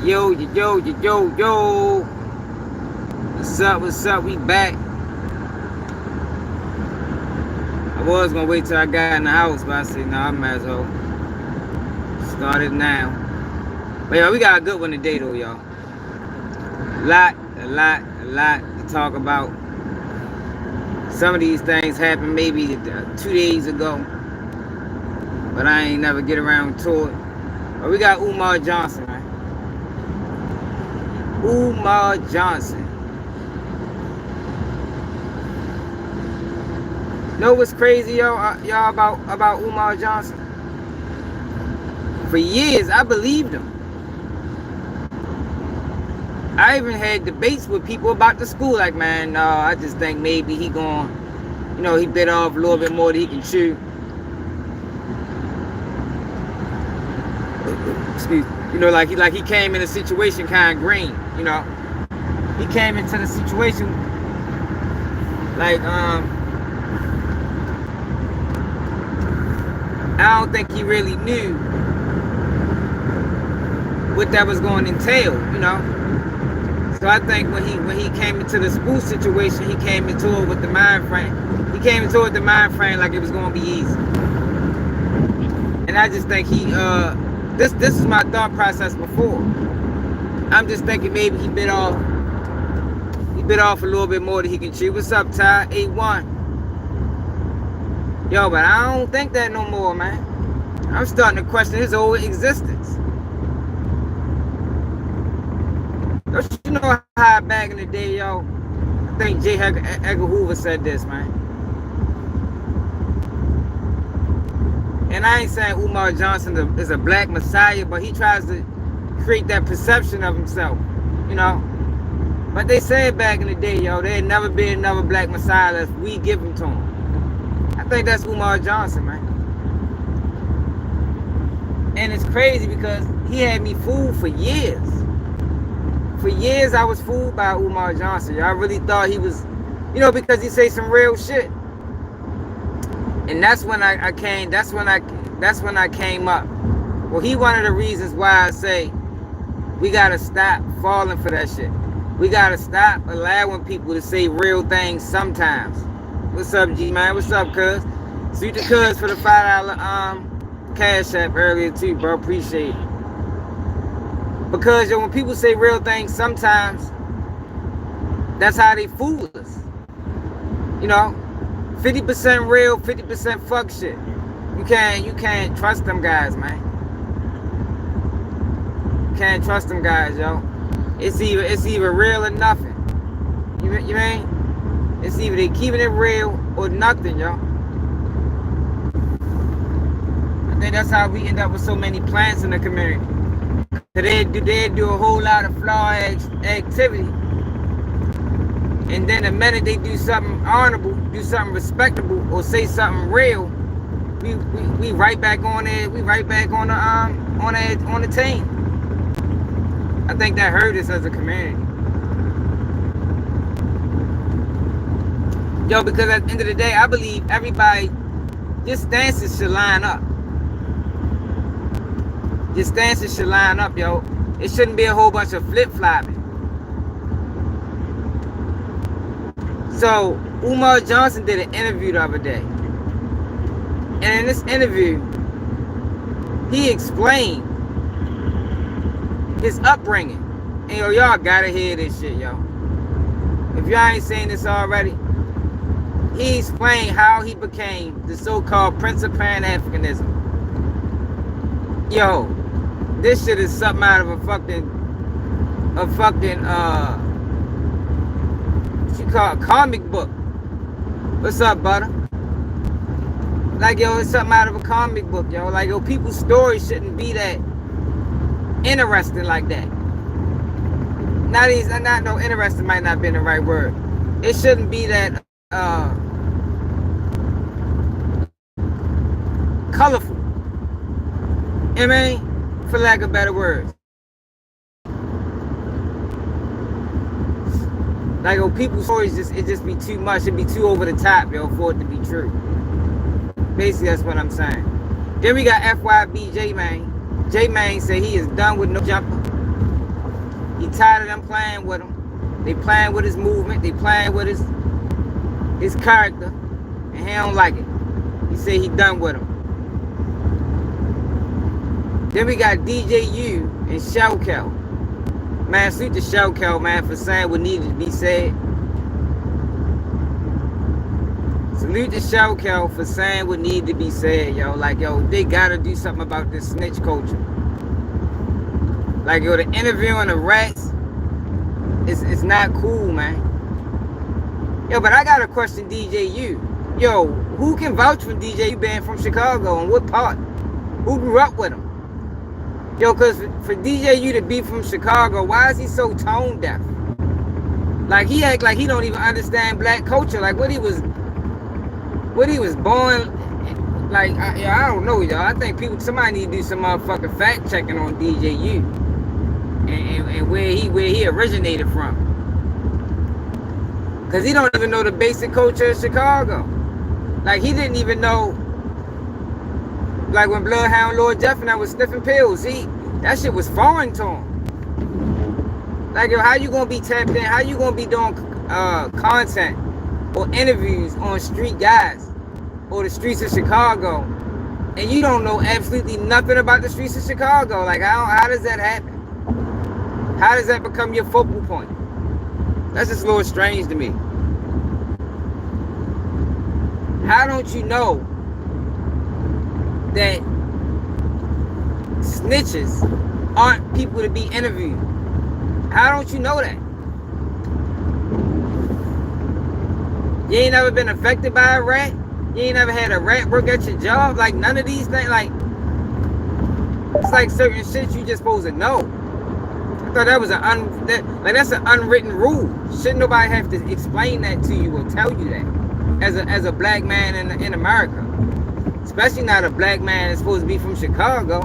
Yo, yo, yo, yo, yo. What's up? We back. I was gonna wait till I got in the house, but I said, nah, I might as well start it now. But yo, we got a good one today, though, y'all. A lot to talk about. Some of these things happened maybe 2 days ago, but I ain't never get around to it. But we got Omar Johnson, man. Omar Johnson. Know what's crazy, y'all about Umar Johnson? For years, I believed him. I even had debates with people about the school, like, man, no, I just think maybe he going, he bit off a little bit more than he can chew. Excuse me. Like he came in a situation kind of green, He came into the situation like, I don't think he really knew what that was going to entail, So I think when he came into the school situation, he came into it with the mind frame. He came into it with the mind frame like it was going to be easy. And I just think this is my thought process before. I'm just thinking maybe he bit off a little bit more than he can chew. What's up, Ty? 8-1. Yo, but I don't think that no more, man. I'm starting to question his whole existence. Don't you know how back in the day, yo? I think J. Edgar Hoover said this, man. And I ain't saying Umar Johnson is a black messiah, but he tries to create that perception of himself, But they said back in the day, yo, there had never been another black messiah unless we give him to him. I think that's Umar Johnson, man. And it's crazy because he had me fooled for years. For years, I was fooled by Umar Johnson. I really thought he was, because he say some real shit. And that's when I came up. Well, he one of the reasons why I say we gotta stop falling for that shit. We gotta stop allowing people to say real things sometimes. What's up, G man? What's up, cuz? Sweet the cuz for the $5 cash app earlier too, bro. Appreciate it. Because when people say real things, sometimes that's how they fool us. 50% real, 50% fuck shit. You can't trust them guys, man. You can't trust them guys, yo. It's either real or nothing. You mean? It's either they keeping it real or nothing, yo. I think that's how we end up with so many plants in the community. They do a whole lot of flawed activity. And then the minute they do something honorable, do something respectable, or say something real, we right back on it. We right back on the team. I think that hurt us as a community. Yo, because at the end of the day, I believe everybody, your stances should line up. Your stances should line up, yo. It shouldn't be a whole bunch of flip-flopping. So, Umar Johnson did an interview the other day. And in this interview, he explained his upbringing. And yo, y'all gotta hear this shit, yo. If y'all ain't seen this already, he explained how he became the so-called Prince of Pan-Africanism. Yo, this shit is something out of a fucking what you call a comic book. What's up, butter? Like, yo, it's something out of a comic book, yo. Like, yo, people's stories shouldn't be that interesting like that. Not interesting might not be the right word. It shouldn't be that colorful. I mean, for lack of better words. Like, yo, people's stories it just be too much. It be too over the top, yo, for it to be true. Basically, that's what I'm saying. Then we got FYB J Mane. J Mane said he is done with no jumper. He tired of them playing with him. They playing with his movement. They playing with his character, and he don't like it. He said he done with him. Then we got DJU and Shell Kell. Man, salute to Shell Kell, man, for saying what needed to be said. Salute to Shell Kell for saying what needed to be said, yo. Like, yo, they gotta do something about this snitch culture. Like, yo, the interviewing the rats, it's not cool, man. Yo, but I gotta question DJU. Yo, who can vouch for DJU being from Chicago, and what part? Who grew up with him? Yo, cause for DJU to be from Chicago, why is he so tone deaf? Like, he act like he don't even understand black culture. Like, what he was born, like, I don't know, y'all. I think somebody need to do some motherfucking fact checking on DJU and where he originated from. Cause he don't even know the basic culture of Chicago. Like, he didn't even know. Like, when Bloodhound Lord Jeff and I was sniffing pills, that shit was foreign to him. Like, yo, how you gonna be tapped in? How you gonna be doing content or interviews on street guys or the streets of Chicago, and you don't know absolutely nothing about the streets of Chicago? Like, how does that happen? How does that become your focal point? That's just a little strange to me. How don't you know that snitches aren't people to be interviewed? How don't you know that? You ain't never been affected by a rat? You ain't never had a rat work at your job? Like, none of these things, like, it's like certain shit you just supposed to know. I thought that was that's an unwritten rule. Shouldn't nobody have to explain that to you or tell you that as a black man in America. Especially not a black man that's supposed to be from Chicago.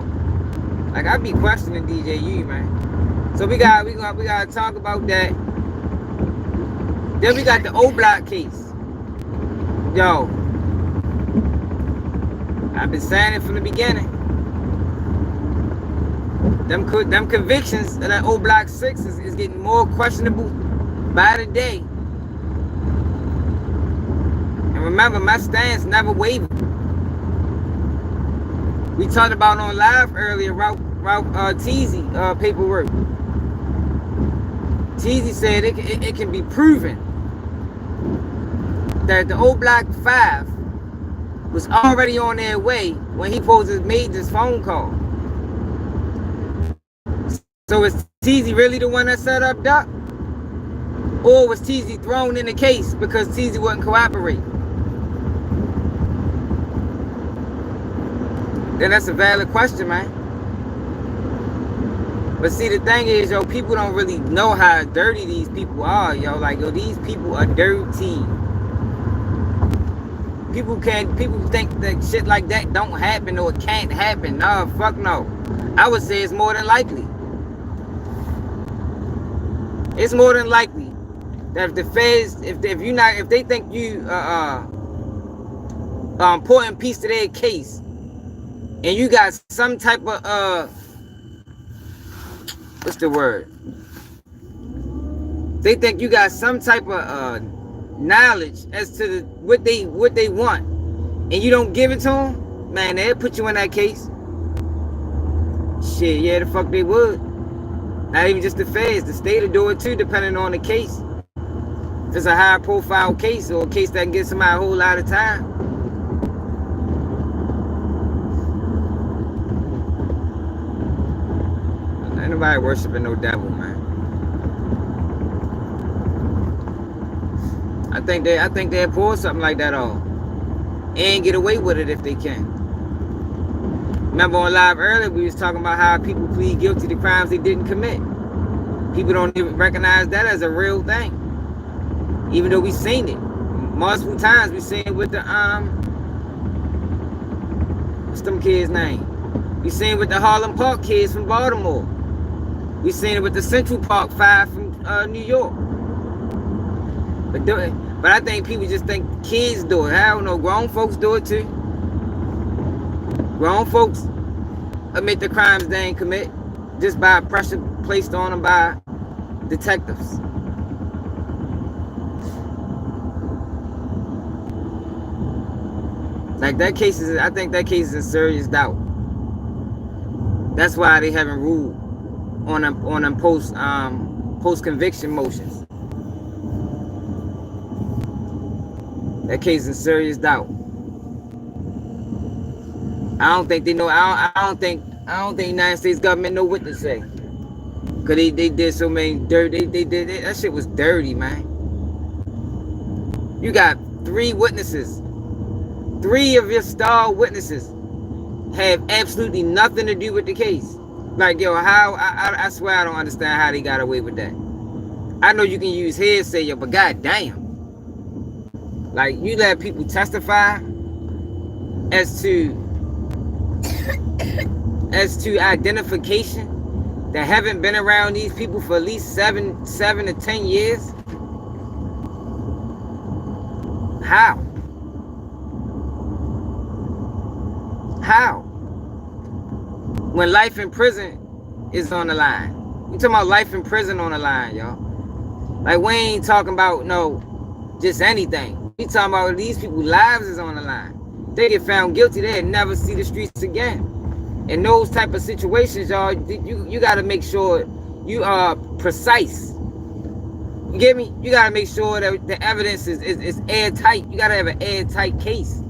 Like, I be questioning DJU, man. So we gotta talk about that. Then we got the O Block case. Yo, I've been saying it from the beginning. Them convictions of that O Block 6 is getting more questionable by the day. And remember, my stance never wavered. We talked about on live earlier, Ralph Teasy paperwork. Teasy said it can be proven that the O Block 5 was already on their way when he supposed to made this phone call. So is Teasy really the one that set up Duck? Or was Teasy thrown in the case because Teasy wouldn't cooperate? Then that's a valid question, man. But see, the thing is, yo, people don't really know how dirty these people are, yo. Like, yo, these people are dirty. People think that shit like that don't happen or it can't happen. Nah, fuck no. I would say it's more than likely. It's more than likely that if the feds, if they think you important piece to their case, and you got some type of what's the word? They think you got some type of knowledge as to what they want, and you don't give it to them, man, they'll put you in that case. Shit, yeah, the fuck they would. Not even just the feds, the state will do it too, depending on the case. If it's a high profile case or a case that can get somebody a whole lot of time. Ain't nobody worshiping no devil, man. I think they'll pull something like that off and get away with it if they can. Remember on live earlier, we was talking about how people plead guilty to crimes they didn't commit. People don't even recognize that as a real thing, even though we've seen it multiple times. We seen it with the what's them kids' name? We seen it with the Harlem Park kids from Baltimore. We seen it with the Central Park 5 from New York. But I think people just think kids do it. I don't know. Grown folks do it too. Grown folks admit the crimes they ain't commit just by pressure placed on them by detectives. Like that case is, I think that case is in serious doubt. That's why they haven't ruled on them post conviction motions. That case is in serious doubt. I don't think they know. I don't think United States government know what to say. Cause they did so many dirty. They did that shit was dirty, man. You got 3 witnesses. 3 of your star witnesses have absolutely nothing to do with the case. Like, yo, how I swear I don't understand how they got away with that. I know you can use hearsay, yo, but goddamn. Like, you let people testify as to identification that haven't been around these people for at least 7 to 10 years. How? How? When life in prison is on the line. We talking about life in prison on the line, y'all. Like, we ain't talking about just anything. We talking about these people's lives is on the line. They get found guilty, they'll never see the streets again. In those type of situations, y'all, you got to make sure you are precise. You get me? You got to make sure that the evidence is airtight. You got to have an airtight case.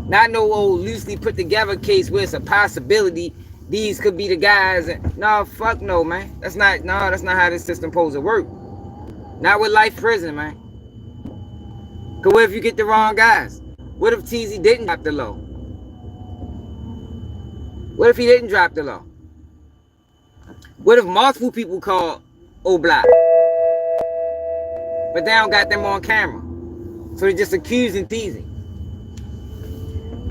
Not no old loosely put together case where it's a possibility these could be the guys. No, fuck no, man. That's not how this system supposed to work. Not with life prison, man. Cause what if you get the wrong guys? What if TZ didn't drop the low? What if he didn't drop the low? What if multiple people called O-Block, but they don't got them on camera, so they just accusing TZ?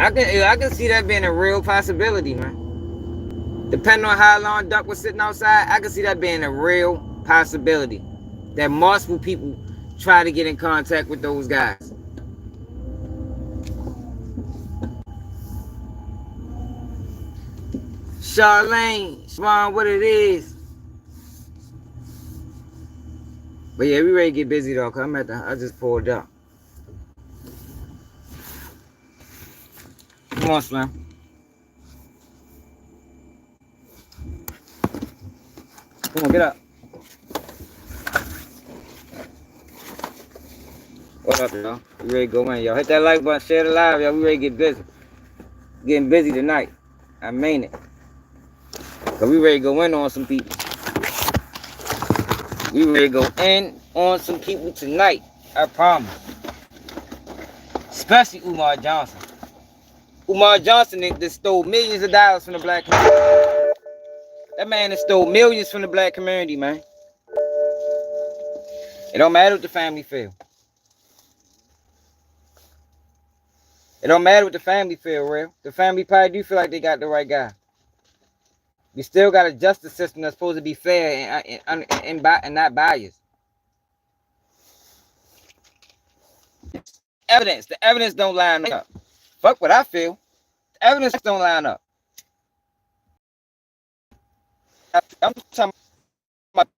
I can see that being a real possibility, man. Depending on how long Duck was sitting outside, I can see that being a real possibility. That multiple people try to get in contact with those guys. Charlene, Siobhan, what it is. But yeah, we ready to get busy though, cause I just pulled up. Come on, Slim. Come on, get up. What up, y'all? We ready to go in, y'all. Hit that like button, share the live, y'all. We ready to get busy. Getting busy tonight. I mean it. Cause we ready to go in on some people. We ready to go in on some people tonight. I promise. Especially Umar Johnson. Umar Johnson that stole millions of dollars from the black community. That man that stole millions from the black community, man. It don't matter what the family feel. It don't matter what the family feel, real. The family probably do feel like they got the right guy. We still got a justice system that's supposed to be fair and not biased. Evidence. The evidence don't line up. Fuck what I feel. The evidence don't line up. I'm talking about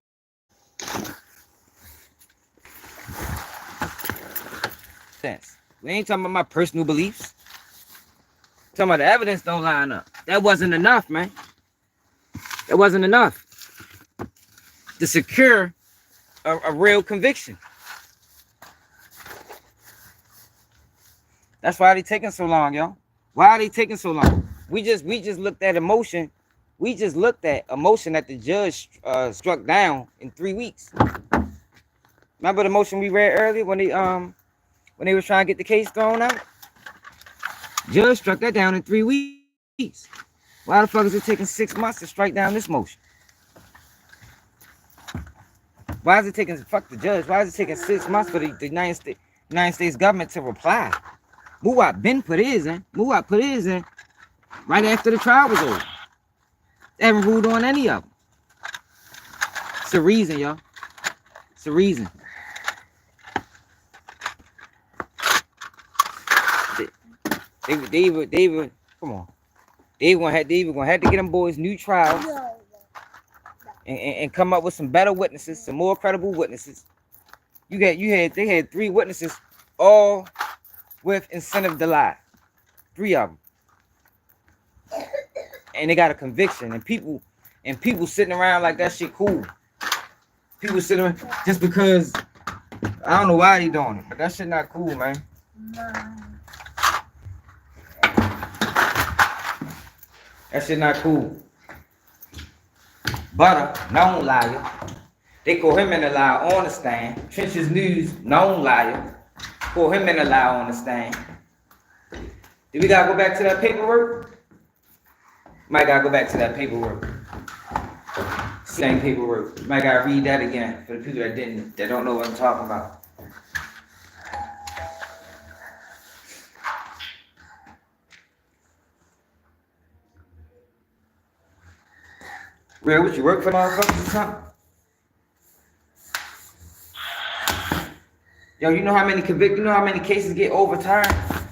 sense. We ain't talking about my personal beliefs. I'm talking about the evidence don't line up. That wasn't enough, man. It wasn't enough to secure a real conviction. That's why they taking so long, y'all. Why are they taking so long? We just looked at emotion. We just looked at emotion that the judge struck down in 3 weeks. Remember the motion we read earlier when they were trying to get the case thrown out? Judge struck that down in 3 weeks. Why the fuck is it taking 6 months to strike down this motion? Why is it taking, fuck the judge, why is it taking 6 months for the United States government to reply? Muwap been put his in. Muwap put his in right after the trial was over. They haven't ruled on any of them. It's a reason, y'all. It's a reason. They were, come on. They even gonna have to get them boys new trials. and come up with some better witnesses, some more credible witnesses. They had 3 witnesses, all with incentive to lie. 3 of them. And they got a conviction, and people sitting around like that shit cool. People sitting around just because I don't know why they doing it, but that shit not cool, man. That shit not cool. Butter, known liar. They call him in the lie on the stand. Trenches News, known liar. Call him in the lie on the stand. Do we gotta go back to that paperwork? Might gotta go back to that paperwork. Same paperwork. Might gotta read that again for the people that don't know what I'm talking about. Real, what you work for motherfuckers or something? Yo, you know how many cases get overturned?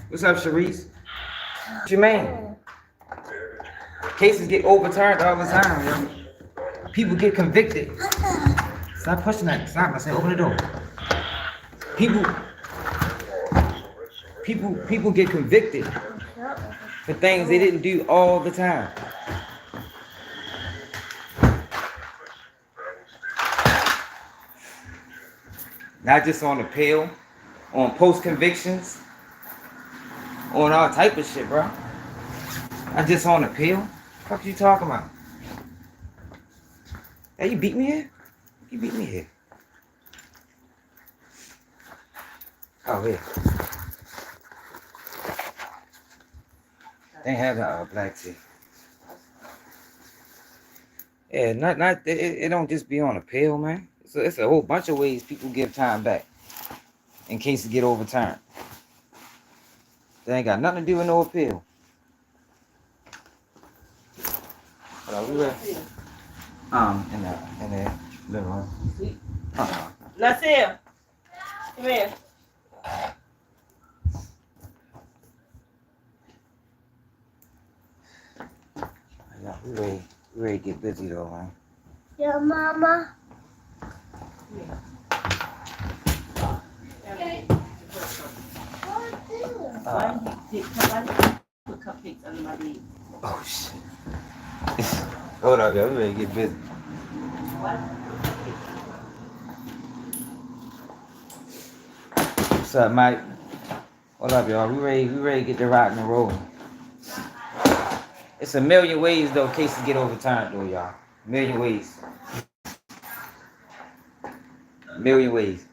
What's up, Sharice? What you mean? Cases get overturned all the time, yo. People get convicted. Stop pushing that. Stop. I said, open the door. People get convicted for things they didn't do all the time. Not just on appeal, on post convictions, on all type of shit, bro. Not just on appeal. What the fuck you talking about? Hey, you beat me here? You beat me here. Oh, yeah. They have the black tea. Yeah, it don't just be on appeal, man. So it's a whole bunch of ways people give time back in case it get overturned. They ain't got nothing to do with no appeal. Hold on, we ready? In the living room. Let's hear. Come here. Yeah, we ready to get busy though, man. Yeah, Mama. Put cupcakes under my bed. Oh shit. Hold up, y'all. We ready to get busy. What's up, Mike? Hold up, y'all. We ready to get the rock and roll. It's a million ways though cases get overturned though, y'all. A million ways. A million ways.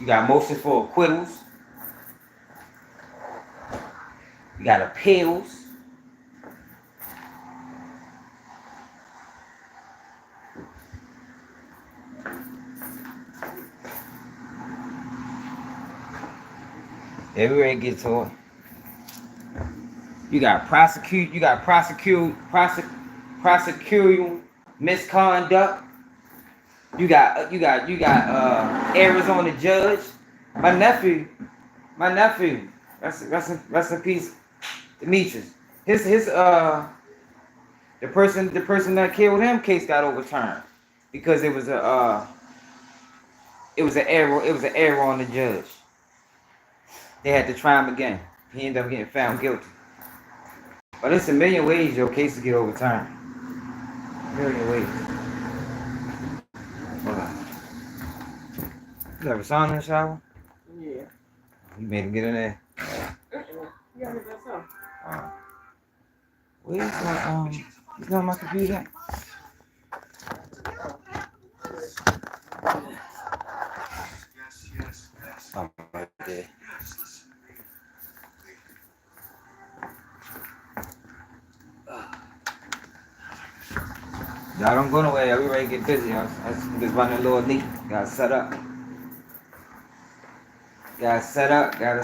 You got motions for acquittals. You got appeals. Yeah, we ready to get to it. You got prosecutorial misconduct. You got errors on the judge. My nephew. Rest in peace, Demetrius. The person that killed him case got overturned because it was an error on the judge. They had to try him again. He ended up getting found guilty. But it's a million ways your cases get overturned. A million ways. Hold on. You ever saw him in the shower? Yeah. You made him get in there. You got that song. Where's he's not on my computer. Oh, right there. Y'all don't go nowhere. We ready to get busy. I just running a little leak. Gotta set up. Gotta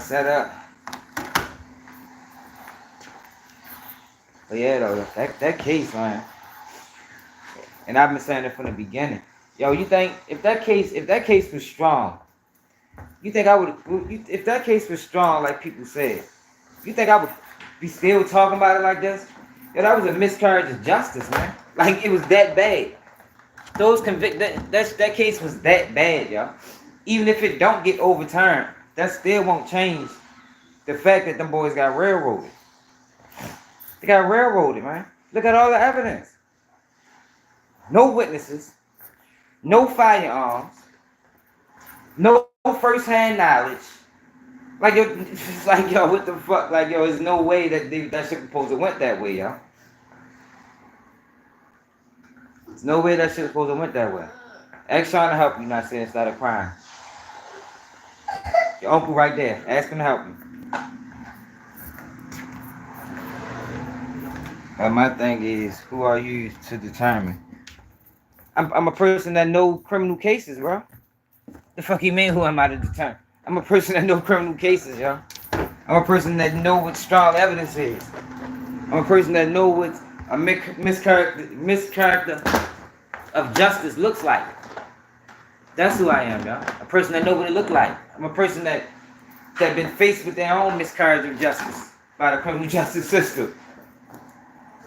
set up. But yeah, though, that case, man. And I've been saying it from the beginning. Yo, you think if that case was strong, you think I would? If that case was strong, like people said, you think I would be still talking about it like this? Yo, that was a miscarriage of justice, man. Like, it was that bad. Those that case was that bad, y'all. Even if it don't get overturned, that still won't change the fact that them boys got railroaded. They got railroaded, man. Look at all the evidence. No witnesses, no firearms, no first-hand knowledge. Like, yo, it's like, yo, what the fuck? Like, yo, there's no way that that shit supposed to went that way, y'all. There's no way that shit supposed to went that way. Ask trying to help you, not saying it's not a crime. Your uncle right there. Ask him to help you. But my thing is, who are you to determine? I'm a person that know criminal cases, bro. The fuck you mean, who am I to determine? I'm a person that know criminal cases, yo. I'm a person that know what strong evidence is. I'm a person that know what a mischaracter of justice looks like. That's who I am, yo. A person that know what it look like. I'm a person that been faced with their own miscarriage of justice by the criminal justice system.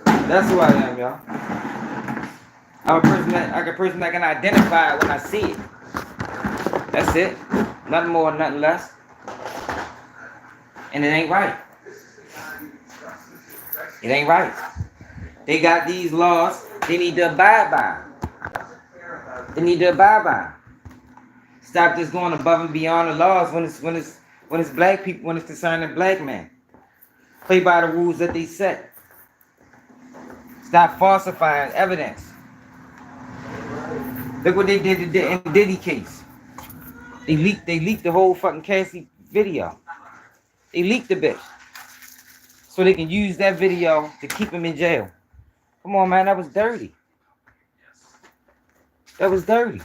That's who I am, y'all. I'm a person that can identify it when I see it. That's it. Nothing more, nothing less. And it ain't right. It ain't right. They got these laws. They need to abide by. They need to abide by. Stop just going above and beyond the laws when it's black people, when it's concerning black men. Play by the rules that they set. Stop falsifying evidence. Look what they did in the Diddy case. They leaked the whole fucking Cassie video. They leaked the bitch. So they can use that video to keep him in jail. Come on, man, that was dirty. That was dirty.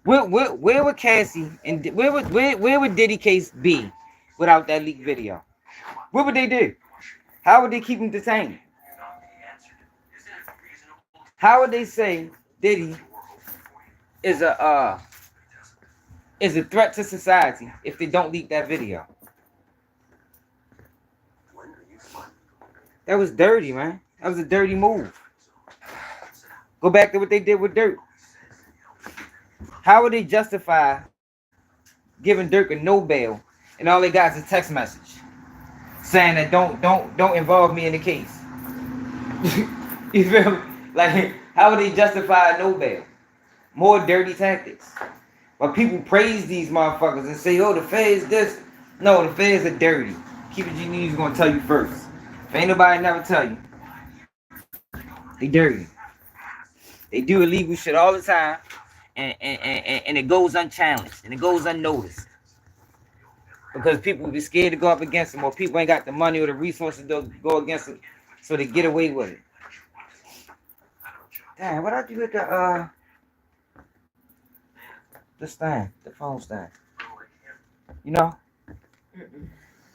Where would Cassie and where would Diddy case be without that leaked video? What would they do? How would they keep him detained? How would they say Diddy is a threat to society if they don't leak that video? That was dirty, man. That was a dirty move. Go back to what they did with Dirk. How would they justify giving Dirk a no bail and all they got is a text message saying that don't involve me in the case? You feel me? Like, how would they justify a no bail? More dirty tactics. But people praise these motherfuckers and say, oh, the feds this. No, the feds are dirty. Keep it G News gonna tell you first. If ain't nobody never tell you, they dirty. They do illegal shit all the time, and it goes unchallenged and it goes unnoticed. Because people be scared to go up against them, or people ain't got the money or the resources to go against it, so they get away with it. Damn, what I do with the stand, the phone stand? You know?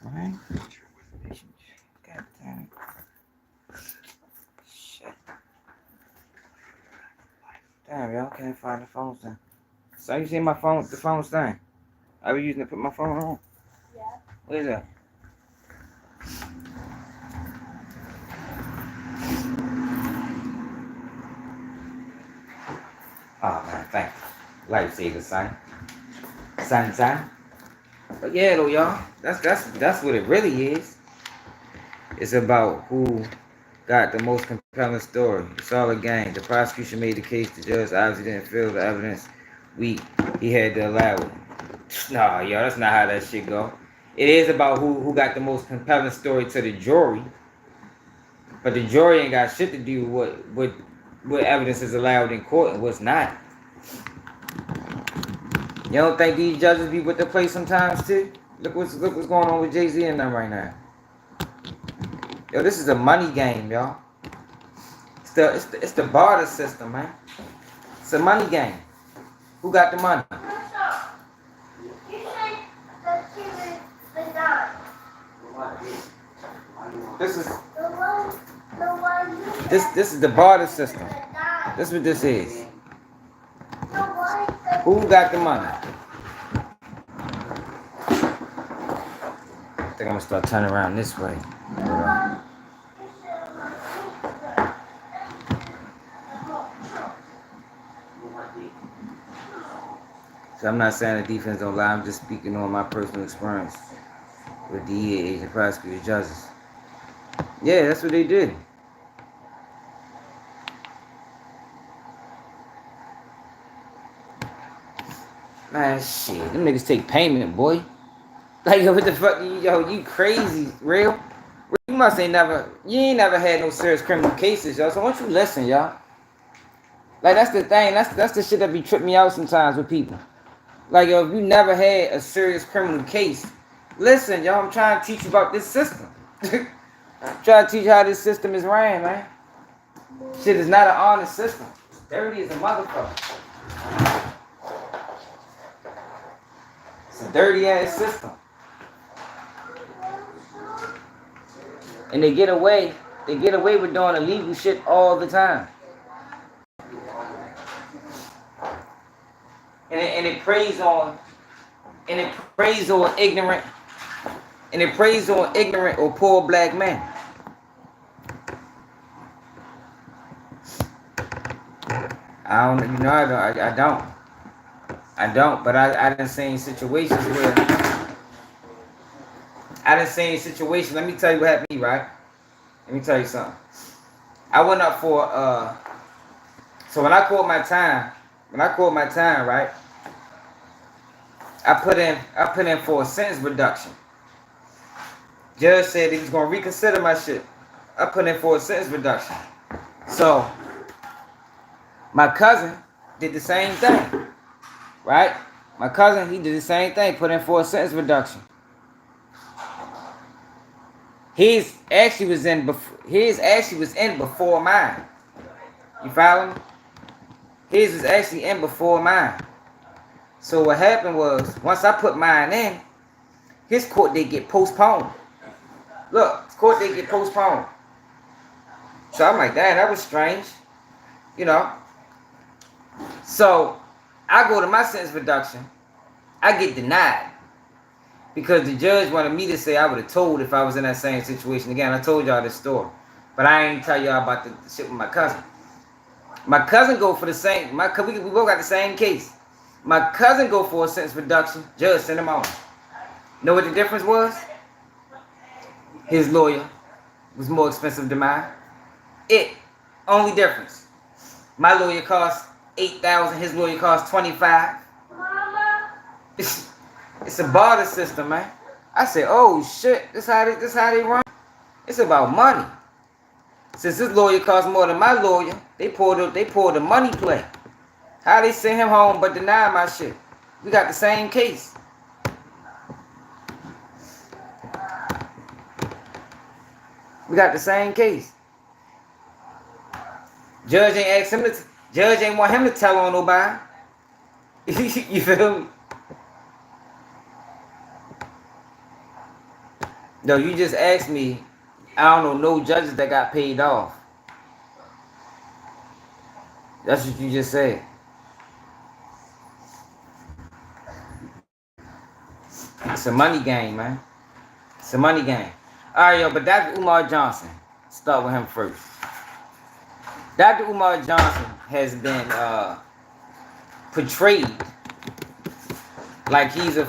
Alright. God damn it. Shit. Damn, y'all can't find the phone stand. So you see the phone stand? I was using it to put my phone on. Yeah. What is that? Oh man, thank you. Lifesaver, son. Son. But yeah, though, y'all, that's what it really is. It's about who got the most compelling story. It's all a game. The prosecution made the case. The judge obviously didn't feel the evidence weak. He had to allow it. Nah, yo, that's not how that shit go. It is about who got the most compelling story to the jury. But the jury ain't got shit to do with what evidence is allowed in court and what's not. You don't think these judges be with the place sometimes too? Look what's going on with Jay-Z and them right now. Yo, this is a money game, y'all. It's the barter system, man. It's a money game. Who got the money? This is the barter system. This is what this is. Who got the money? I think I'm gonna start turning around this way. So I'm not saying the defense don't lie. I'm just speaking on my personal experience with DEA agent, prosecutor, judges. Yeah, that's what they did. Man, shit, them niggas take payment, boy. Like, what the fuck, yo, you crazy, real? You must ain't never, you ain't never had no serious criminal cases, yo. So why don't you listen, y'all? Like, that's the thing. That's the shit that be tripping me out sometimes with people. Like, yo, if you never had a serious criminal case, listen, y'all, I'm trying to teach you about this system. I'm trying to teach you how this system is ran, man. Shit is not an honest system. It's dirty as a motherfucker. It's a dirty ass system. And they get away with doing illegal shit all the time. And it preys on ignorant or poor black men. I don't, but I done seen situations where let me tell you what happened to me, right? Let me tell you something. I went up for so when I called my time, right? I put in for a sentence reduction. Judge said he was gonna reconsider my shit. I put in for a sentence reduction. So my cousin did the same thing, right? My cousin, he did the same thing, put in for a sentence reduction. His actually was in before mine. You follow me? His was actually in before mine. So what happened was, once I put mine in, his court date get postponed. Look, his court date get postponed. So I'm like, damn, that was strange. You know? So I go to my sentence reduction. I get denied. Because the judge wanted me to say I would have told if I was in that same situation again. I told y'all this story. But I ain't tell y'all about the shit with my cousin. My cousin go for the same, we both got the same case. My cousin go for a sentence reduction. Judge sent him on. Know what the difference was? His lawyer was more expensive than mine. Only difference. My lawyer cost $8,000. His lawyer cost $25,000. Mama. It's a barter system, man. I said, oh shit, this how they run. It's about money. Since his lawyer costs more than my lawyer, they pulled the money play. How they send him home but deny my shit? We got the same case. We got the same case. Judge ain't want him to tell on nobody. You feel me? No, you just asked me. I don't know no judges that got paid off. That's what you just said. It's a money game, man. It's a money game. All right, yo, but Dr. Umar Johnson. Start with him first. Dr. Umar Johnson has been portrayed like he's a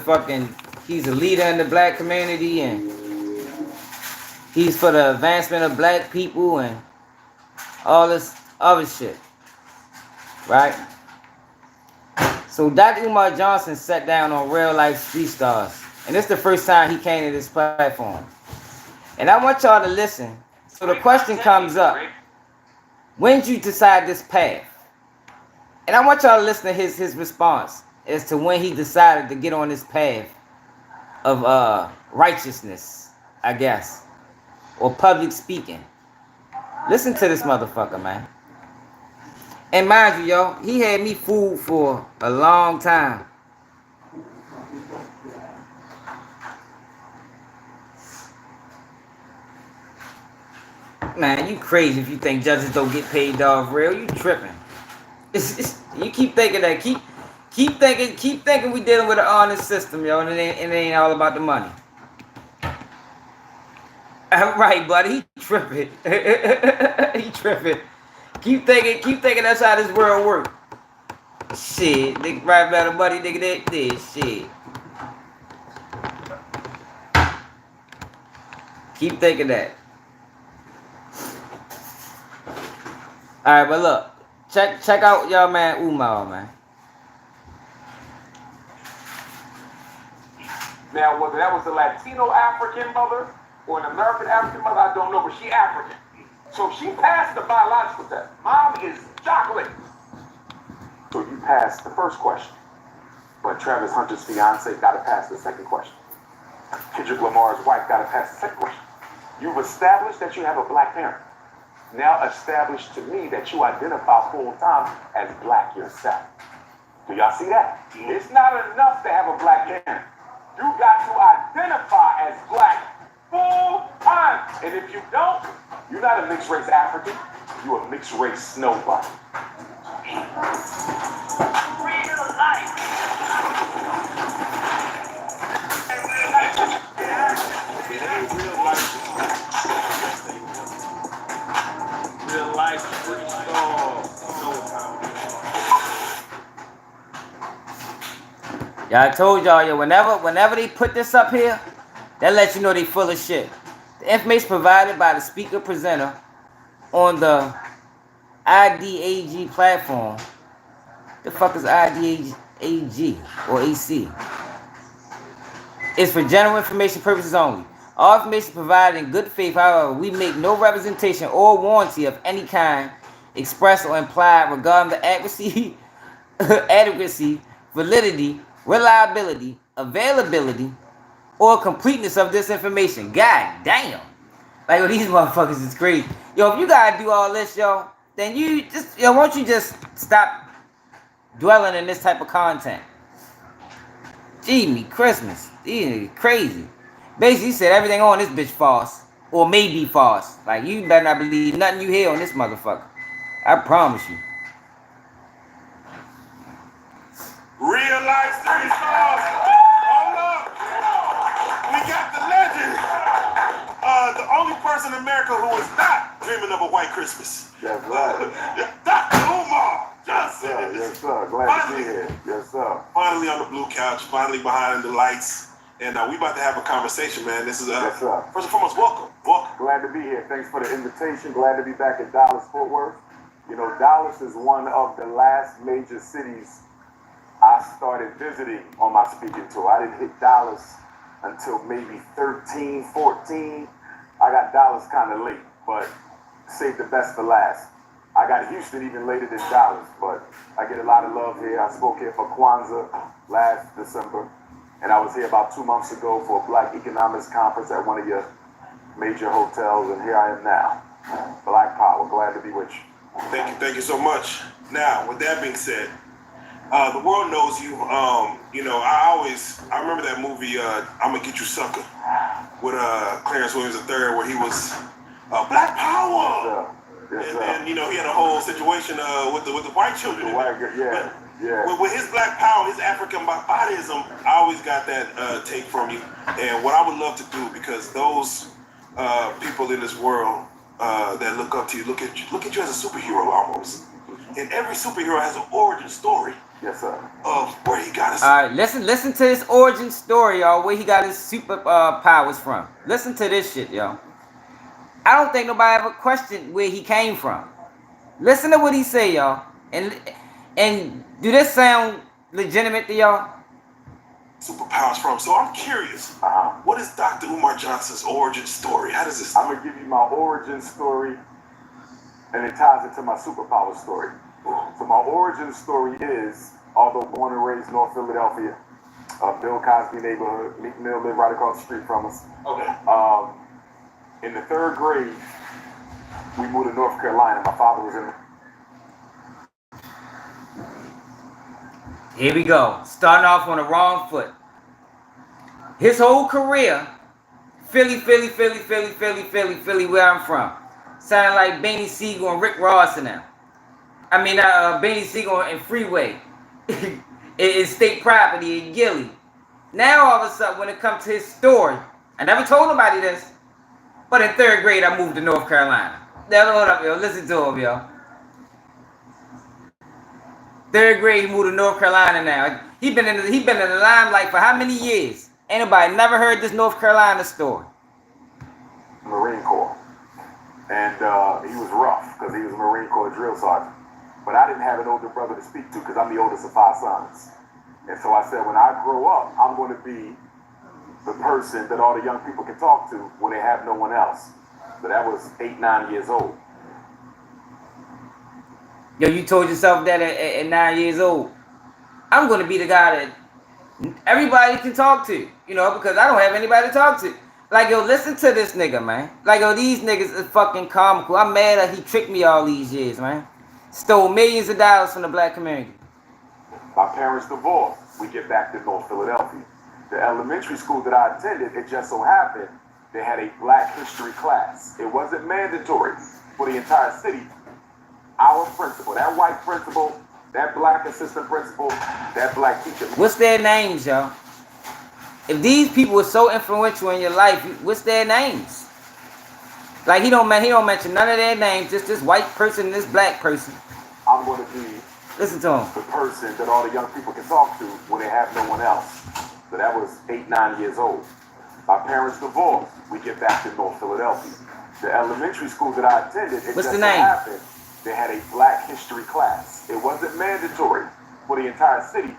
leader in the black community and he's for the advancement of black people and all this other shit. Right? So Dr. Umar Johnson sat down on Real Life Street Stars. And this is the first time he came to this platform. And I want y'all to listen. So the question comes up. When did you decide this path? And I want y'all to listen to his response as to when he decided to get on this path of righteousness, I guess. Or public speaking. Listen to this motherfucker, man. And mind you, yo, he had me fooled for a long time. Man, you crazy if you think judges don't get paid off real. You tripping. You keep thinking that. Keep thinking we dealing with an honest system, yo, and it ain't all about the money. Right, buddy. He tripping. He tripping. Keep thinking that's how this world works. Shit, nigga rap better money, nigga, that this shit. Keep thinking that. Alright, but look. Check out y'all man Umar, man. Now, whether that was a Latino African mother or an American African mother, I don't know, but she African. So she passed the biological test. Mom is chocolate. So you passed the first question. But Travis Hunter's fiance got to pass the second question. Kendrick Lamar's wife got to pass the second question. You've established that you have a black parent. Now establish to me that you identify full time as black yourself. Do y'all see that? It's not enough to have a black parent. You got to identify as black full time. And if you don't, you're not a mixed race African. You're a mixed race nobody. Real life. Real life, free Yeah, I told y'all, yo, whenever they put this up here, that lets you know they full of shit. The information provided by the speaker presenter on the IDAG platform. The fuck is IDAG or AC? It's for general information purposes only. All information provided in good faith, however, we make no representation or warranty of any kind, expressed or implied, regarding the accuracy, adequacy, validity, reliability, availability, or completeness of this information. God damn. Like, yo, these motherfuckers is crazy. Yo, if you gotta do all this, yo, then you just, yo, won't you just stop dwelling in this type of content? Gee, me Christmas. These are crazy. Basically, he said everything on this bitch false. Or may be false. Like, you better not believe nothing you hear on this motherfucker. I promise you. Real life street stars. Hold up. We got the legend. The only person in America who is not dreaming of a white Christmas. That's right. Dr. Omar Johnson. Yes, sir. Glad to be here. Yes, sir. Finally on the blue couch, finally behind the lights. And we about to have a conversation, man. This is, yes, sir. First and foremost, welcome. Welcome. Glad to be here. Thanks for the invitation. Glad to be back at Dallas, Fort Worth. You know, Dallas is one of the last major cities I started visiting on my speaking tour. I didn't hit Dallas until maybe 13, 14. I got Dallas kind of late, but saved the best for last. I got Houston even later than Dallas, but I get a lot of love here. I spoke here for Kwanzaa last December, and I was here about 2 months ago for a Black Economics Conference at one of your major hotels, and here I am now. Black Power, glad to be with you. Thank you so much. Now, with that being said, the world knows you. You know, I remember that movie, I'm Gonna Get You Sucker, with Clarence Williams III, where he was Black Power. Yes, sir. And you know, he had a whole situation with the white children. With his Black Power, his African bodyism, I always got that take from you. And what I would love to do, because those people in this world that look up to you, look at you as a superhero almost. And every superhero has an origin story. Yes, sir. Of where he got his. All right, listen to his origin story, y'all. Where he got his super powers from. Listen to this shit, y'all. I don't think nobody ever questioned where he came from. Listen to what he say, y'all. And do this sound legitimate to y'all? Superpowers from. So I'm curious. What is Dr. Umar Johnson's origin story? How does this? I'm gonna give you my origin story, and it ties into my superpower story. So my origin story is, although born and raised North Philadelphia, Bill Cosby neighborhood, Meek Mill lived right across the street from us. Okay. In the 3rd grade, we moved to North Carolina. My father was in. Here we go. Starting off on the wrong foot. His whole career, Philly, where I'm from. Sound like Beanie Siegel and Rick Ross and them. I mean, Beanie Siegel and Freeway. It's state property in Gilly. Now, all of a sudden, when it comes to his story, I never told nobody this, but in 3rd grade, I moved to North Carolina. Now, hold up, yo. Listen to him, yo. 3rd grade, he moved to North Carolina now. He been in the limelight for how many years? Ain't nobody never heard this North Carolina story. Marine Corps. And he was rough because he was a Marine Corps drill sergeant. But I didn't have an older brother to speak to because I'm the oldest of 5 sons. And so I said, when I grow up, I'm going to be the person that all the young people can talk to when they have no one else. So that was 8, 9 years old. Yo, you told yourself that at 9 years old. I'm going to be the guy that everybody can talk to, you know, because I don't have anybody to talk to. Like, yo, listen to this nigga, man. Like, yo, these niggas is fucking comical. I'm mad that he tricked me all these years, man. Stole millions of dollars from the black community. My parents divorced. We get back to North Philadelphia. The elementary school that I attended, it just so happened they had a black history class. It wasn't mandatory for the entire city. Our principal, that white principal, that black assistant principal, that black teacher. What's their names, y'all? If these people were so influential in your life, what's their names? Like, he don't mention none of their names, just this white person and this black person. I'm going to be Listen to him. the person that all the young people can talk to when they have no one else. So that was 8, 9 years old. My parents divorced. We get back to North Philadelphia. The elementary school that I attended, it What's just the so name? happened they had a black history class. It wasn't mandatory for the entire city.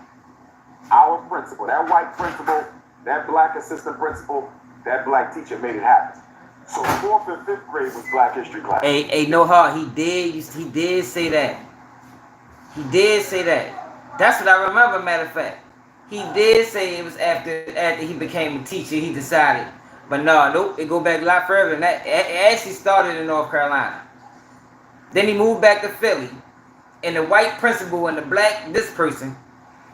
Our principal, that white principal, that black assistant principal, that black teacher made it happen. So 4th and 5th grade was black history class. Hey, no heart. He did say that. He did say that. That's what I remember. Matter of fact, he did say it was after he became a teacher. He decided, but nope. It go back a lot further than that. It actually started in North Carolina. Then he moved back to Philly, and the white principal and the black this person.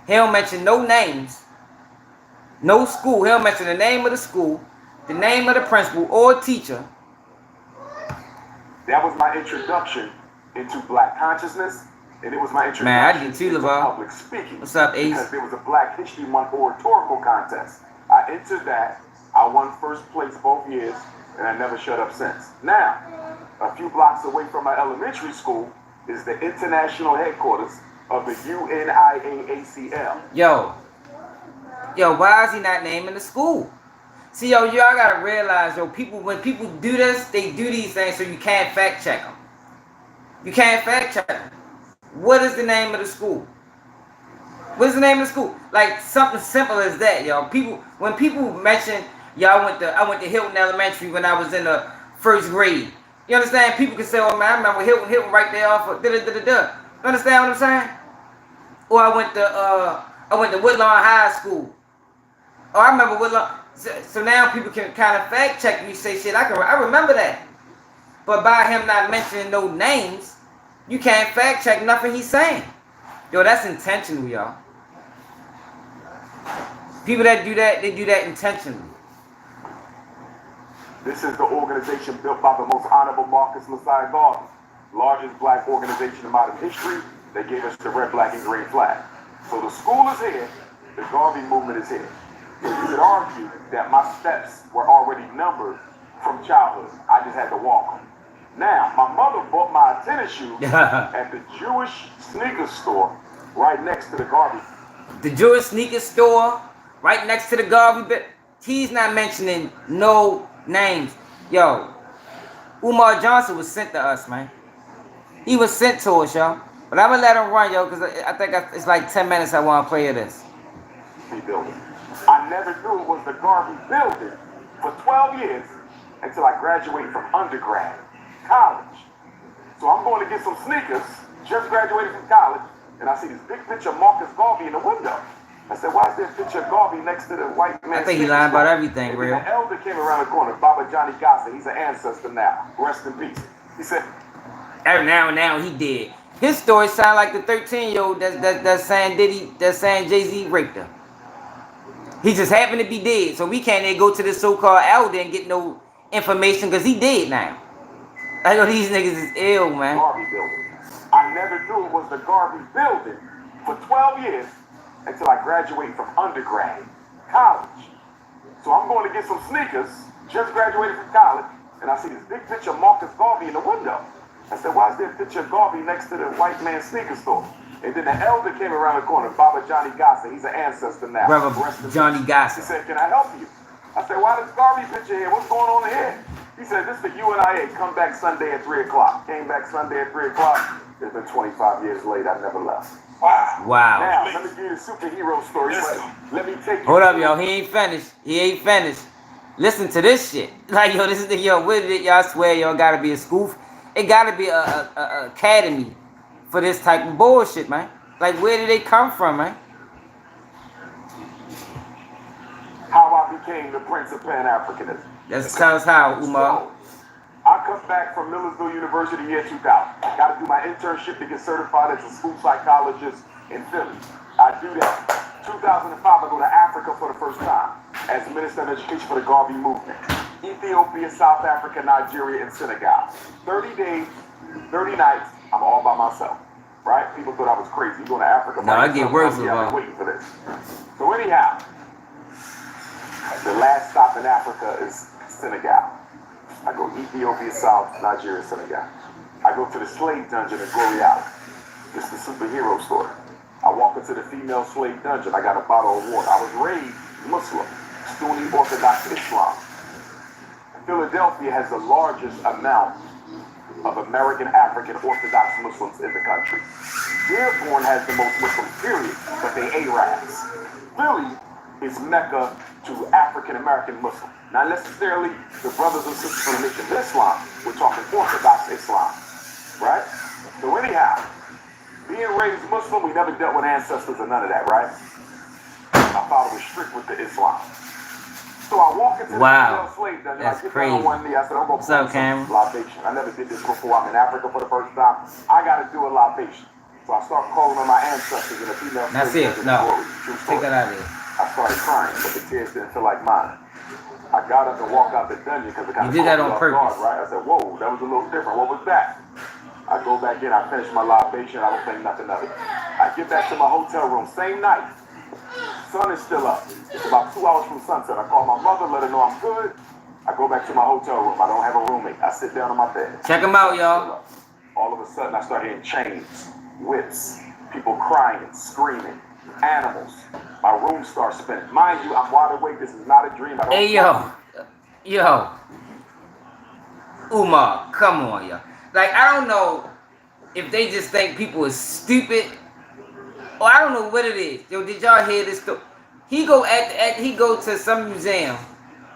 He don't mention no names, no school. He don't mention the name of the school, the name of the principal or teacher. That was my introduction into black consciousness, and it was my introduction Man, I did too, into LeVar. public speaking. What's up, Ace? Because there was a Black History Month oratorical contest. I entered that. I won first place both years, and I never shut up since. Now, a few blocks away from my elementary school is the international headquarters of the UNIAACL. Yo, why is he not naming the school? See, y'all gotta realize, when people do this, they do these things so you can't fact check them. You can't fact check them. What is the name of the school? What's the name of the school? Like something simple as that, y'all. When people mention, I went to Hilton Elementary when I was in the 1st grade. You understand? People can say, oh man, I remember Hilton right there off of da-da-da-da-da. You understand what I'm saying? Or I went to Woodlawn High School. Oh, I remember Woodlawn. So now people can kind of fact check me, say shit. I remember that. But by him not mentioning no names, you can't fact check nothing he's saying. Yo, that's intentional, y'all. People that do that, they do that intentionally. This is the organization built by the most honorable Marcus Messiah Garvey, largest black organization in modern history. They gave us the red, black, and green flag. So the school is here, the Garvey movement is here. So you could argue that my steps were already numbered from childhood. I just had to walk them. Now, my mother bought my tennis shoes at the Jewish sneaker store right next to the Garvey. The Jewish sneaker store right next to the Garvey bit. He's not mentioning no names. Yo, Umar Johnson was sent to us, man. He was sent to us, y'all. But I'm going to let him run, yo, because I think it's like 10 minutes I want to play of this. Building. I never knew it was the Garvey building for 12 years until I graduated from undergrad, college. So I'm going to get some sneakers, just graduated from college, and I see this big picture of Marcus Garvey in the window. I said, why is there a picture of Garvey next to the white man? I think he's lying about everything, real. An elder came around the corner, Baba Johnny Gossett. He's an ancestor now. Rest in peace. He said, now he did. His story sound like the 13-year-old that's saying Jay-Z raped her. He just happened to be dead, so we can't go to this so-called elder and get no information because he dead now. I know these niggas is ill, man. Garvey building. I never knew it was the Garvey building for 12 years until I graduated from undergrad, college. So I'm going to get some sneakers, just graduated from college, and I see this big picture of Marcus Garvey in the window. I said, why is there a picture of Garvey next to the white man's sneaker store? And then the elder came around the corner, Baba Johnny Gossett. He's an ancestor now. Brother Johnny He Gossett. said, can I help you? I said, why this garbage picture here? What's going on here? He said, this is the UNIA. Come back Sunday at 3 o'clock. Came back Sunday at 3 o'clock. It's been 25 years later. I never left. Wow. Wow. Now, let me give you the superhero story. Let me take you. Hold up, yo. He ain't finished. He ain't finished. Listen to this shit. Like, yo, this is the, yo, what is it? Y'all swear y'all gotta be a school. It gotta be a academy for this type of bullshit, man. Like, where did they come from, man? How I became the Prince of Pan-Africanism. Let's tell us how, Umar. So, I come back from Millersville University year 2000. Got to do my internship to get certified as a school psychologist in Philly. I do that. 2005, I go to Africa for the first time as Minister of Education for the Garvey movement. Ethiopia, South Africa, Nigeria, and Senegal. 30 days, 30 nights, I'm all by myself. Right? People thought I was crazy. You going to Africa? No, I get worse with I've been waiting for this. So anyhow, the last stop in Africa is Senegal. I go Ethiopia, South, Nigeria, Senegal. I go to the slave dungeon in Gorial. It's the superhero story. I walk into the female slave dungeon. I got a bottle of water. I was raised Muslim, Sunni Orthodox Islam. Philadelphia has the largest amount of American African Orthodox Muslims in the country. Dearborn has the most Muslims, period, but they Arabs. Philly is Mecca to African American Muslims. Not necessarily the brothers and sisters from the nation of Islam. We're talking Orthodox Islam, right? So anyhow, being raised Muslim, we never dealt with ancestors or none of that, right? My father was strict with the Islam. So I walk into the female slave dungeon. That's I get crazy. down on one knee. I said, I'm going to What's up, pour Cameron? some libation. I never did this before. I'm in Africa for the first time. I got to do a libation. So I start calling on my ancestors in the female That's slave it. dungeon. No. True Take story. that out of here. I started crying, but the tears didn't feel like mine. I got up and walked out the dungeon because it kind of You did that on caught me purpose. off guard, right? I said, whoa, that was a little different. What was that? I go back in, I finish my libation, I don't think nothing of it. I get back to my hotel room, same night. Sun is still up. It's about 2 hours from sunset. I call my mother, let her know I'm good. I go back to my hotel room. I don't have a roommate. I sit down on my bed. Check them out, y'all. All of a sudden, I start hearing chains, whips, people crying, screaming, animals. My room starts spinning. Mind you, I'm wide awake. This is not a dream. I don't Hey, yo. Umar, come on, yo. Like, I don't know if they just think people is stupid, or I don't know what it is. Yo, did y'all hear this story? He go to some museum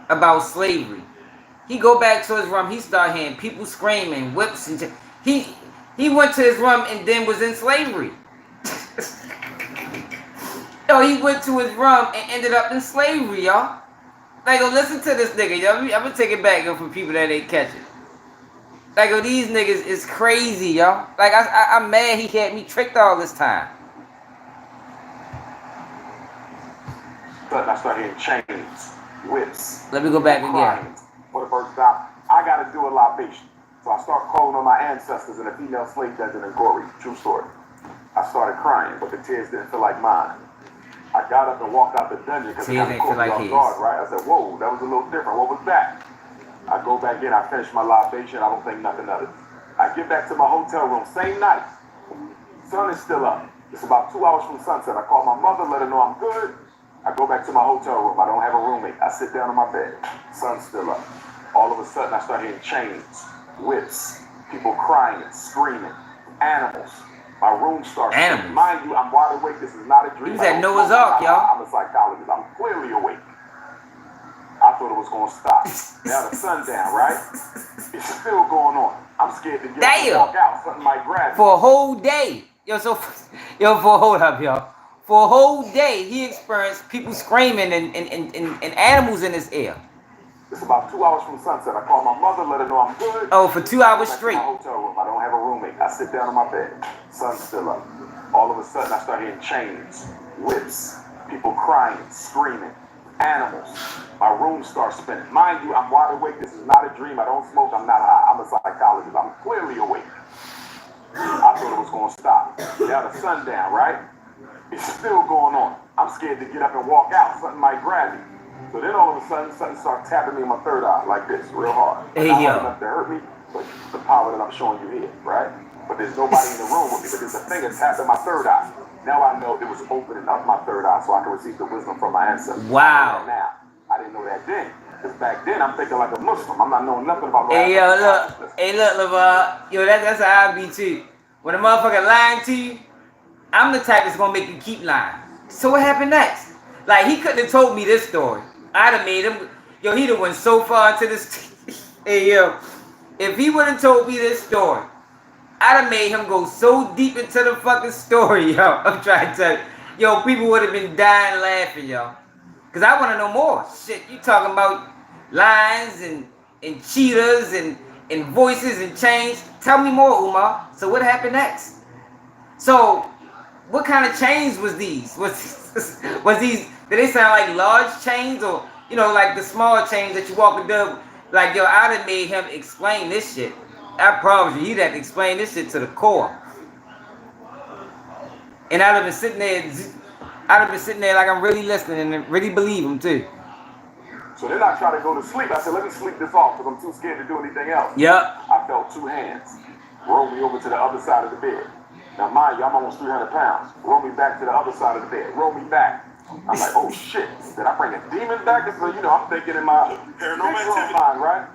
about slavery. He go back to his room. He start hearing people screaming, whips and he went to his room and then was in slavery. Yo, he went to his room and ended up in slavery, y'all. Like, yo, listen to this nigga, yo. I'm gonna take it back, yo, for people that ain't catch it. Like, yo, these niggas is crazy, yo. Like, I'm mad he had me tricked all this time. I start hearing chains, whips. Let me go back again. For the first time, I got to do a libation. So I start calling on my ancestors in a female slave dungeon in Gory. True story. I started crying, but the tears didn't feel like mine. I got up and walked out the dungeon because it kind of caught me off guard, right? I said, whoa, that was a little different. What was that? I go back in, I finish my libation, I don't think nothing of it. I get back to my hotel room, same night. Sun is still up. It's about 2 hours from sunset. I call my mother, let her know I'm good. I go back to my hotel room. I don't have a roommate. I sit down on my bed. Sun's still up. All of a sudden, I start hearing chains, whips, people crying, screaming, animals. My room starts spinning. Mind you, I'm wide awake. This is not a dream. He was at Noah's Ark, y'all. I'm a psychologist. I'm clearly awake. I thought it was going to stop. Now the sun's down, right? It's still going on. I'm scared to get up and walk out. Something might grab me. For a whole day. Hold up, y'all. For a whole day, he experienced people screaming and animals in his ear. It's about 2 hours from sunset. I call my mother, let her know I'm good. Oh, for 2 hours straight. My hotel room. I don't have a roommate. I sit down on my bed. Sun's still up. All of a sudden, I start hearing chains, whips, people crying, screaming, animals. My room starts spinning. Mind you, I'm wide awake. This is not a dream. I don't smoke. I'm not high. I'm a psychologist. I'm clearly awake. I thought it was going to stop. Now the sun down, right? It's still going on. I'm scared to get up and walk out. Something might grab me. So then all of a sudden, something starts tapping me in my third eye like this, real hard. Hey, not yo. hard enough to hurt me, but the power that I'm showing you here, right? but there's nobody in the room with me. But there's a thing that's tapping my third eye. Now I know it was opening up my third eye so I can receive the wisdom from my ancestors. Wow. Now, I didn't know that then. Because back then, I'm thinking like a Muslim. I'm not knowing nothing about Hey, yo, look. Hey, look, LeVar. Yo, that's how I be too. When a motherfucker lying to you, I'm the type that's gonna make you keep lying. So what happened next? Like, he couldn't have told me this story. I'd have made him, yo, he'd have went so far into this. Hey, yo, if he would have told me this story, I'd have made him go so deep into the fucking story, yo. I'm trying to tell you. Yo, people would have been dying laughing, yo. Because I want to know more. Shit, you talking about lines and cheetahs and voices and change. Tell me more, Umar. So what happened next? So what kind of chains was these? Was these, did they sound like large chains or, you know, like the small chains that you walk with the, like, yo, I'd have made him explain this shit. I promise you, he'd have to explain this shit to the core. And I'd have been sitting there like I'm really listening and really believe him too. So then I tried to go to sleep. I said, let me sleep this off because I'm too scared to do anything else. Yep. I felt two hands roll me over to the other side of the bed. Now, mind you, I'm almost 300 pounds. Roll me back to the other side of the bed. Roll me back. I'm like, oh shit. Did I bring a demon back? So, you know, I'm thinking in my paranormal mind, right?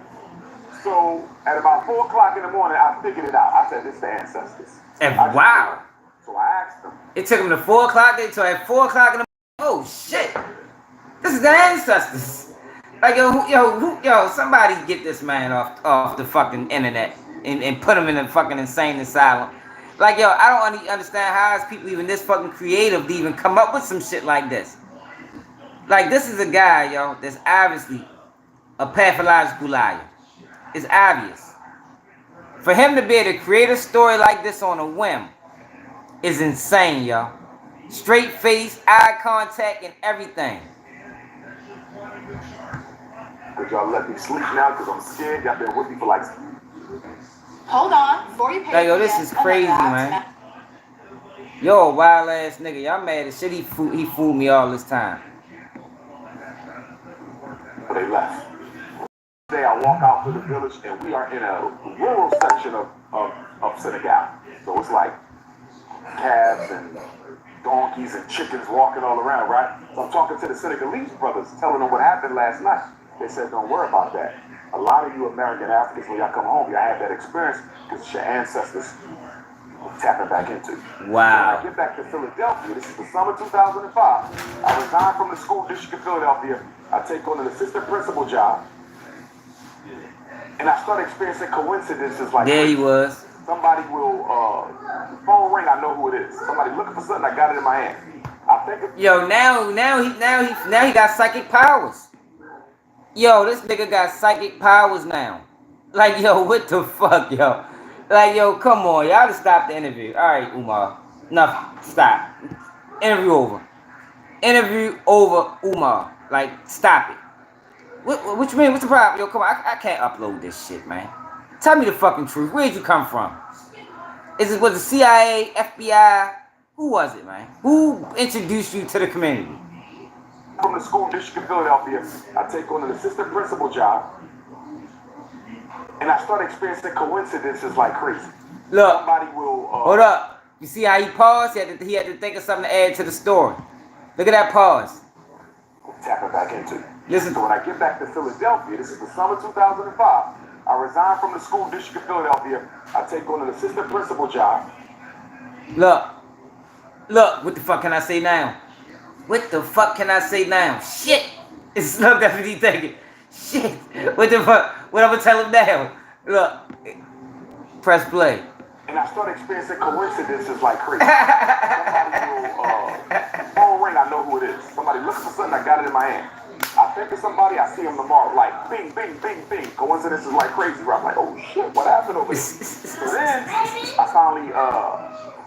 So at about 4 o'clock in the morning, I figured it out. I said, this is the ancestors. And wow. So I asked them. It took him to 4 o'clock. So at 4 o'clock in the morning, oh shit. This is the ancestors. Like, yo, somebody get this man off the fucking internet and put him in a fucking insane asylum. Like, yo, I don't understand how is people even this fucking creative to even come up with some shit like this. Like, this is a guy, yo, that's obviously a pathological liar. It's obvious. For him to be able to create a story like this on a whim is insane, yo. Straight face, eye contact, and everything. Could y'all let me sleep now? Because I'm scared. Y'all been with me for like... Hold on, before you pay. Like, yo, this is crazy, man. Yo, wild ass nigga. Y'all mad as shit. He fooled me all this time. But they left. Today I walk out to the village and we are in a rural section of Senegal. So it's like calves and donkeys and chickens walking all around, right? So I'm talking to the Senegalese brothers, telling them what happened last night. They said, don't worry about that. A lot of you American Africans, when y'all come home, y'all have that experience because it's your ancestors tapping back into. Wow. So when I get back to Philadelphia, this is the summer 2005. I resign from the school district of Philadelphia. I take on an assistant principal job. And I start experiencing coincidences like there he was. Somebody will, phone ring, I know who it is. Somebody looking for something, I got it in my hand. I think yo, now he got psychic powers. Yo, this nigga got psychic powers now. Like, yo, what the fuck, yo? Like, yo, come on, y'all just stop the interview. All right, Umar. Enough. Stop. Interview over. Interview over, Umar. Like, stop it. What you mean? What's the problem? Yo, come on. I can't upload this shit, man. Tell me the fucking truth. Where'd you come from? Was it CIA, FBI? Who was it, man? Who introduced you to the community? From the school district of Philadelphia, I take on an assistant principal job. And I start experiencing coincidences like crazy. Look, somebody will... hold up. You see how he paused? He had to think of something to add to the story. Look at that pause. Tapping back into. Listen. So when I get back to Philadelphia, this is the summer 2005, I resign from the school district of Philadelphia. I take on an assistant principal job. Look, what the fuck can I say now? What the fuck can I say now? Shit! Look, that's what he's thinking. Shit! What the fuck? What I'm gonna tell him now? Look, press play. And I start experiencing coincidences like crazy. Somebody will, phone ring, I know who it is. Somebody looking for something, I got it in my hand. I think of somebody, I see him tomorrow, like bing, bing, bing, bing. Coincidences like crazy, right? I'm like, oh shit, what happened over here? So then, I finally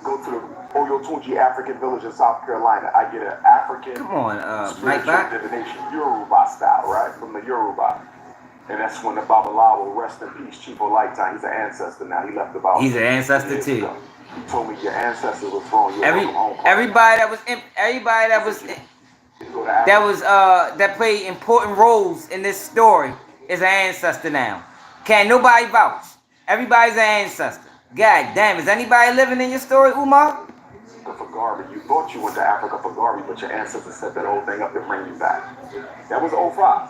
go to the Oyotunji African village in South Carolina. I get an African spiritual divination, Yoruba style, right? From the Yoruba. And that's when the Babalawo, rest in peace, Chief Olaita, he's an ancestor now. He left about... He's an ancestor too. He told me your ancestors was throwing you everybody that played important roles in this story is an ancestor now. Can't nobody vouch. Everybody's an ancestor. God damn, is anybody living in your story, Umar? For Garvey, you thought you went to Africa for Garvey, but your ancestors set that whole thing up to bring you back. That was 05.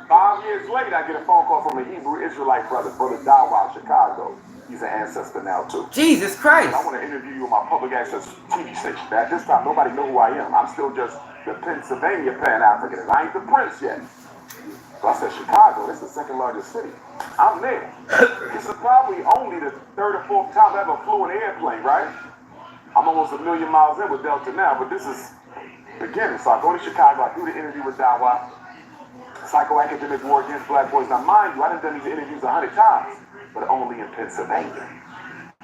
5 years later, I get a phone call from a Hebrew Israelite brother Dawa, Chicago. He's an ancestor now too. Jesus Christ. I want to interview you on my public access TV station. At this time, nobody know who I am. I'm still just the Pennsylvania Pan-Africanist. I ain't the prince yet. So I said, Chicago, that's the second largest city. I'm there. This is probably only the third or fourth time I ever flew an airplane, right? I'm almost 1 million miles in with Delta now, but this is beginning. So I go to Chicago, I do the interview with Dawa, psychoacademic war against black boys. Now, mind you, I done these interviews 100 times, but only in Pennsylvania.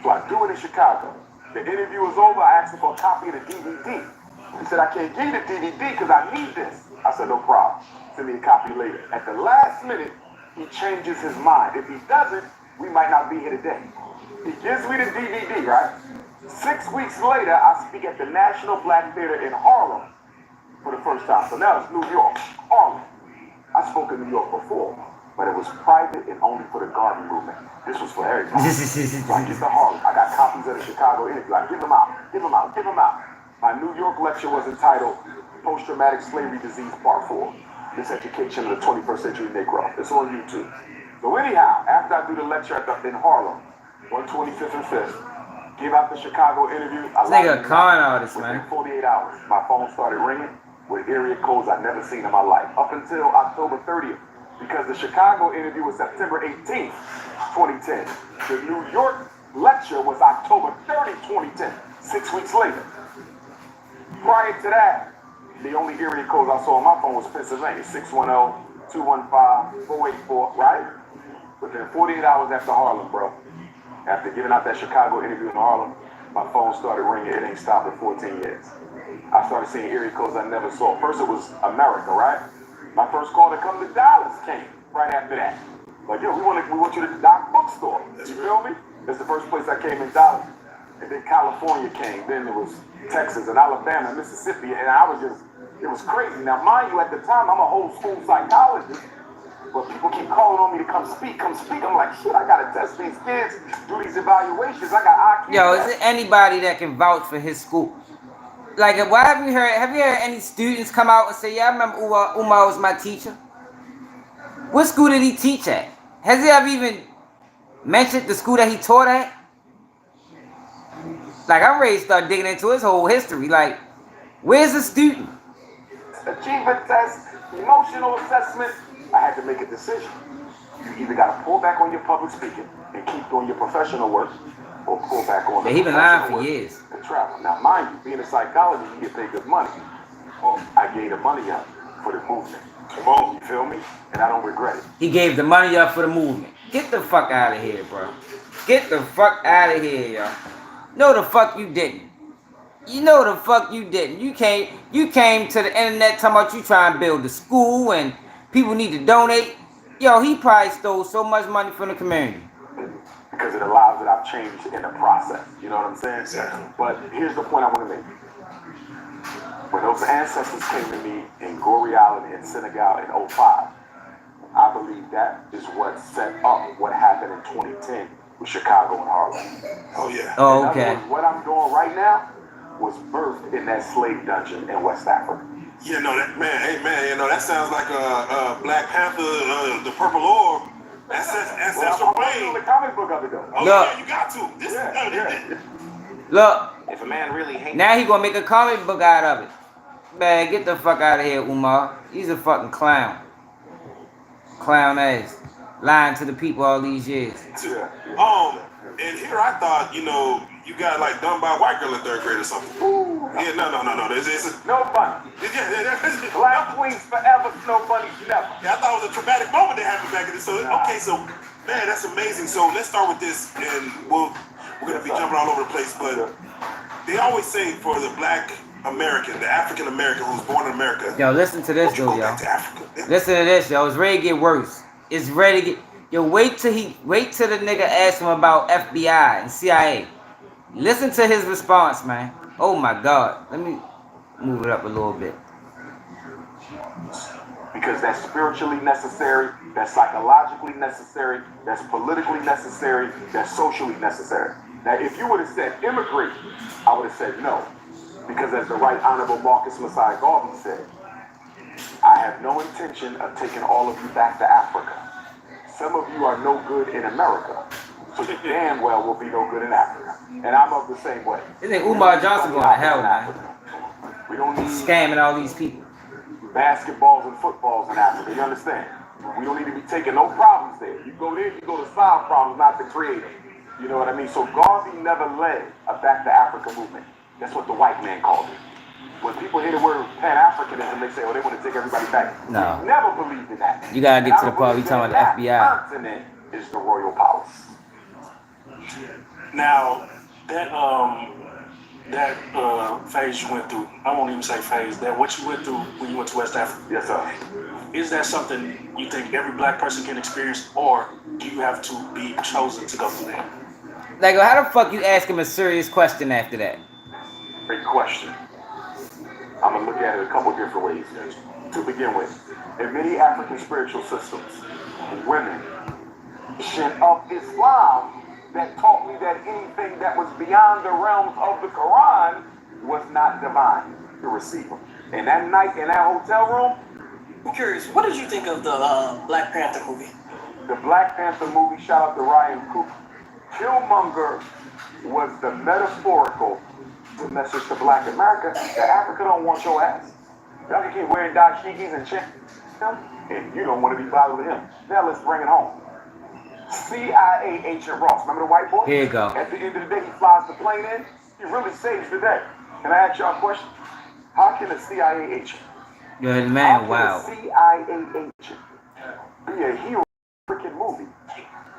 So I do it in Chicago. The interview was over, I asked him for a copy of the DVD. He said, I can't give you the DVD because I need this. I said, no problem. Send me a copy later. At the last minute, he changes his mind. If he doesn't, we might not be here today. He gives me the DVD, right? 6 weeks later, I speak at the National Black Theater in Harlem for the first time. So now it's New York, Harlem. I spoke in New York before, but it was private and only for the Garvey movement. This was for everybody. So I get to Harlem. I got copies of the Chicago interview. I give them out. My New York lecture was entitled Post-Traumatic Slavery Disease Part 4. Miseducation of the 21st Century Negro. It's on YouTube. So anyhow, after I do the lecture in Harlem, 125th and 5th, give out the Chicago interview. This nigga a con artist, man. Within 48 hours, my phone started ringing with area codes I'd never seen in my life. Up until October 30th, because the Chicago interview was September 18th, 2010. The New York lecture was October 30, 2010, 6 weeks later. Prior to that, the only area codes I saw on my phone was Pennsylvania, 610-215-484, right? Within 48 hours after Harlem, bro. After giving out that Chicago interview in Harlem, my phone started ringing. It ain't stopped in 14 years. I started seeing area codes I never saw. First it was America, right? My first call to come to Dallas came right after that. Like, yo, we want you to the Doc bookstore. You feel me? That's the first place I came in Dallas. And then California came. Then there was Texas and Alabama and Mississippi. And I was just, it was crazy. Now, mind you, at the time, I'm a whole school psychologist. But people keep calling on me to come speak. I'm like, shit, I gotta test these kids, do these evaluations. I got IQ. Yo, is there anybody that can vouch for his school? Like, why have you heard any students come out and say, yeah, I remember Umar was my teacher? What school did he teach at? Has he ever even mentioned the school that he taught at? Like, I'm ready to start digging into his whole history. Like, where's the student? Achievement test, emotional assessment. I had to make a decision. You either got to pull back on your public speaking and keep doing your professional work, or pull back on the he been lying for years. And travel. Now, mind you, being a psychologist, you get paid good money. Well, I gave the money up for the movement. Come on, you feel me? And I don't regret it. He gave the money up for the movement. Get the fuck out of here, bro. Get the fuck out of here, y'all. No, the fuck you didn't. You know the fuck you didn't. You came to the internet talking about you trying to build a school and people need to donate. Yo, he probably stole so much money from the community. Because of the lives that I've changed in the process. You know what I'm saying? Exactly. But here's the point I want to make. When those ancestors came to me in Goree Island in Senegal in 05, I believe that is what set up what happened in 2010 with Chicago and Harlem. Oh, yeah. Oh, okay. What I'm doing right now was birthed in that slave dungeon in West Africa. Yeah, no, that man, hey man, you know that sounds like a Black Panther, the Purple Orb. That's ancestral pain. The comic book of it though. Oh yeah, you got to. This Look, if a man really hates, now he gonna make a comic book out of it. Man, get the fuck out of here, Umar. He's a fucking clown. Clown ass. Lying to the people all these years. Yeah. And here I thought, you know, you got like done by a white girl in 3rd grade or something. Ooh. Yeah, no. No bunny. Yeah, Black queens forever, no bunnies never. Yeah, I thought it was a traumatic moment that happened back in this. So okay, so man, that's amazing. So let's start with this, and we're gonna be jumping all over the place. But they always say for the Black American, the African American who's born in America. Yo, listen to this, dude, yo. Listen to this, yo. It's ready to get worse. It's ready to get. Yo, wait till the nigga asks him about FBI and CIA. Listen to his response, man. Oh my God. Let me move it up a little bit. because that's spiritually necessary, that's psychologically necessary, that's politically necessary, that's socially necessary. Now, if you would have said immigrate, I would have said no, because as the Right Honorable Marcus Messiah Garvey said, I have no intention of taking all of you back to Africa. Some of you are no good in America, so you damn well will be no good in Africa. And I'm of the same way. Isn't Umar Johnson going to hell, man? We don't need Scamming all these people. basketballs and footballs in Africa, you understand? We don't need to be taking no problems there. You go there, you go to solve problems, not to create them. You know what I mean? So Garvey never led a back to Africa movement. That's what the white man called it. When people hear the word Pan-Africanism, they say, oh, they want to take everybody back. No. We never believed in that. You gotta get to the part we talking about the FBI. Continent is the royal palace. Now, that phase you went through, I won't even say phase, that what you went through when you went to West Africa. Yes, sir. Is that something you think every black person can experience, or do you have to be chosen to go through that? Like, how the fuck you ask him a serious question after that? Great question. I'm going to look at it a couple different ways. To begin with, in many African spiritual systems, women of Islam that taught me that anything that was beyond the realms of the Quran was not divine to receive them. And that night in that hotel room, I'm curious, what did you think of the Black Panther movie? the Black Panther movie, shout out to Ryan Coop, Killmonger was the metaphorical message to Black America that Africa don't want your ass. Y'all can keep wearing dashikis and chant him, and you don't want to be bothered with him. Now let's bring it home. CIA agent Ross, remember the white boy? Here you go. At the end of the day, he flies the plane in. He really saves the day. Can I ask y'all a question? How can a CIA agent? You're the man, wow. How can a CIA agent be a hero in a freaking movie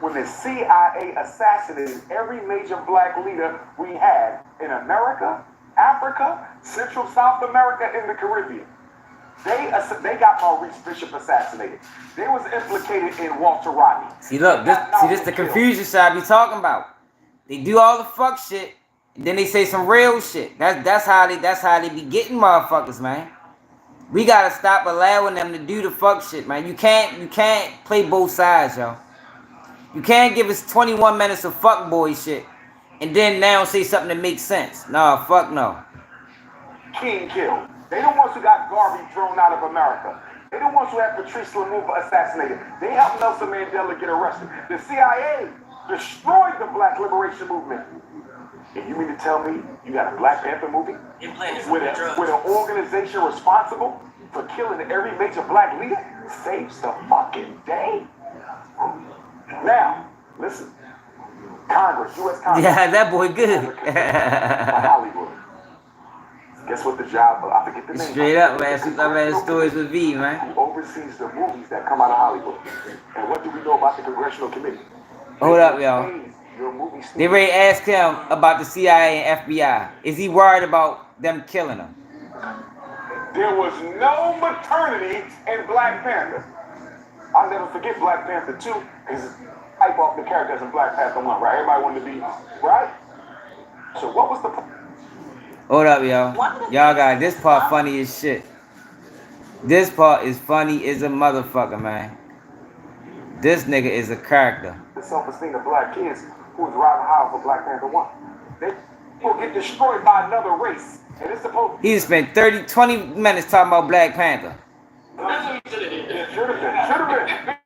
when the CIA assassinated every major black leader we had in America, Africa, Central South America, and the Caribbean? They got Maurice Bishop assassinated. They was implicated in Walter Rodney. See, look, this the confusion shit I be talking about. They do all the fuck shit, and then they say some real shit. That's how they be getting motherfuckers, man. We gotta stop allowing them to do the fuck shit, man. You can't play both sides, yo. You can't give us 21 minutes of fuck boy shit, and then now say something that makes sense. Nah, fuck no. King killed. They the ones who got Garvey thrown out of America. They the ones who had Patrice Lumumba assassinated. They helped Nelson Mandela get arrested. The CIA destroyed the Black Liberation Movement. And you mean to tell me you got a Black Panther movie with an organization responsible for killing every major black leader? Saves the fucking day. Now, listen. Congress, U.S. Congress. Yeah, that boy good. Hollywood. Guess what the job of? I forget the name. Straight up, man. Since I read stories with V, man. Who oversees the movies that come out of Hollywood? And what do we know about the Congressional Committee? Hold up, y'all. They already asked him about the CIA and FBI. Is he worried about them killing him? There was no maternity in Black Panther. I'll never forget Black Panther 2 because hype off the characters in Black Panther 1, right? Everybody wanted to be, right? So what was the point? Hold up, y'all. Y'all got this part funny as shit. This part is funny as a motherfucker, man. This nigga is a character. The self-esteem of black kids who was riding high for Black Panther 1. They will get destroyed by another race. And it's supposed He spent 20 minutes talking about Black Panther. It should have been.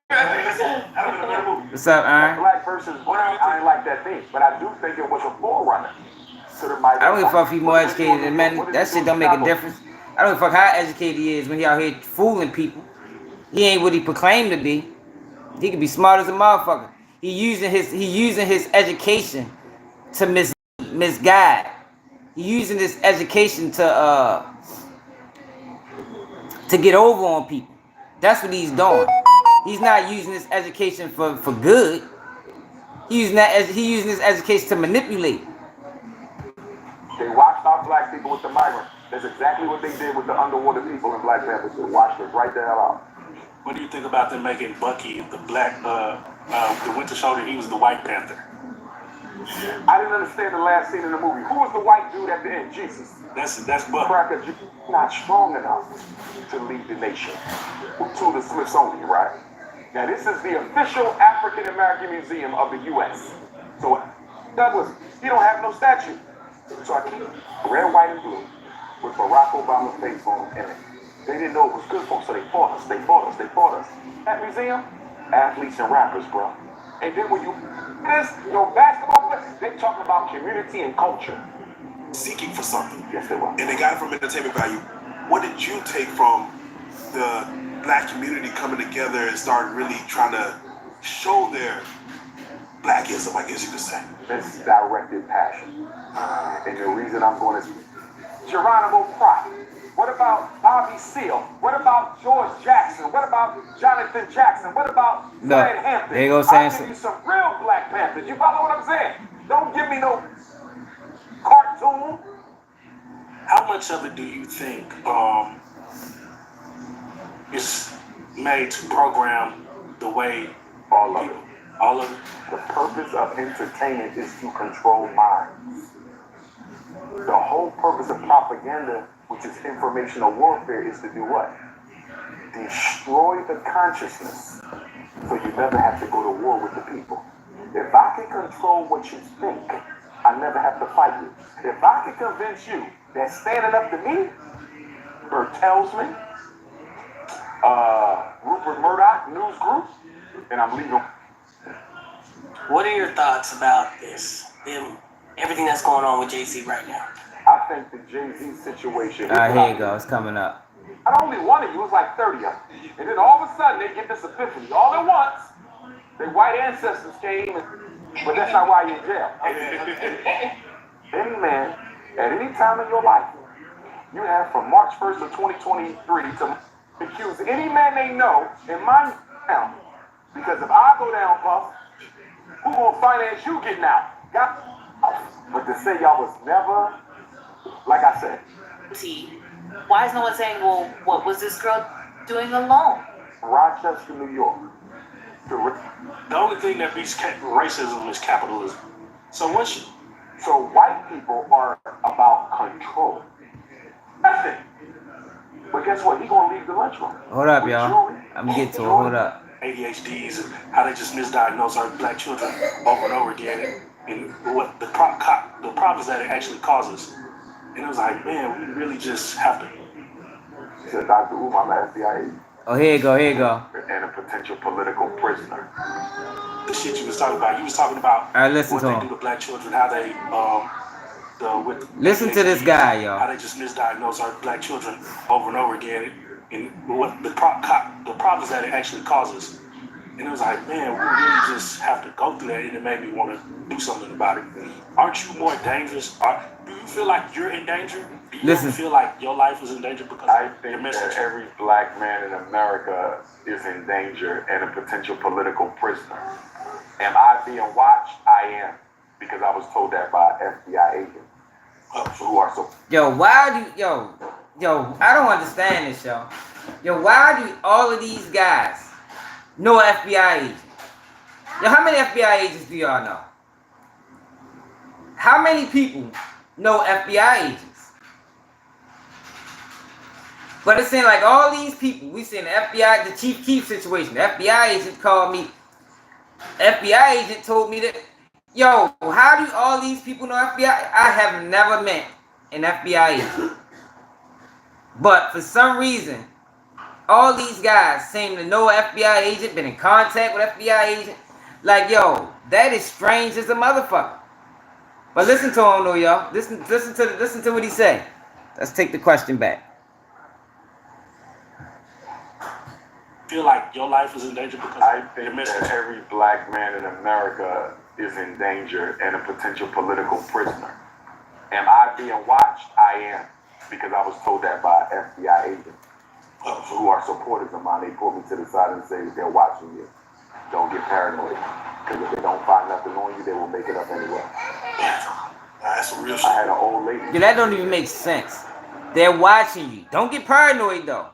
What's up, Aaron? Black versus brown, I ain't like that thing. But I do think it was a forerunner. I don't give a fuck if he's more educated than men. That shit don't make a difference. I don't give a fuck how educated he is when he out here fooling people. He ain't what he proclaimed to be. He could be smart as a motherfucker. He using his education to misguide. He using this education to get over on people. That's what he's doing. He's not using this education for good. He's using this education to manipulate. They watched our black people with the migrants. That's exactly what they did with the underwater people in Black Panther. They watched us right the hell out. What do you think about them making Bucky the black, the Winter Soldier? He was the White Panther. I didn't understand the last scene in the movie. Who was the white dude at the end? Jesus. That's Buck. Cracker, you're not strong enough to lead the nation. To the Smithsonian, right? Now, this is the official African American Museum of the U.S. So, Douglas, he don't have no statue. So I keep red, white, and blue with Barack Obama's face on it. And they didn't know it was good for, so they fought us. They fought us. They fought us. That museum, athletes and rappers, bro. And then when you basketball players, they talking about community and culture. Seeking for something. Yes, they were. And they got it from entertainment value. What did you take from the black community coming together and start really trying to show their blackism, I guess you could say? This directed passion. And the reason I'm going to Geronimo Pratt. What about Bobby Seale? What about George Jackson? What about Jonathan Jackson? What about Fred Hampton? There you go, I'll Samson. give you some real Black Panthers. You follow what I'm saying? Don't give me no cartoon. How much of it do you think is made to program the way All of it. all of it? The purpose of entertainment is to control minds. The whole purpose of propaganda, which is informational warfare, is to do what? Destroy the consciousness so you never have to go to war with the people. If I can control what you think, I never have to fight you. If I can convince you that standing up to me, Bertelsmann, Rupert Murdoch, News Group, and I'm leaving. What are your thoughts about this? Everything that's going on with JC right now? I think the Jay-Z situation. Alright, here you go. It's coming up. Not only one of you, it was like 30 of them. And then all of a sudden, they get this epiphany. All at once, their white ancestors came, but that's not why you're in jail. Any man, at any time in your life, you have from March 1st of 2023 to accuse any man they know and mind down. Because if I go down, Puff, who gonna finance you getting out? But to say y'all was never, like I said. Why is no one saying, well, what was this girl doing alone? Rochester, New York. The only thing that beats racism is capitalism. So white people are about control. That's it. But guess what? He gonna leave the lunchroom. Hold up, y'all. I'm gonna get to it. Hold up. ADHDs and how they just misdiagnose our black children over and over again, and what the problems that it actually causes. And it was like, man, we really just have to. He said, Dr. Umar, I'm an FBI agent. Oh, here you go. Here you go. And a potential political prisoner. The shit you was talking about. You was talking about All right, listen what to they him. do to black children, how they Listen to this guy, y'all. How they just misdiagnose our black children over and over again, and what the problems that it actually causes. And it was like, man, we really just have to go through that, and it made me want to do something about it. Aren't you more dangerous? Do you feel like you're in danger? Do you ever feel like your life is in danger because I of think your message? that every black man in America is in danger and a potential political prisoner. Am I being watched? I am. Because I was told that by FBI agents who are so. Yo, why do yo, I don't understand this, yo. Yo, why do all of these guys know FBI agents? Yo, how many FBI agents do y'all know? How many people know FBI agents? But it's saying like all these people, we seen the FBI, the Chief Keef situation. The FBI agent called me. FBI agent told me that, yo, how do all these people know FBI? I have never met an FBI agent. But for some reason, all these guys seem to know an FBI agent, been in contact with FBI agent. Like, yo, that is strange as a motherfucker. But listen to him though, y'all. Listen to what he say. Let's take the question back. Feel like your life is in danger because I think that every black man in America is in danger and a potential political prisoner. Am I being watched? I am. Because I was told that by FBI agents who are supporters of mine. They pulled me to the side and say they're watching you. Don't get paranoid. Because if they don't find nothing on you, they will make it up anyway. That's some real shit. I had an old lady. Yeah, that don't even make sense. They're watching you. Don't get paranoid though.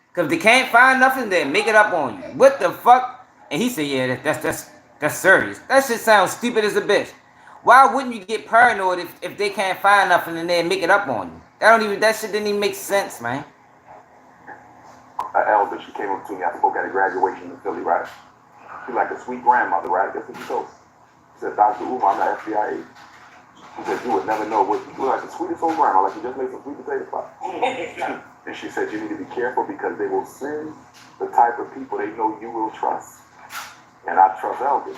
Because they can't find nothing, they make it up on you. What the fuck? And he said, yeah, that's serious. That shit sounds stupid as a bitch. Why wouldn't you get paranoid if they can't find nothing and then make it up on you? That shit didn't even make sense, man. An elder, she came up to me. I spoke at a graduation in Philly, right? She's like a sweet grandmother, right? That's what she told me. She said, Dr. Umar, I'm the FBI agent. She said, you would never know what you look like the sweetest old grandma, like you just made some sweet potato pie. And she said, you need to be careful because they will send the type of people they know you will trust. And I trust elders.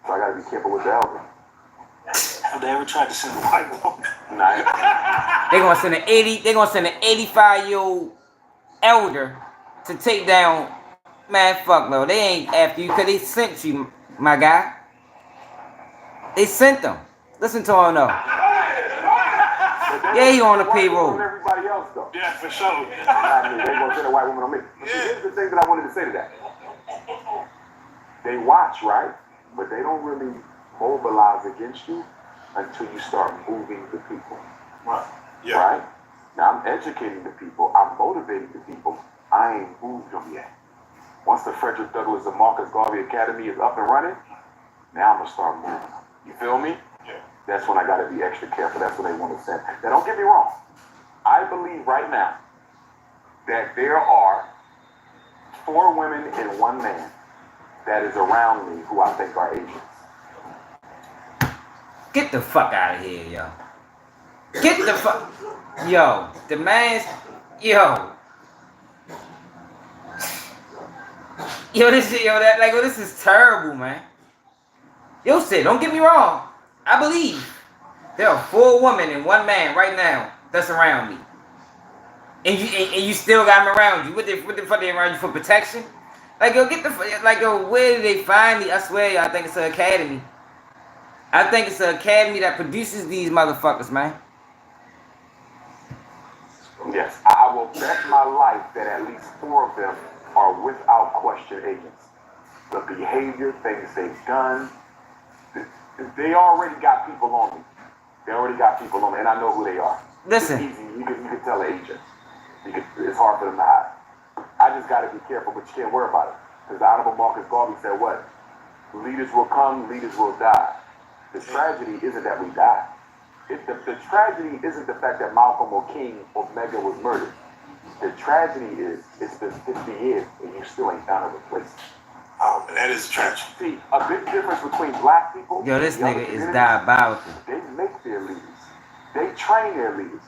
So I gotta be careful with the elders. Have they ever tried to send a white woman? Nah. They're gonna send an 85-year-old elder to take down. Man, fuck no, they ain't after you because they sent you, my guy. They sent them. Listen to him though. Yeah, he on the payroll. Everybody else though. Yeah, for sure. They gonna send a white woman on me. But see, here's the thing that I wanted to say to that. They watch, right? But they don't really mobilize against you until you start moving the people. Right. Yeah. Right? Now I'm educating the people. I'm motivating the people. I ain't moved them yet. Once the Frederick Douglass and Marcus Garvey Academy is up and running, now I'm gonna start moving them. You feel me? Yeah. That's when I gotta be extra careful. That's when they want to send. Now don't get me wrong. I believe right now that there are 4 women and 1 man that is around me who I think are agents. Get the fuck out of here, yo. Get the fuck. Yo, the man's. Yo. Yo, this shit, yo, this is terrible, man. Yo, shit, don't get me wrong. I believe there are 4 women and 1 man right now that's around me. And you still got them around you. What the fuck they around you for protection? Like, yo, get the fuck. Like, yo, where did they find me? I swear, y'all, I think it's an academy. I think it's an academy that produces these motherfuckers, man. Yes, I will bet my life that at least 4 of them are without question agents. The behavior, things they've done, they already got people on me. They already got people on me, and I know who they are. Listen. It's easy. You can tell an agent. It's hard for them to hide. I just got to be careful, but you can't worry about it. Because the Honorable Marcus Garvey said what? Leaders will come, leaders will die. The tragedy isn't that we die. The tragedy isn't the fact that Malcolm or King or Mega was murdered. The tragedy is it's been 50 years and you still ain't found a replacement. Oh, that is tragic. See, a big difference between black people. Yo, this nigga is diabolical. They make their leaders. They train their leaders.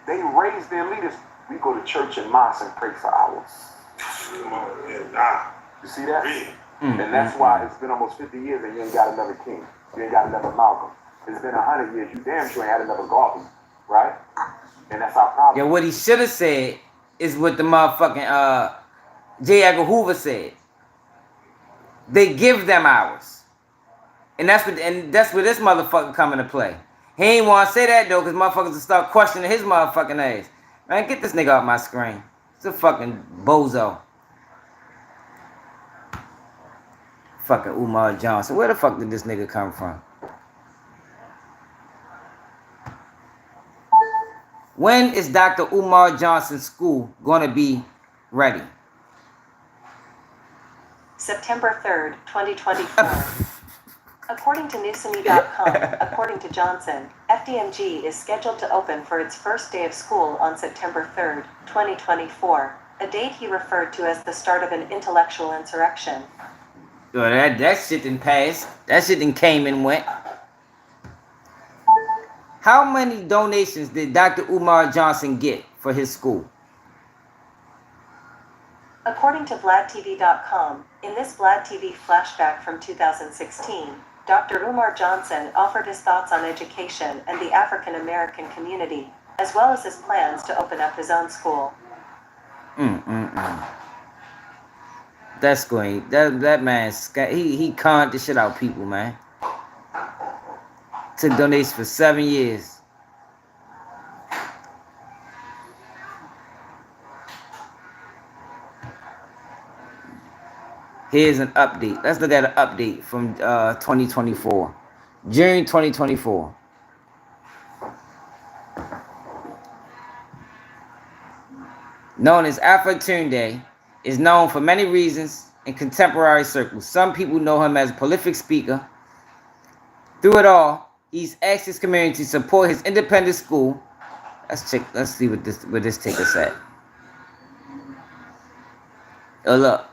They raise their leaders. We go to church and mosque and pray for hours. Come on, man. Nah. You see that? Really? And that's why it's been almost 50 years and you ain't got another King. You ain't got another Malcolm. It's been 100 years. You damn sure ain't had another Garvey, right? And that's our problem. Yo, what he should have said is what the motherfucking J. Edgar Hoover said. They give them hours. And that's where this motherfucker come into play. He ain't want to say that though, because motherfuckers will start questioning his motherfucking ass. Man, get this nigga off my screen. It's a fucking bozo. Fucking Omar Johnson. Where the fuck did this nigga come from? When is Dr. Umar Johnson's school going to be ready? September 3rd, 2024. According to newsome.com, according to Johnson, FDMG is scheduled to open for its first day of school on September 3rd, 2024, a date he referred to as the start of an intellectual insurrection. Yo, that shit didn't pass. That shit didn't came and went. How many donations did Dr. Umar Johnson get for his school? According to VladTV.com, in this Vlad TV flashback from 2016, Dr. Umar Johnson offered his thoughts on education and the African American community, as well as his plans to open up his own school. That's great. That man, he conned the shit out of people, man. Took donations for 7 years. Here's an update. Let's look at an update from 2024. June 2024. Known as Afro Tunde, is known for many reasons in contemporary circles. Some people know him as a prolific speaker. Through it all, He's asked his community to support his independent school. Let's check. Let's see what this take us at. Oh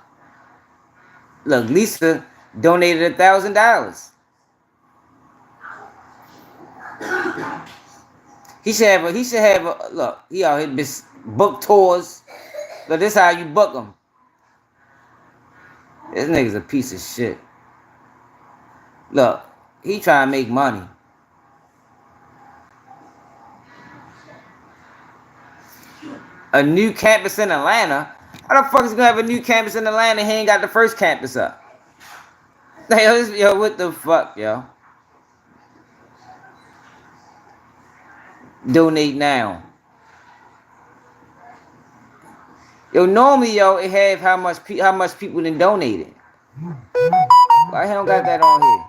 look, Lisa donated $1,000. He should have a look. He out here book tours. Look, this how you book them. This nigga's a piece of shit. Look, he trying to make money. A new campus in Atlanta? How the fuck is he gonna have a new campus in Atlanta? He ain't got the first campus up. Yo, what the fuck, yo? Donate now. Yo, normally, yo, it have how much people done donated. Why he don't got that on here?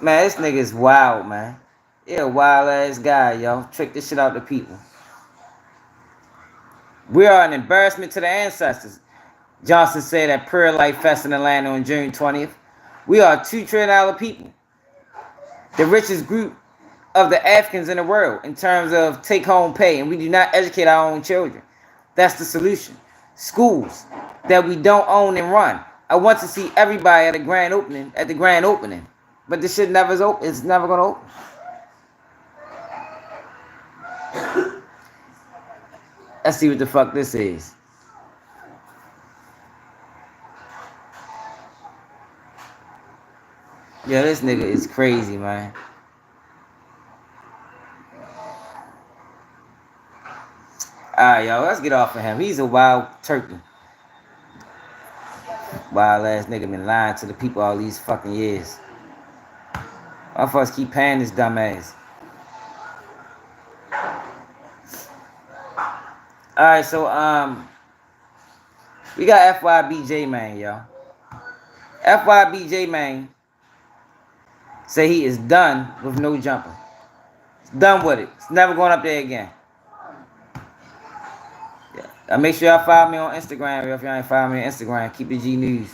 Man, this nigga is wild, man. Yeah, a wild ass guy, yo. Trick this shit out to people. We are an embarrassment to the ancestors, Johnson said at Prayer Life Fest in Atlanta on June 20th. We are a $2 trillion people. The richest group of the Africans in the world in terms of take-home pay, and we do not educate our own children. That's the solution. Schools that we don't own and run. I want to see everybody at the grand opening. But this shit never is open. It's never gonna open. Let's see what the fuck this is. Yo, this nigga is crazy, man. Alright, y'all, let's get off of him. He's a wild turkey. Wild ass nigga been lying to the people all these fucking years. Motherfuckers keep paying this dumb ass. Alright, so we got FYB J Mane, y'all. FYB J Mane say he is done with no jumper. He's done with it. It's never going up there again. Yeah. Make sure y'all follow me on Instagram. If y'all ain't follow me on Instagram, keep the G News.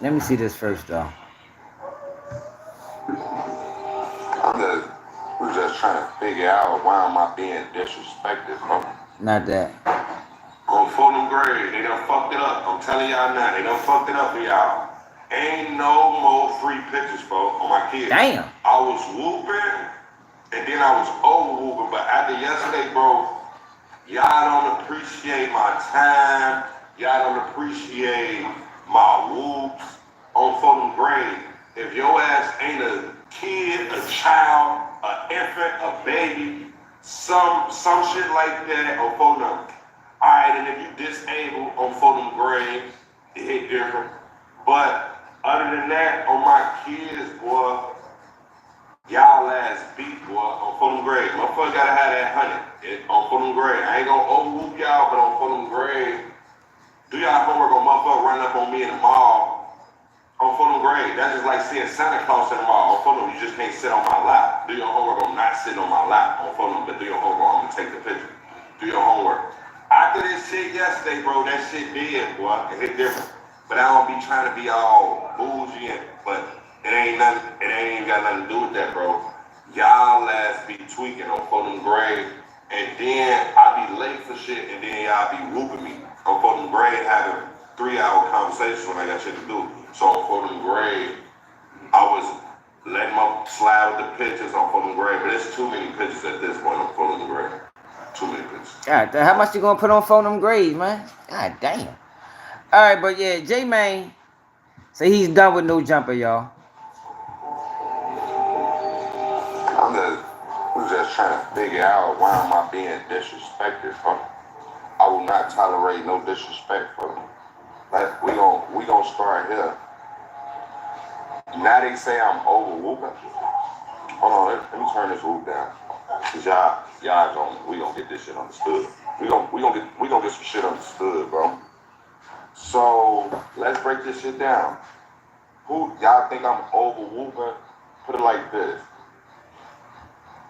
Let me see this first, though. We're just trying to figure out why am I being disrespected, bro? Not that. On Fulham grade, they done fucked it up. I'm telling y'all now, they done fucked it up for y'all. Ain't no more free pictures, bro, on my kids. Damn. I was whooping, and then I was over whooping, but after yesterday, bro, y'all don't appreciate my time. Y'all don't appreciate my whoops on Fulham grade. If your ass ain't a kid, a child, an infant, a baby, some shit like that on Fulham. Alright, and if you disabled on Fulham grade, it hit different. But other than that, on my kids, boy, y'all ass beat, boy, on Fulham grade. Motherfucker gotta have that 100 on Fulham grade. I ain't gonna overwhoop y'all, but on Fulham grade, do y'all homework on motherfucker running up on me in the mall on Fulham grade. That's just like seeing Santa Claus in the mall. On Fulham, you just can't sit on my lap. Do your homework on not sitting on my lap on Fulham, but do your homework on I'm gonna take the picture. Do your homework. After this shit yesterday, bro, that shit did, boy. It hit different. But I don't be trying to be all bougie, but it ain't even got nothing to do with that, bro. Y'all ass be tweaking on Fulham grade, and then I be late for shit, and then y'all be whooping me on Fulham grade, having 3-hour conversations when I got shit to do. So on Fulham grade, I was letting my slide with the pictures on Fulham grade, but it's too many pictures at this point on Fulham grade. Too many pictures. God, how much you gonna put on Fulham grade, man? God damn. Alright, but yeah, J Mane say he's done with no jumper, y'all. We're just trying to figure out why am I being disrespected, bro? I will not tolerate no disrespect, bro. Like, we gon' start here. Now they say I'm over whooping. Hold on, let me turn this whoop down. Cause we gon' get this shit understood. We gon' get some shit understood, bro. So let's break this shit down. Who y'all think I'm over whooping? Put it like this.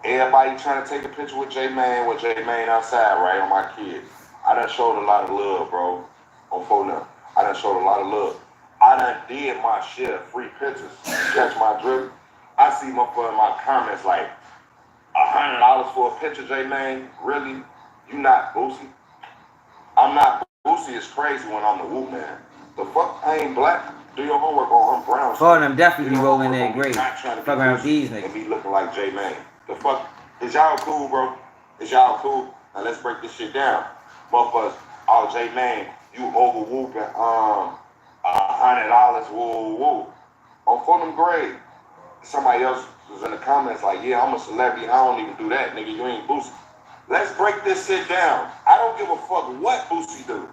Everybody trying to take a picture with J Mane outside, right, on my kids. I done showed a lot of love, bro, on phone now. I done showed a lot of love. I done did my share of free pictures. Catch my drift. I see motherfucker in my comments like, $100 for a picture, J Mane? Really? You not Boosie? I'm not Boosie. It's crazy when I'm the Whoop man. The fuck? I ain't black. Do your homework on I'm brown. Four of them definitely be rolling there great. Fuck around with these niggas. And me looking like J Mane. The fuck? Is y'all cool, bro? Is y'all cool? Now let's break this shit down. Motherfuckers, oh J Mane, you over whooping $100, woo woo. On for them grade. Somebody else was in the comments like, yeah, I'm a celebrity. I don't even do that, nigga. You ain't Boosie. Let's break this shit down. I don't give a fuck what Boosie do.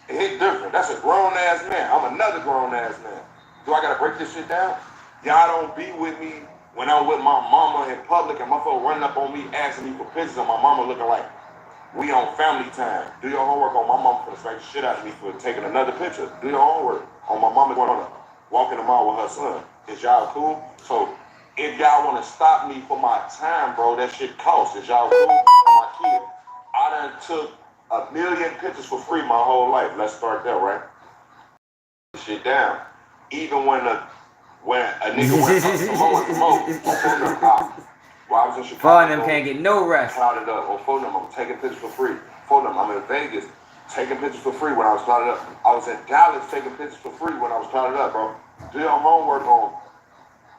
It hit different. That's a grown ass man. I'm another grown ass man. Do I gotta break this shit down? Y'all don't be with me when I'm with my mama in public and my phone running up on me asking me for pictures and my mama looking like we on family time. Do your homework on my mama for the smack the shit out of me for taking another picture. Do your homework on my mama going on walking the mall with her son. Is y'all cool? So if y'all want to stop me for my time, bro, that shit costs. Is y'all cool? For my kid, I done took 1 million pictures for free my whole life. Let's start there, right? Shit down. Even when a nigga went up to I was in Chicago. Four of them can't get no rest. Clouded up. Or for them, I'm taking pictures for free. For them, I'm in Vegas taking pictures for free when I was clouded up. I was in Dallas taking pictures for free when I was clouded up, bro. Do your homework on.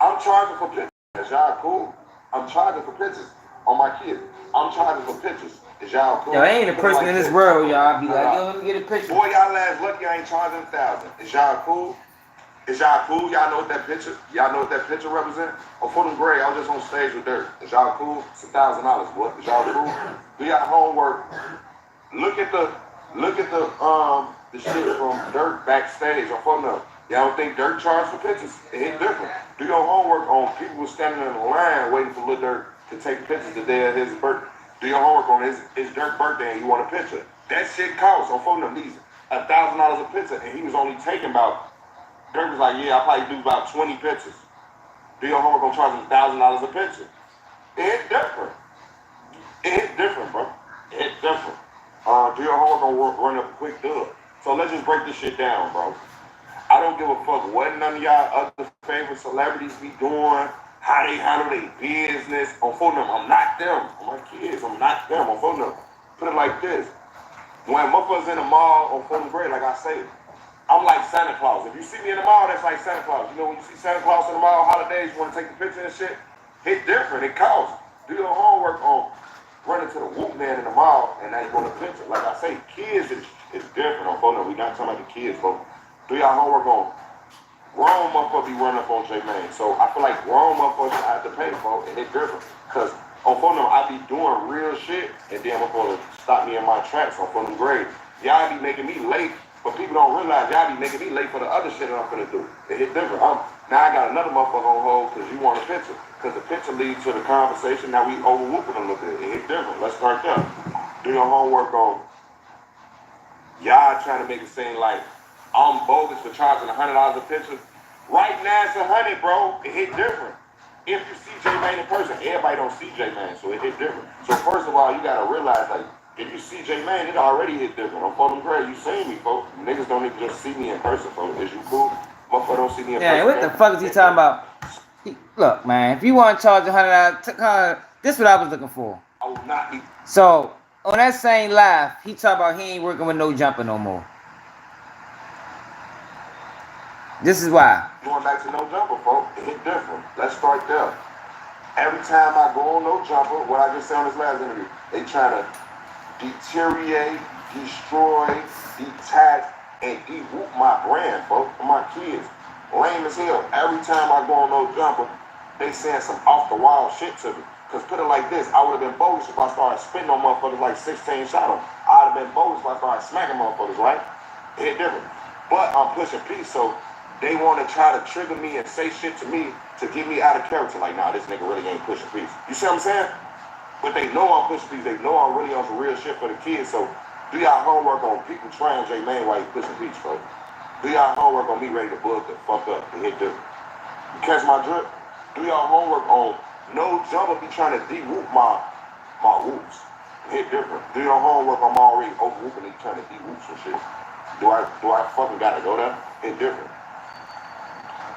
I'm charging for pictures. Is y'all cool? I'm charging for pictures on my kids. I'm charging for pictures. Is y'all cool? Yo, ain't a person in this world, y'all. Be like, yo, let me get a picture. Boy, y'all ass lucky I ain't charging $1,000. Is y'all cool? Is y'all cool? Y'all know what that picture? Y'all know what that picture represent? Or for them gray, I was just on stage with Dirt. Is y'all cool? It's $1,000, boy. Is y'all cool? Do y'all homework? Look at the shit from Dirt backstage or for them. Y'all don't think Dirt charged for pictures? It ain't different. Do your homework on people who standing in the line waiting for Lil Dirt to take pictures the day of his birthday. Do your homework on his Dirt's birthday and you want a picture. That shit costs on phone them these $1,000 a picture and he was only taking about Dirt was like, yeah, I probably do about 20 pictures. Do your homework on charging $1,000 a picture. It's different. It's different, bro. It's different. Do your homework on run up a quick dub. So let's just break this shit down, bro. I don't give a fuck what none of y'all other favorite celebrities be doing, how they handle their business. On phone them, I'm not them. On my kids, I'm not them. On phone them. Put it like this. When motherfuckers in the mall on phone grade, like I say, I'm like Santa Claus. If you see me in the mall, that's like Santa Claus. You know when you see Santa Claus in the mall, holidays, you want to take the picture and shit? It's different. It costs. Do your homework on running to the Whoop man in the mall and now you want a picture. Like I say, kids is different on phone. We not talking about the kids, folks. Do y'all homework on grown motherfuckers be running up on J Mane. So I feel like grown motherfuckers have to pay for it. And it's different. Because on phone I be doing real shit and then motherfuckers stop me in my tracks on phone grade. Y'all be making me late. But people don't realize y'all be making me late for the other shit that I'm finna do. It hit different. Now I got another motherfucker on hold because you want a picture. Because the picture leads to the conversation. Now we over whooping a little bit. It hit different. Let's start there. Do your homework on y'all trying to make it seem like I'm bogus for charging $100 a picture. Right now it's $100, bro. It hit different. If you see J Mane in person, everybody don't see J Mane, so it hit different. So first of all, you gotta realize like, if you see J Mane, it already hit different. I'm fucking great. You seen me, folks. Niggas don't even just see me in person, folks. Is you cool? Motherfucker don't see me in person. Yeah, what the fuck is he talking about? Look, man, if you want to charge $100, this is what I was looking for. I will not be. So, on that same live, he talking about he ain't working with no jumper no more. This is why. Going back to no jumper, folks. It hit different. Let's start there. Every time I go on no jumper, what I just said on this last interview, they trying to deteriorate, destroy, detach, and de-whoop my brand, folks, for my kids. Lame as hell. Every time I go on no jumper, they saying some off-the-wall shit to me. Because put it like this, I would have been bogus if I started spitting on motherfuckers like 16 shot them. I would have been bogus if I started smacking motherfuckers, right? It different. But I'm pushing peace, so they want to try to trigger me and say shit to me to get me out of character. Like, nah, this nigga really ain't pushing peace. You see what I'm saying? But they know I'm pushing peace. They know I'm really on some real shit for the kids. So do y'all homework on people trying J Mane while you pushing peace, folks. Do y'all homework on me ready to bug the fuck up and hit the. You catch my drip? Do y'all homework on No jumper be trying to de-whoop my whoops. Hit different. Do your homework, I'm already over-whooping and trying to de-whoop some shit. Do I fucking gotta go there? Hit different.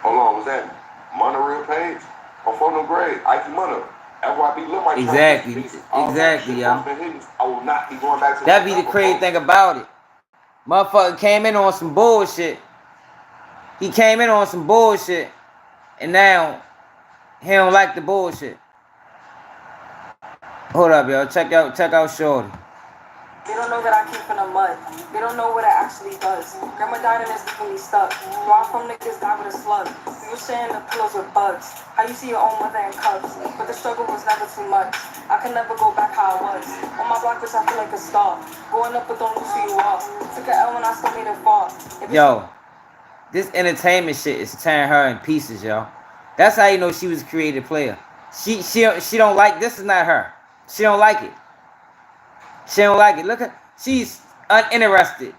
Hold on, was that Monorail page? Or for no grade? Ike Money. FYB look like Exactly, y'all. I will not be going back to That be the crazy thing about it. Motherfucker came in on some bullshit. He came in on some bullshit, and now he don't like the bullshit. Hold up, y'all. Check out Shorty. They don't know that I came from the mud. They don't know what it actually does. Grandma died and it's leaving me stuck. Where I'm from, niggas died with a slug. We were sharing the pillows with bugs. How you see your own mother in cups? But the struggle was never too much. I can never go back how I was. On my block, bitch, I feel like a star. Going up, but don't lose who you are. Took an L when I still made it far. Yo, this entertainment shit is tearing her in pieces, yo. That's how you know she was a creative player. She don't like, this is not her. She don't like it. She don't like it. Look at, she's uninterested.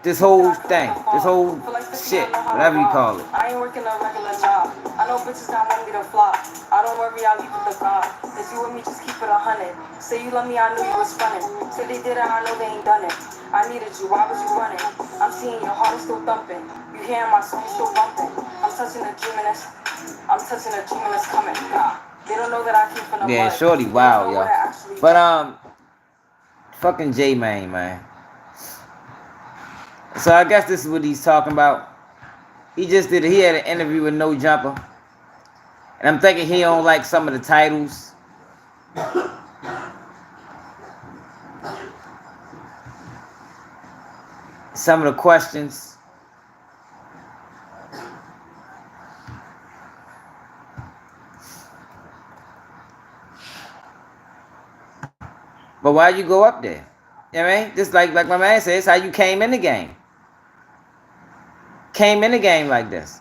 This whole thing, this whole shit, whatever you call it. I ain't working a regular job. I know bitches that want me to flop. I don't worry, I'll leave with the God. If you with me, just keep it 100. Say you love me, I knew you was running. Say they did it, I know they ain't done it. I needed you, why was you running? I'm seeing your heart is still thumping. You hearing my song still bumping. I'm touching a dream and it's coming. They don't know that I came from the Yeah, mud. Shorty, wow, yo. But fucking J Mane, man. So I guess this is what he's talking about. He just did. He had an interview with No Jumper, and I'm thinking he don't like some of the titles. Some of the questions. But why you go up there? You know what I mean? Just like my man says, how you came in the game. Came in the game like this.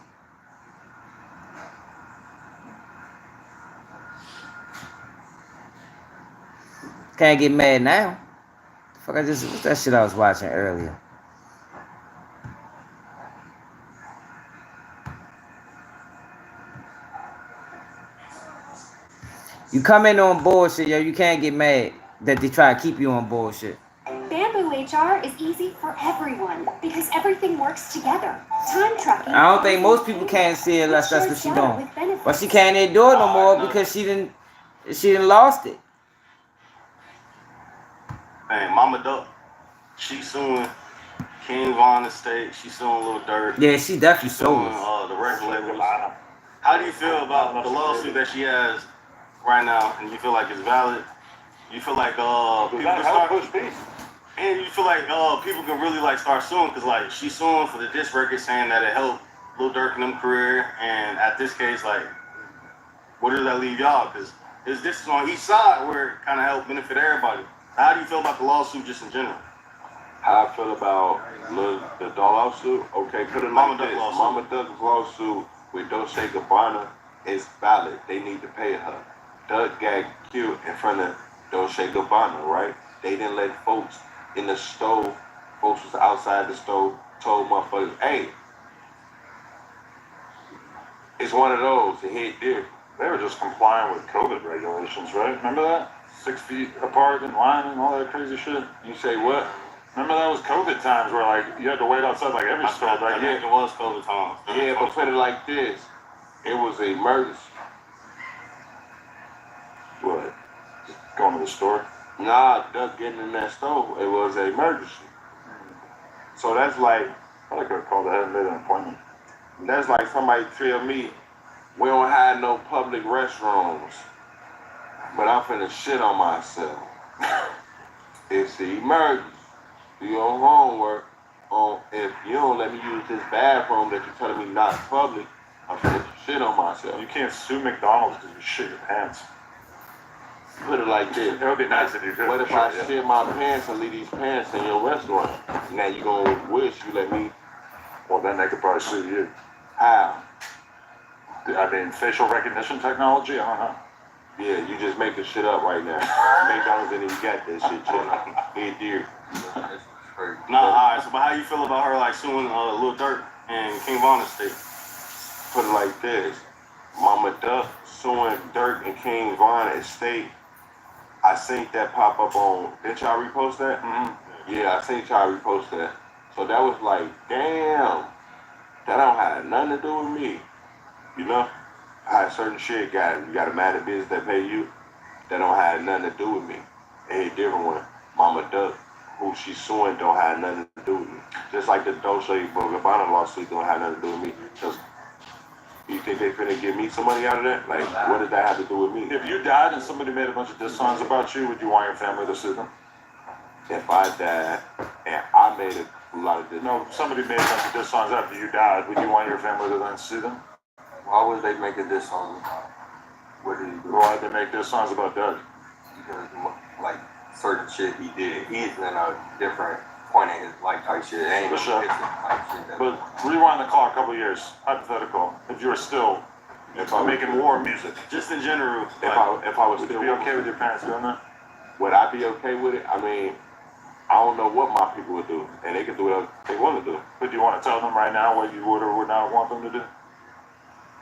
Can't get mad now. Fuck, what's that shit I was watching earlier? You come in on bullshit, yo, you can't get mad that they try to keep you on bullshit. Bamboo HR is easy for everyone because everything works together. Time tracking. I don't think most people can see it unless that's what she doing. But she can't even do it no more because she didn't lost it. Man, Mama Duck, she suing King Von Estate. She suing Lil Durk. Yeah, she definitely suing sold the record labels. How do you feel about the lawsuit that she has right now? And you feel like it's valid? You feel like people can start push peace. And you feel like people can really like start suing because like she's suing for the diss record saying that it helped Lil Durk and them career. And at this case, like, where does that leave y'all? Because this is on each side where it kind of helped benefit everybody. How do you feel about the lawsuit just in general? How I feel about the lawsuit? Okay, put it like this. Mama Duck's lawsuit with Dolce Gabbana is valid. They need to pay her. Duck got killed in front of Dolce Gabbana, right? They didn't let folks in the stove, folks was outside the stove, told motherfuckers, hey, it's one of those, it hit there. They were just complying with COVID regulations, right? Remember that? 6 feet apart in line and all that crazy shit. You say what? Remember that was COVID times where like you had to wait outside like every store back then. It was COVID times. Yeah, but put it like this. It was an emergency. What? Just going to the store? Nah, Duck getting in that stove. It was an emergency. So that's like, I could have called ahead and made an appointment. That's like somebody tell me, we don't have no public restrooms, but I'm finna shit on myself. It's the emergency. Do your homework on if you don't let me use this bathroom that you're telling me not public, I'm finna shit on myself. You can't sue McDonald's because you shit your pants. Put it like this. It would be nice if you could. What if I shit my pants and leave these pants in your restaurant? Now you gonna wish you let me. Well, then they could probably sue you. How? I mean, facial recognition technology? I don't know. Yeah, you just making shit up right now. McDonald's didn't even got that shit, Jay. It did. Nah, alright, so but how you feel about her like suing Lil Durk and King Von Estate? Put it like this. Mama Duck suing Dirk and King Von Estate. I seen that pop up on. Did y'all repost that? Mm-hmm. Yeah, I seen y'all repost that. So that was like, damn, that don't have nothing to do with me. You know, how certain shit you got a man of business that pay you. That don't have nothing to do with me. A different one. Mama Duck, who she's suing, don't have nothing to do with me. Just like the Dolce Gabbana lawsuit don't have nothing to do with me. Just, you think they finna give me some money out of that? Like, what does that have to do with me? If you died and somebody made a bunch of diss songs about you, would you want your family to sue them? If I died and I made a lot of diss. No, somebody made a bunch of diss songs after you died, would you want your family to then sue them? Why would they make a diss song? What did he do? Why did they make diss songs about Doug? Because, like, certain shit he did, he's in a different point in his life type shit. It ain't sure. type shit. But rewind the clock a couple years, hypothetical, if you were still making war music. Just in general, If I was to be okay with your parents doing that? Would I be okay with it? I mean, I don't know what my people would do, and they can do whatever they want to do. But do you want to tell them right now what you would or would not want them to do?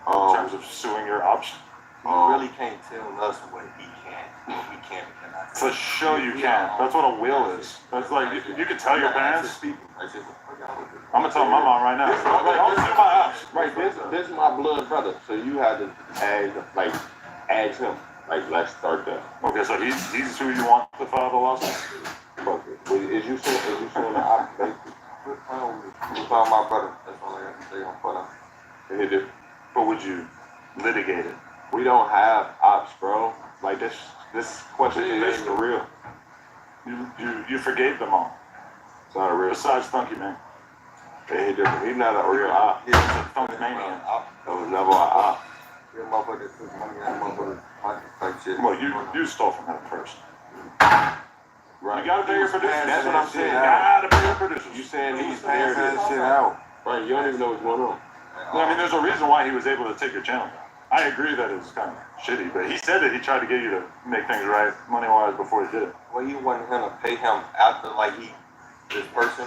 In terms of suing your option? You really can't tell us what he can, what we can and cannot. For sure you can. That's what a will is. That's like, you can tell your parents. I'm going to tell my mom right now. Don't sue my option. Right, this is my blood brother, so you have to ask him. Like, let's start that. Okay, so he's who you want to file the lawsuit? Is you suing the option? You found my brother. That's all I got to say on put up. But would you litigate it? We don't have ops, bro. Like this question is for real. You forgave them all. It's not a real. Besides Funky Man. He different. He's not a real op. He's a Funky Maniac. That was never an op. Real motherfucker took money out of motherfuckers type shit. Well, you stole from him first. Right. You gotta pay your producers. That's what I'm saying. You gotta pay your producers. You saying he's passing that shit out. Right, you don't even know what's going on. I mean, there's a reason why he was able to take your channel down. I agree that it was kind of shitty, but he said that he tried to get you to make things right money-wise before he did it. Well, you wanted him to pay him after, like, this person,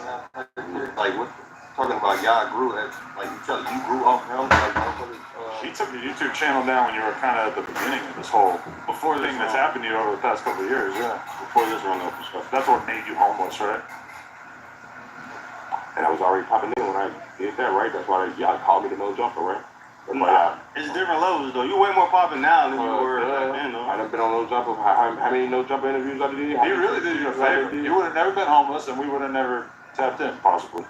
like, what, talking about y'all grew at, like, you grew off him, like, he took your YouTube channel down when you were kind of at the beginning of this whole thing that's happened to you over the past couple of years, yeah. Before this one up and stuff. That's what made you homeless, right? And I was already popping in when I did that, right? That's why y'all called me the no jumper, right? Nah. It's different levels, though. You way more popping now than you were back then, though. I done been on no jumper. How many no jumper interviews I did? He really did you a favor. You would have never been homeless, and we would have never tapped in, possibly.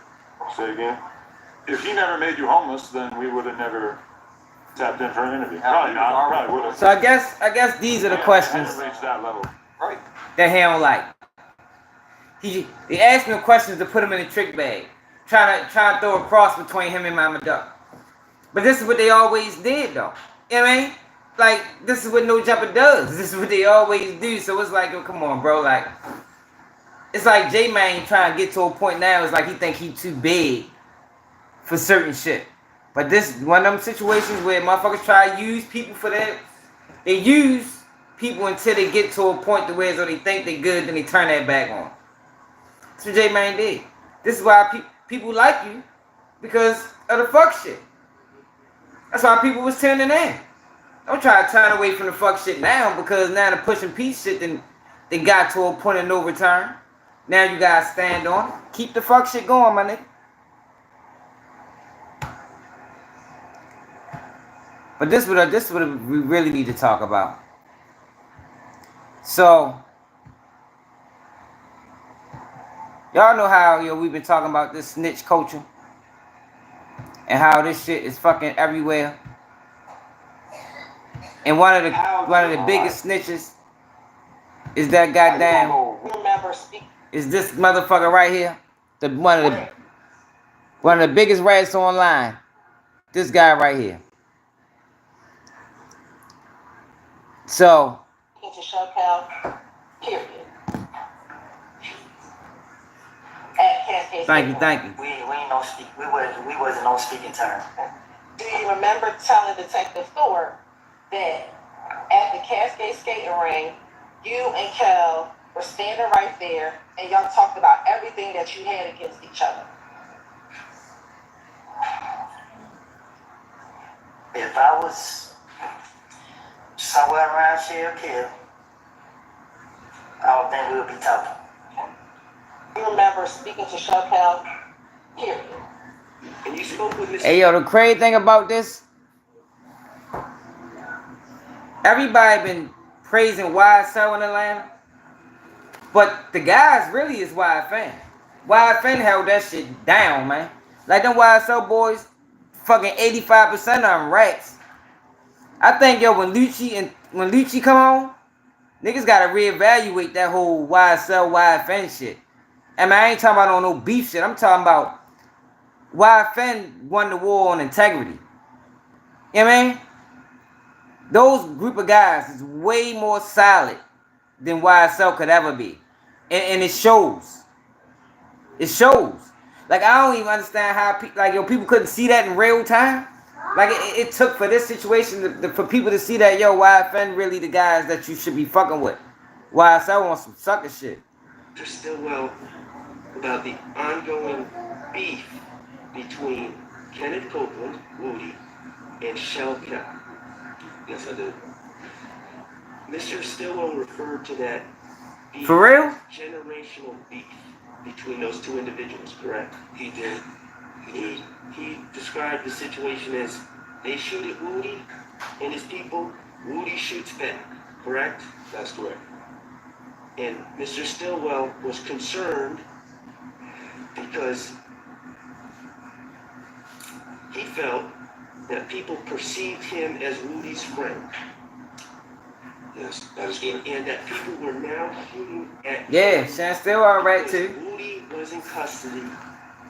Say again? If he never made you homeless, then we would have never tapped in for an interview. Probably not. Probably would have. So I guess these are the questions Reached that level. Right. that he don't like. He asked me questions to put him in a trick bag, trying to throw a cross between him and Mama Duck. But this is what they always did, though. You know what I mean? Like, this is what No Jumper does. This is what they always do. So it's like, oh, come on, bro. Like, it's like J Mane trying to get to a point now. It's like he think he too big for certain shit. But this is one of them situations where motherfuckers try to use people for that. They use people until they get to a point to where so they think they good, then they turn that back on. That's what J Mane did. This is why people like you, because of the fuck shit. That's why people was tuning in. Don't try to turn away from the fuck shit now, because now the pushing peace shit then they got to a point of no return. Now you gotta stand on it. Keep the fuck shit going, my nigga. But this is what we really need to talk about. So y'all know how we've been talking about this snitch culture and how this shit is fucking everywhere. And one of the biggest snitches is that goddamn is this motherfucker right here. One of the biggest rats online. This guy right here. So into Shell Kell, period. Thank you. We ain't no speak. We wasn't on speaking term. Do you remember telling Detective Thor that at the Cascade skating ring, you and Kel were standing right there and y'all talked about everything that you had against each other? somewhere around Shell Kell, I don't think we'll be talking. You remember speaking to Shell Kell? Period. And you spoke with Mr. Hey, yo, the crazy thing about this, everybody been praising YSL in Atlanta, but the guys really is YFN. YFN held that shit down, man. Like them YSL boys, fucking 85% of them rats. I think, yo, when Lucci come on, niggas gotta reevaluate that whole YSL, YFN shit. I mean, I ain't talking about no beef shit. I'm talking about YFN won the war on integrity. You know what I mean? Those group of guys is way more solid than YSL could ever be. And it shows. It shows. Like, I don't even understand how people couldn't see that in real time. Like, it took for this situation for people to see that, yo, YFN really the guys that you should be fucking with. YSL wants some sucker shit. Mr. Stillwell about the ongoing beef between Kenneth Copeland, Woody, and Shell Kell. Yes, I did. Mr. Stillwell referred to that beef, For real? generational beef between those two individuals, correct? He did. He described the situation as they shoot at Woody and his people, Woody shoots back, correct? That's correct. And Mr. Stillwell was concerned because he felt that people perceived him as Woody's friend. Yes, that is correct. And that people were now shooting at Yeah, Shan Stillwell right too. Woody was in custody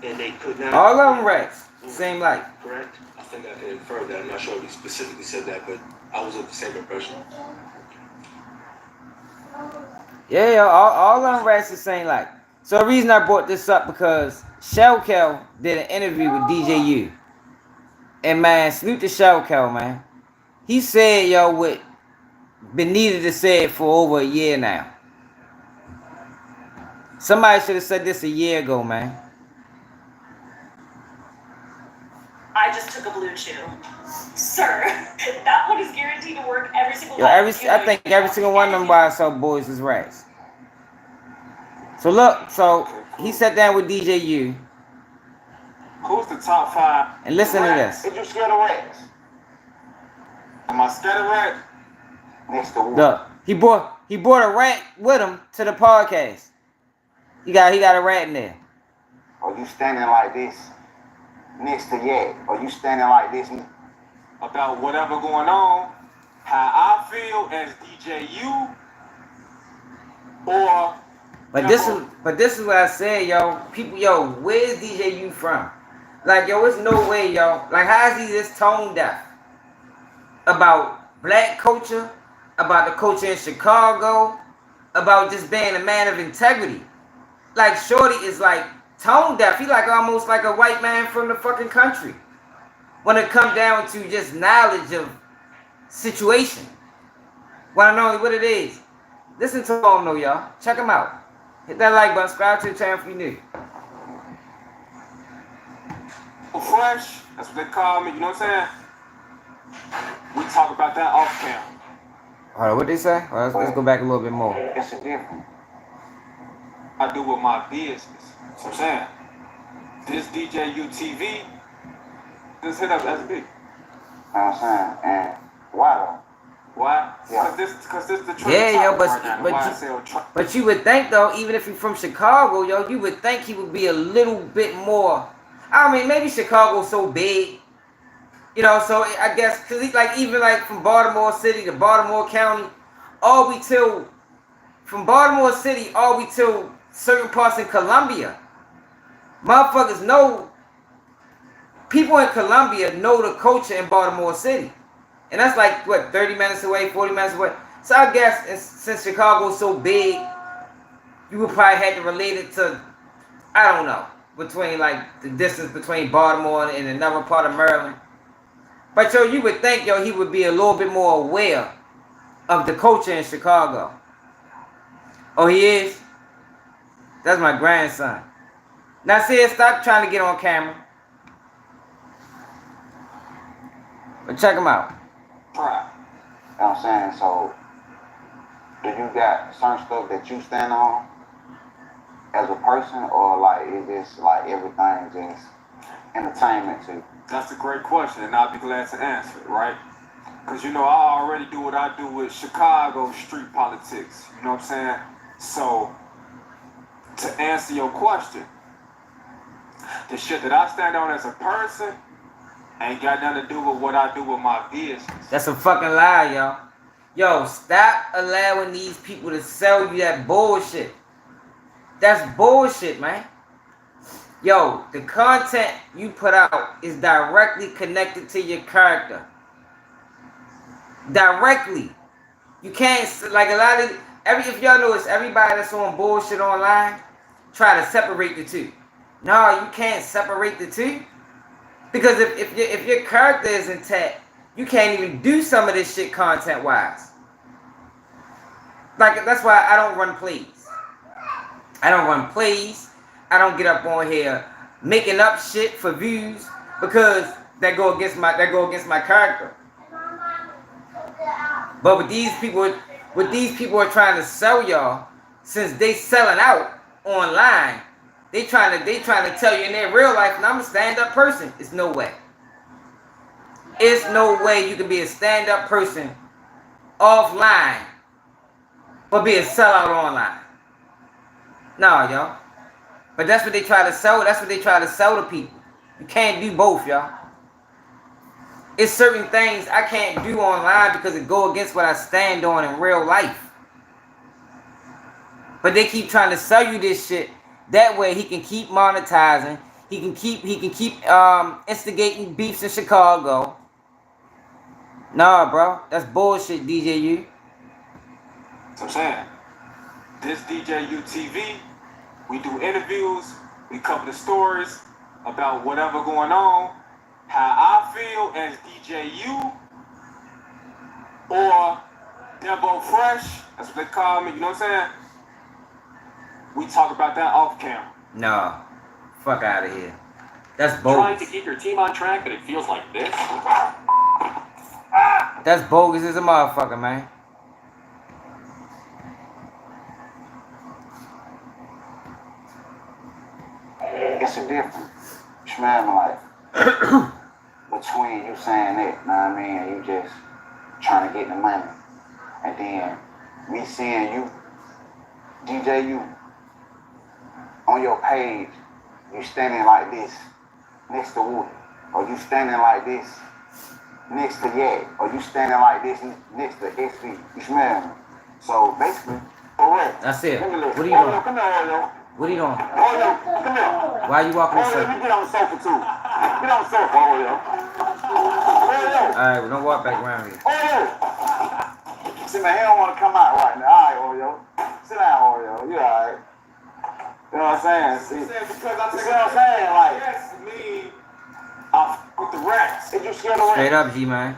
and they could not. All of them rats. Same like. Correct? I think I can infer that. I'm not sure if he specifically said that, but I was of the same impression. Yeah, all of them rats the same like. So the reason I brought this up because Shell Kell did an interview with DJU. And man, salute to Shell Kell, man. He said, yo, what been needed to say it for over a year now. Somebody should have said this a year ago, man. I just took a blue chew. Sir, that one is guaranteed to work every single Yo, time. I think every single one of them YSL boys is rats. So look, so he sat down with DJU. Who's the top 5? And listen to this. If you scared of rats? Am I scared of rats? Next to Look, he brought a rat with him to the podcast. He got a rat in there. Are you standing like this next to Yak? Are you standing like this about whatever going on? How I feel as DJU or But this is what I said, yo. People, yo, where's DJU from? Like, yo, it's no way, yo. Like, how is he this tone deaf about black culture, about the culture in Chicago, about just being a man of integrity? Like, Shorty is like tone deaf. He like almost like a white man from the fucking country when it comes down to just knowledge of situation. Wanna know what it is? Listen to him though, y'all. Check him out. Hit that like button, subscribe to the channel if you're new. fresh, that's what they call me, you know what I'm saying? We talk about that off camera. Hold on, what they say? Well, let's go back a little bit more. It's a difference. I do with my business. That's what I'm saying. This DJUTV, just hit up SB. You know what I'm saying? And why though? Why? Yeah. Cause this the trend. Yeah, yo, but you would think though, even if you're from Chicago, yo, you would think he would be a little bit more. I mean, maybe Chicago's so big, you know. So I guess cause he, like even like from Baltimore City to Baltimore County, from Baltimore City all we till certain parts in Columbia. Motherfuckers know. People in Columbia know the culture in Baltimore City. And that's like, what, 30 minutes away, 40 minutes away. So I guess since Chicago's so big, you would probably have to relate it to, I don't know, between like the distance between Baltimore and another part of Maryland. But yo, you would think, yo, he would be a little bit more aware of the culture in Chicago. Oh, he is? That's my grandson. Now, see, stop trying to get on camera. But check him out. Try. know what I'm saying? So, do you got certain stuff that you stand on as a person, or like is this like everything just entertainment to you? That's a great question, and I'll be glad to answer it, right? Because, you know, I already do what I do with Chicago street politics, you know what I'm saying? So, to answer your question, the shit that I stand on as a person ain't got nothing to do with what I do with my business. That's a fucking lie, y'all. Yo, stop allowing these people to sell you that bullshit. That's bullshit, man. Yo, the content you put out is directly connected to your character. Directly. You can't, like a lot of, if y'all notice, everybody that's on bullshit online, try to separate the two. No, you can't separate the two. Because if your character is intact, you can't even do some of this shit content-wise. Like, that's why I don't run plays. I don't run plays. I don't get up on here making up shit for views because that go against my character. But with these people are trying to sell y'all, since they selling out online, they trying to tell you in their real life, and I'm a stand-up person. It's no way. It's no way you can be a stand-up person offline, but be a sellout online. No, y'all. But that's what they try to sell. That's what they try to sell to people. You can't do both, y'all. It's certain things I can't do online because it go against what I stand on in real life. But they keep trying to sell you this shit. That way he can keep monetizing. He can keep instigating beefs in Chicago. Nah, bro. That's bullshit, DJU. So I'm saying, this DJUTV, we do interviews, we cover the stories about whatever going on, how I feel as DJU, or Debo Fresh, that's what they call me, you know what I'm saying? We talk about that off camera. Nah, fuck out of here. That's bogus. Trying to keep your team on track, but it feels like this. That's bogus as a motherfucker, man. It's a difference, like, between you saying that, know what I mean, and you just trying to get the money. And then me seeing you, DJU, on your page, you standing like this next to Woody, or you standing like this next to Yak, or you standing like this next to SV. You smell me? So basically, correct. That's it. What are you doing? Come here, Oreo. What are you doing? Oreo, come here. Why are you walking in Oreo, circles? you get on the sofa too. Get on the sofa, Oreo. Oreo. Alright, we don't walk back around here. Oreo. See, man, he don't want to come out right now. Alright, Oreo. Sit down, Oreo. You alright? You know what I'm saying? See, because I see what I'm saying? Like, yes, me, I with the rats. Did you scare the rats? Straight up, G, man.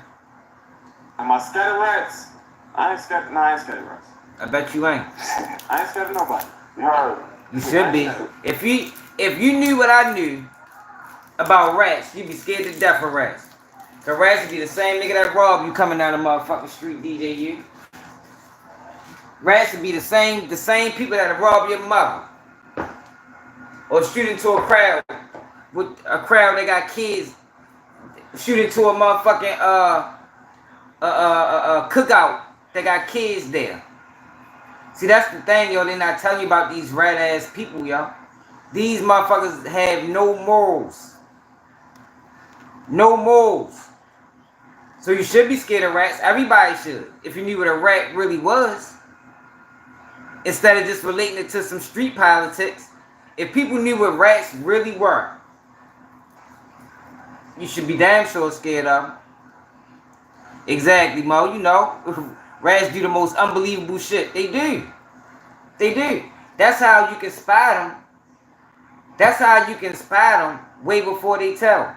Am I scared of rats? I ain't scared of rats. I bet you ain't. I ain't scared of nobody. You heard. You should be. If you knew what I knew about rats, you'd be scared to death of rats. Cause rats would be the same nigga that robbed you coming down the motherfucking street, DJU. Rats would be the same people that robbed your mother. Or shoot into a crowd with a crowd that got kids. Shoot into a motherfucking cookout that got kids there. See, that's the thing, yo. They're not telling you about these rat ass people, yo. These motherfuckers have no morals. No morals. So you should be scared of rats. Everybody should. If you knew what a rat really was. Instead of just relating it to some street politics. If people knew what rats really were, you should be damn sure scared of them. Exactly, Mo. You know, rats do the most unbelievable shit. They do. They do. That's how you can spy them. That's how you can spy them way before they tell.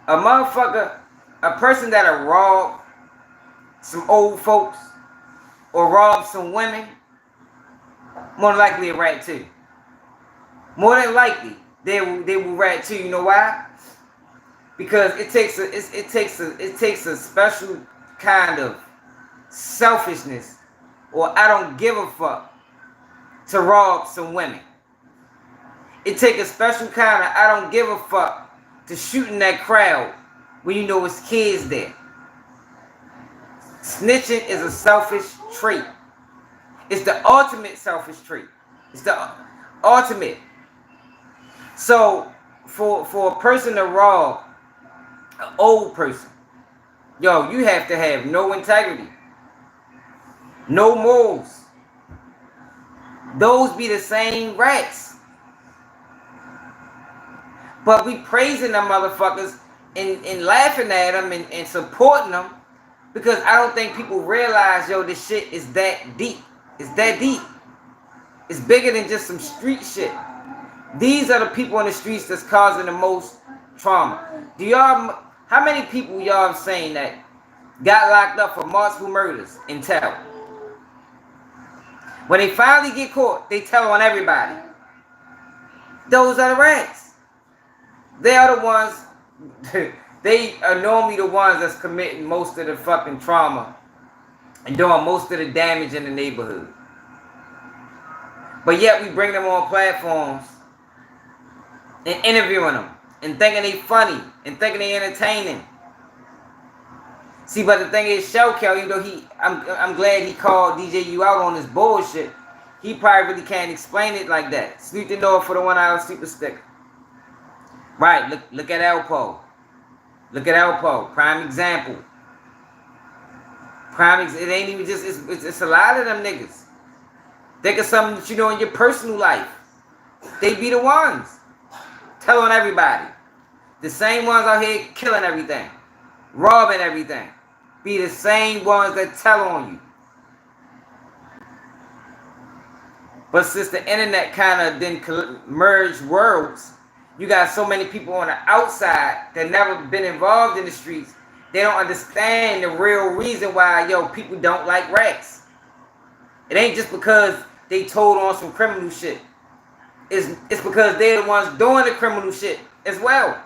A motherfucker, a person that'll rob some old folks or rob some women, more than likely a rat too. More than likely, they will rat too. You know why? Because it takes a special kind of selfishness or I don't give a fuck to rob some women. It take a special kind of I don't give a fuck to shoot in that crowd when you know it's kids there. Snitching is a selfish trait. It's the ultimate selfish trait. It's the ultimate. So for a person to rob an old person, yo, you have to have no integrity, no morals. Those be the same rats. But we praising them motherfuckers and laughing at them and supporting them because I don't think people realize, yo, this shit is that deep. It's that deep. It's bigger than just some street shit. These are the people in the streets that's causing the most trauma. Do y'all, how many people y'all have seen that got locked up for multiple murders and tell? When they finally get caught, they tell on everybody. Those are the rats. They are the ones, they are normally the ones that's committing most of the fucking trauma and doing most of the damage in the neighborhood. But yet we bring them on platforms and interviewing them and thinking they funny and thinking they entertaining. See, but the thing is, Shell Kell, even though I'm glad he called DJU out on this bullshit, he probably really can't explain it like that. Sweep the door for the 1 hour super sticker. Right, look at Alpo. Look at Alpo, prime example. It ain't even just, it's a lot of them niggas. Think of something that you know in your personal life. They be the ones. Tell on everybody. The same ones out here killing everything. Robbing everything. Be the same ones that tell on you. But since the internet kind of then merged worlds, you got so many people on the outside that never been involved in the streets. They don't understand the real reason why, yo, people don't like rats. It ain't just because they told on some criminal shit. It's because they're the ones doing the criminal shit as well.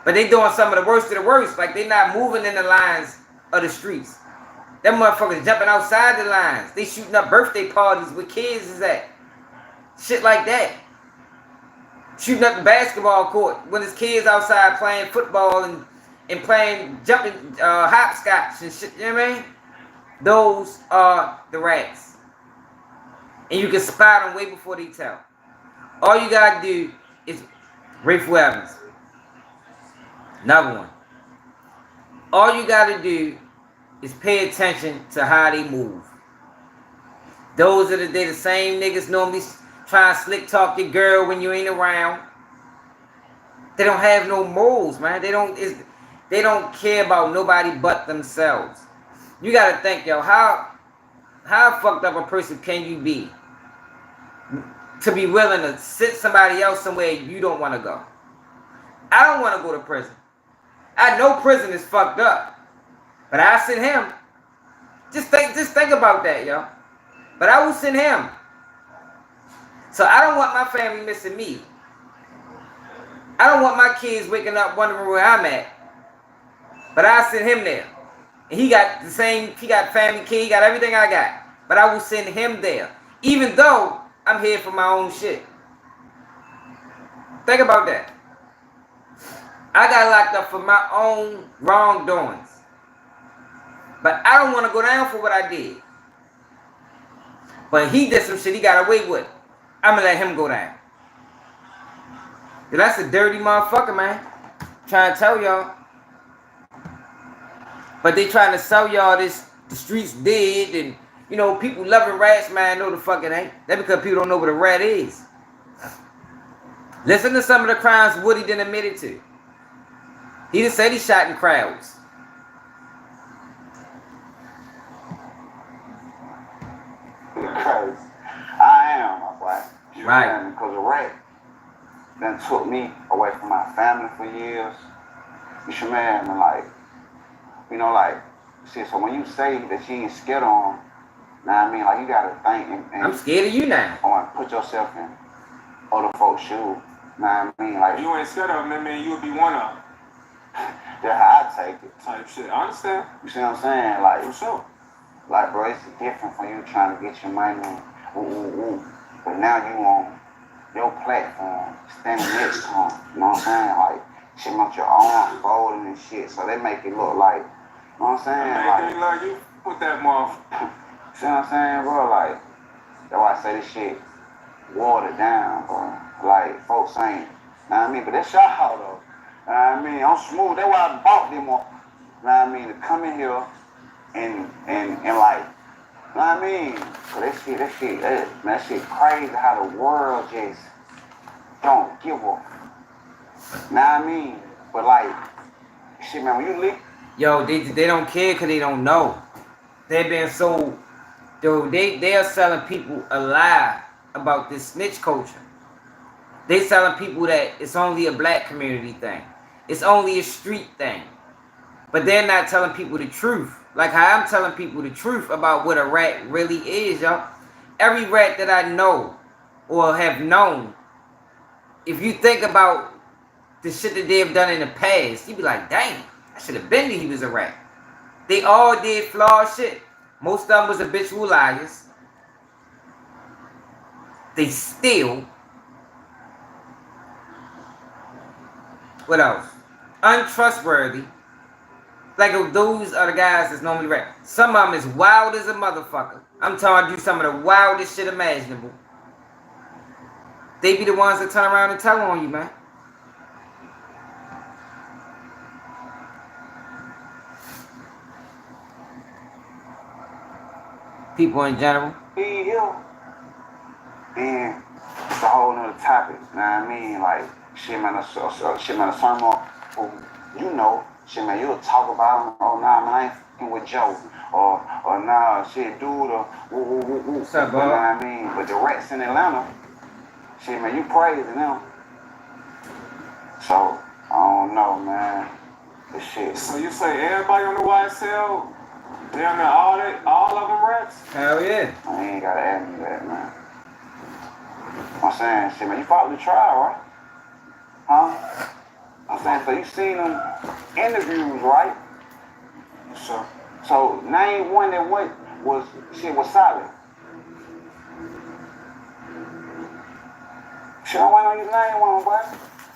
But they doing some of the worst of the worst. Like they not moving in the lines of the streets. Them motherfuckers jumping outside the lines. They shooting up birthday parties where kids is at. Shit like that. Shooting up the basketball court when there's kids outside playing football and playing jumping hopscotch and shit. You know what I mean? Those are the rats. And you can spot them way before they tell. All you gotta do is Rayful Evans. Another one. All you gotta do is pay attention to how they move. Those are the same niggas normally trying to slick talk your girl when you ain't around. They don't have no morals, man. They don't care about nobody but themselves. You gotta think, yo, how fucked up a person can you be to be willing to sit somebody else somewhere you don't want to go? I don't want to go to prison. I know prison is fucked up, but I send him. Just think about that, yo. But I will send him. So I don't want my family missing me. I don't want my kids waking up wondering where I'm at. But I send him there. And he got the same, he got family, kid, he got everything I got. But I will send him there. Even though I'm here for my own shit. Think about that. I got locked up for my own wrongdoings. But I don't want to go down for what I did. But he did some shit he got away with. I'm going to let him go down. That's a dirty motherfucker, man. Trying to tell y'all. But they trying to sell y'all this, the streets dead, and, you know, people loving rats, man. No, the fuck it ain't. That's because people don't know what a rat is. Listen to some of the crimes Woody didn't admit it to. He just said he shot in crowds. Because I am a black. Right. Because a rat that took me away from my family for years. You should, man, and like, you know, like, see, so when you say that you ain't scared on, know what I mean, like, you gotta think and I'm scared of you now. Or put yourself in other folks' shoes. Know what I mean, like, if you ain't scared of them, that mean you would be one of them. That's how I take it. Type shit. I understand. You see what I'm saying? Like, For sure. like, bro, it's different from you trying to get your money. But now you on your platform, standing next to them. You know what I'm saying? Like, shit want your arms folding and shit. So they make it look like, you know what I'm saying? Like you put that motherfucker. See what I'm saying, bro? Like, that's why I say this shit watered down, bro. Like, folks ain't, know what I mean? But that's y'all though. Know what I mean? I'm smooth. That's why I bought them all. Know what I mean? To come in here and like, know what I mean? So that shit crazy how the world just don't give a, know what I mean? But like, shit, man, when you lick. Yo, they don't care because they don't know. They've been so, dude, they are selling people a lie about this snitch culture. They selling people that it's only a black community thing. It's only a street thing. But they're not telling people the truth. Like how I'm telling people the truth about what a rat really is, y'all. Every rat that I know or have known, if you think about the shit that they have done in the past, you be like, dang, I should have been knew he was a rat. They all did flawed shit. Most of them was habitual liars. They steal. What else? Untrustworthy. Like those are the guys that's normally rat. Some of them is wild as a motherfucker. I'm talking do some of the wildest shit imaginable. They be the ones that turn around and tell on you, man. People in general. Then it's a whole nother topic, you know what I mean? Like, shit, man, a sermon, you know, shit, man, you'll talk about him, oh, nah, man, I ain't f***ing with Joe, or nah, shit, dude, or what's up, bro? You know what I mean? But the rats in Atlanta, shit, man, you praising them. So, I don't know, man. This shit. So you say everybody on the YSL, damn near all of them rats? Hell yeah. I ain't gotta ask me that, man. I'm saying, shit, man, you followed the trial, right? Huh? I'm saying, so you seen them interviews, right? Sure. So, name one that was solid. Shit, I want to use name one, boy.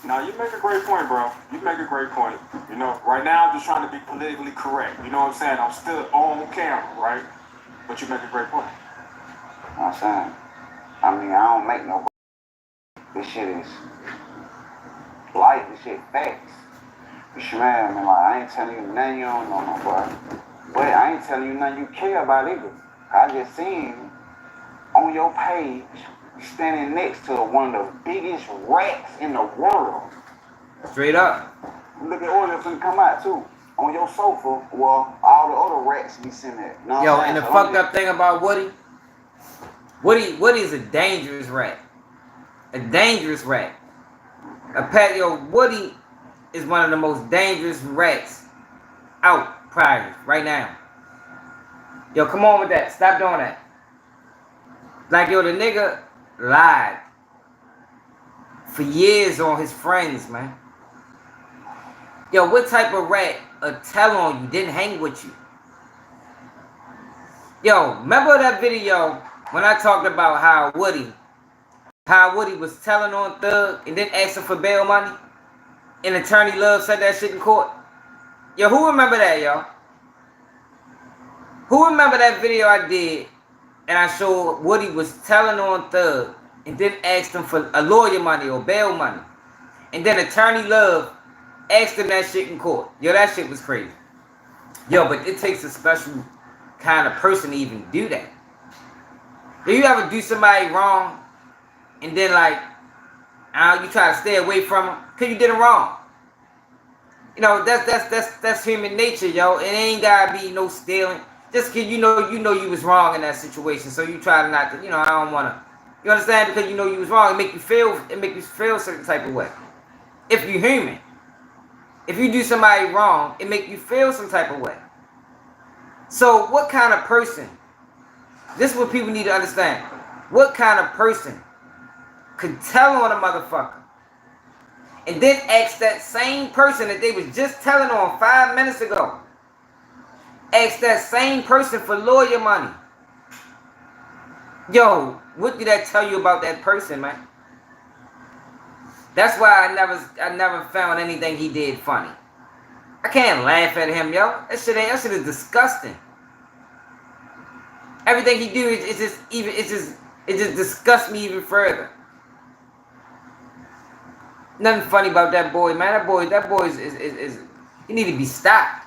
No, you make a great point, bro. You make a great point. You know, right now I'm just trying to be politically correct. You know what I'm saying? I'm still on camera, right? But you make a great point. I'm saying, I mean, I don't make no. This shit is life. This shit facts. You should, man, like, I ain't telling you nothing you don't know, my boy. But I ain't telling you nothing you care about either. I just seen you on your page standing next to one of the biggest rats in the world. Straight up. Look at all that's gonna come out too. On your sofa, well, all the other rats be sitting there. You know yo, and the fucked up thing about Woody is a dangerous rat. A dangerous rat. Woody is one of the most dangerous rats out prior right now. Yo, come on with that. Stop doing that. Like, yo, the nigga lied for years on his friends, man. Yo, what type of rat tell on you didn't hang with you? Yo, remember that video when I talked about how Woody was telling on Thug and then asking for bail money? And Attorney Love said that shit in court? Yo, who remember that, y'all? Who remember that video I did and I showed Woody was telling on Thug and then asked him for a lawyer money or bail money? And then Attorney Love asked him that shit in court. Yo, that shit was crazy. Yo, but it takes a special kind of person to even do that. Do you ever do somebody wrong and then like, you try to stay away from them because you did them wrong? You know, that's human nature, yo. It ain't gotta be no stealing. Just because you know you was wrong in that situation, so you try to not to, I don't wanna. You understand? Because you know you was wrong, it make you feel a certain type of way. If you're human, if you do somebody wrong, it make you feel some type of way. So what kind of person? This is what people need to understand. What kind of person could tell on a motherfucker and then ask that same person that they was just telling on 5 minutes ago. Ask that same person for lawyer money. Yo, what did that tell you about that person, man? That's why I never found anything he did funny. I can't laugh at him, yo. That shit is disgusting. Everything he do it just disgusts me even further. Nothing funny about that boy, man. That boy is he need to be stopped.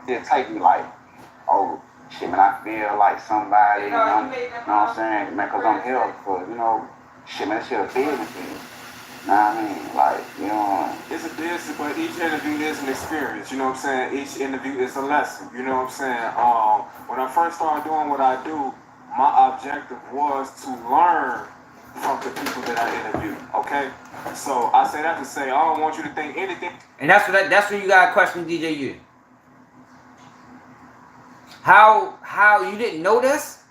It take me like, oh shit, man, I feel like somebody, you know what I'm saying, man, cause I'm here for, you know, shit, man, shit a business thing. Know what I mean? Like, you know. It's a business, but each interview is an experience, you know what I'm saying? Each interview is a lesson, you know what I'm saying? When I first started doing what I do, my objective was to learn from the people that I interviewed, okay? So I say that to say, I don't want you to think anything. And that's when you gotta question DJU. How you didn't know this?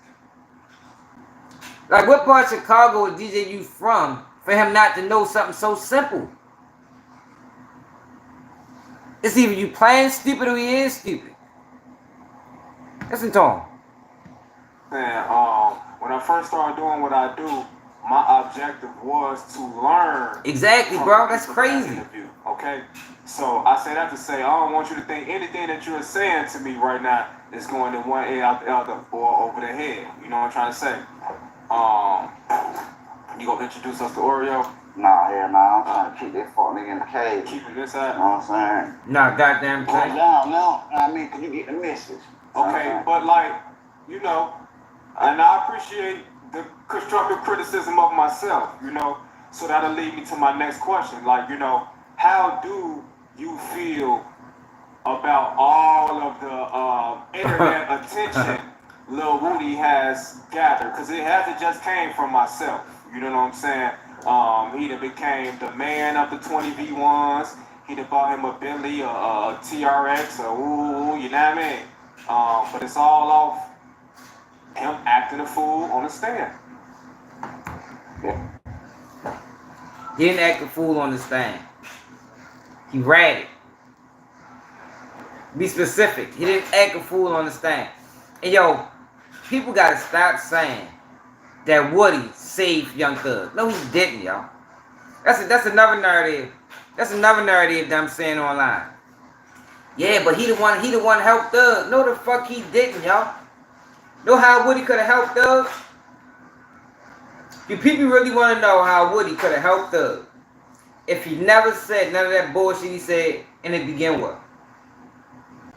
Like, what part of Chicago is DJU from for him not to know something so simple? It's either you playing stupid or he is stupid. Listen to him. And when I first started doing what I do, my objective was to learn. Exactly, bro. That's crazy. Okay? So I say that to say, I don't want you to think anything that you're saying to me right now is going in one ear out the other or over the head. You know what I'm trying to say? You gonna introduce us to Oreo? Nah, yeah, nah, I'm trying to keep that fuck nigga in the cage. Keep him inside? You know what I'm saying? Nah, goddamn cage. Calm down now. I mean, can you get the message? Okay, but like, you know, and I appreciate the constructive criticism of myself, you know, so that'll lead me to my next question. Like, you know, how do you feel about all of the internet attention Lil Woody has gathered? Because it hasn't just came from myself, you know what I'm saying? He done became the man of the 20 V1s. He done bought him a Bentley, a TRX, you know what I mean? But it's all off him acting a fool on the stand. He didn't act a fool on the stand. He ratted. Be specific. He didn't act a fool on the stand. And yo, people gotta stop saying that Woody saved Young Thug. No, he didn't, y'all. That's another narrative. That's another narrative that I'm saying online. Yeah, but he the one helped Thug. No, the fuck he didn't, y'all. Know how Woody could have helped Thug? Do people really want to know how Woody could have helped Thug if he never said none of that bullshit he said in the begin with?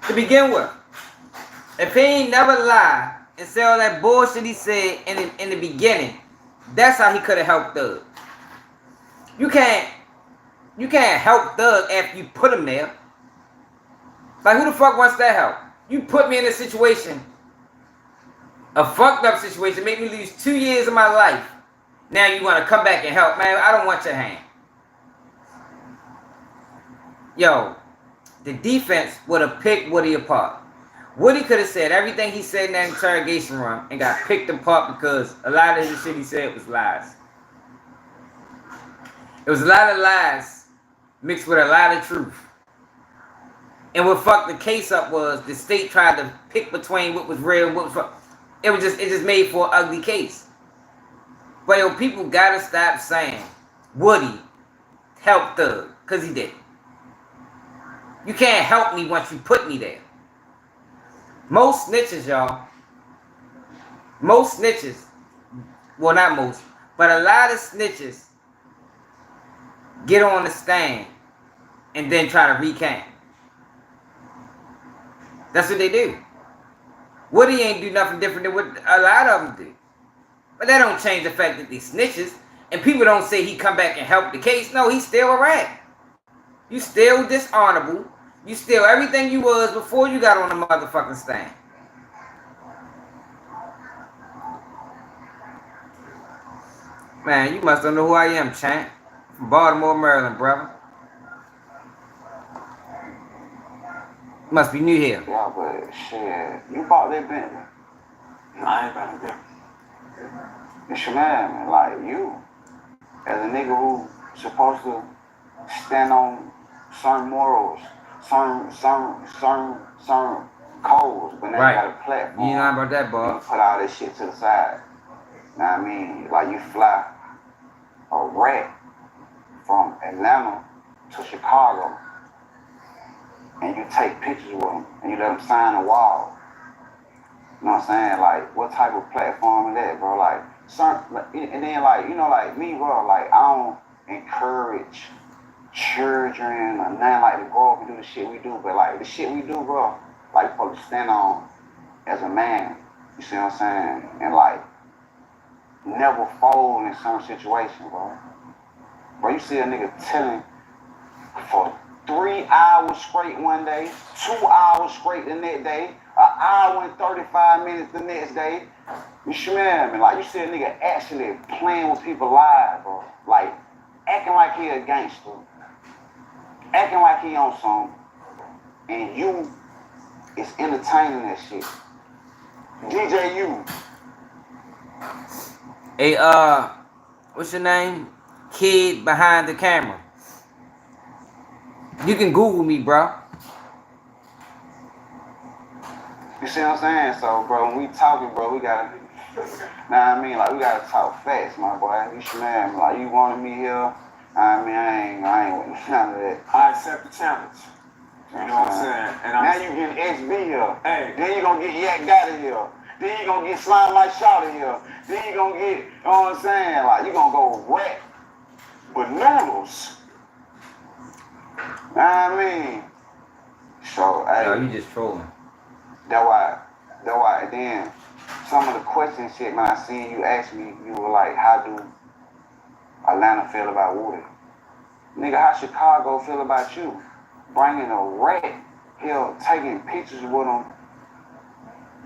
To begin with, if he ain't never lied and said all that bullshit he said in the beginning, that's how he could have helped Thug. You can't help Thug after you put him there. Like, who the fuck wants that help? You put me in a situation, a fucked up situation, make me lose 2 years of my life. Now you want to come back and help, man? I don't want your hand. Yo, the defense would have picked Woody apart. Woody could have said everything he said in that interrogation room and got picked apart because a lot of the shit he said was lies. It was a lot of lies mixed with a lot of truth. And what fucked the case up was the state tried to pick between what was real and what was fuck. It just made for an ugly case. But yo, people gotta stop saying Woody helped Thug, cause he did. You can't help me once you put me there. Most snitches, y'all. Most snitches. Well, not most, but a lot of snitches get on the stand and then try to recant. That's what they do. Woody ain't do nothing different than what a lot of them do. But that don't change the fact that they snitches. And people don't say he come back and help the case. No, he's still a rat. You still dishonorable. You still everything you was before you got on the motherfucking stand. Man, you must don't know who I am, champ. From Baltimore, Maryland, brother. Must be new here. Yeah, but shit, you bought that Bentley. No, I ain't about to do. It's your man, like you. as a nigga who supposed to stand on certain morals, certain codes, but now you got a platform. You know about that, boy. You put all that shit to the side. Know what I mean? Like you fly a rat from Atlanta to Chicago, and you take pictures with them, and you let them sign a wall. You know what I'm saying? Like, what type of platform is that, bro? Like, and then, like, you know, like me, bro, like, I don't encourage children or nothing like to grow up and do the shit we do, but, like, the shit we do, bro, like, you're supposed to stand on as a man. You see what I'm saying? And, like, never fold in some situation, bro. Bro, you see a nigga telling for 3 hours straight one day, 2 hours straight the next day, an hour and 35 minutes the next day. You smell me? Like, you see a nigga actually playing with people's lives, bro. Like, acting like he a gangster. Acting like he on something. And you is entertaining that shit. DJU. Hey, what's your name? Kid behind the camera. You can Google me, bro. You see what I'm saying? So, bro, when we talking, bro, we gotta, know what I mean? Like, we gotta talk facts, my boy. You smell me? Like, you wanted me here. I mean, I ain't with none of that. I accept the challenge. You know what I'm saying? And now you getting XB here. Hey. Then you gonna get Yak out of here. Then you gonna get Slime Like Shout in here. Then you gonna get, you know what I'm saying? Like, you gonna go rat with noodles. Know what I mean? So, hey. No, you just trolling. That's why, then some of the questions shit, when I seen you ask me, you were like, how do Atlanta feel about Woody? Nigga, how Chicago feel about you? Bringing a rat here, taking pictures with him,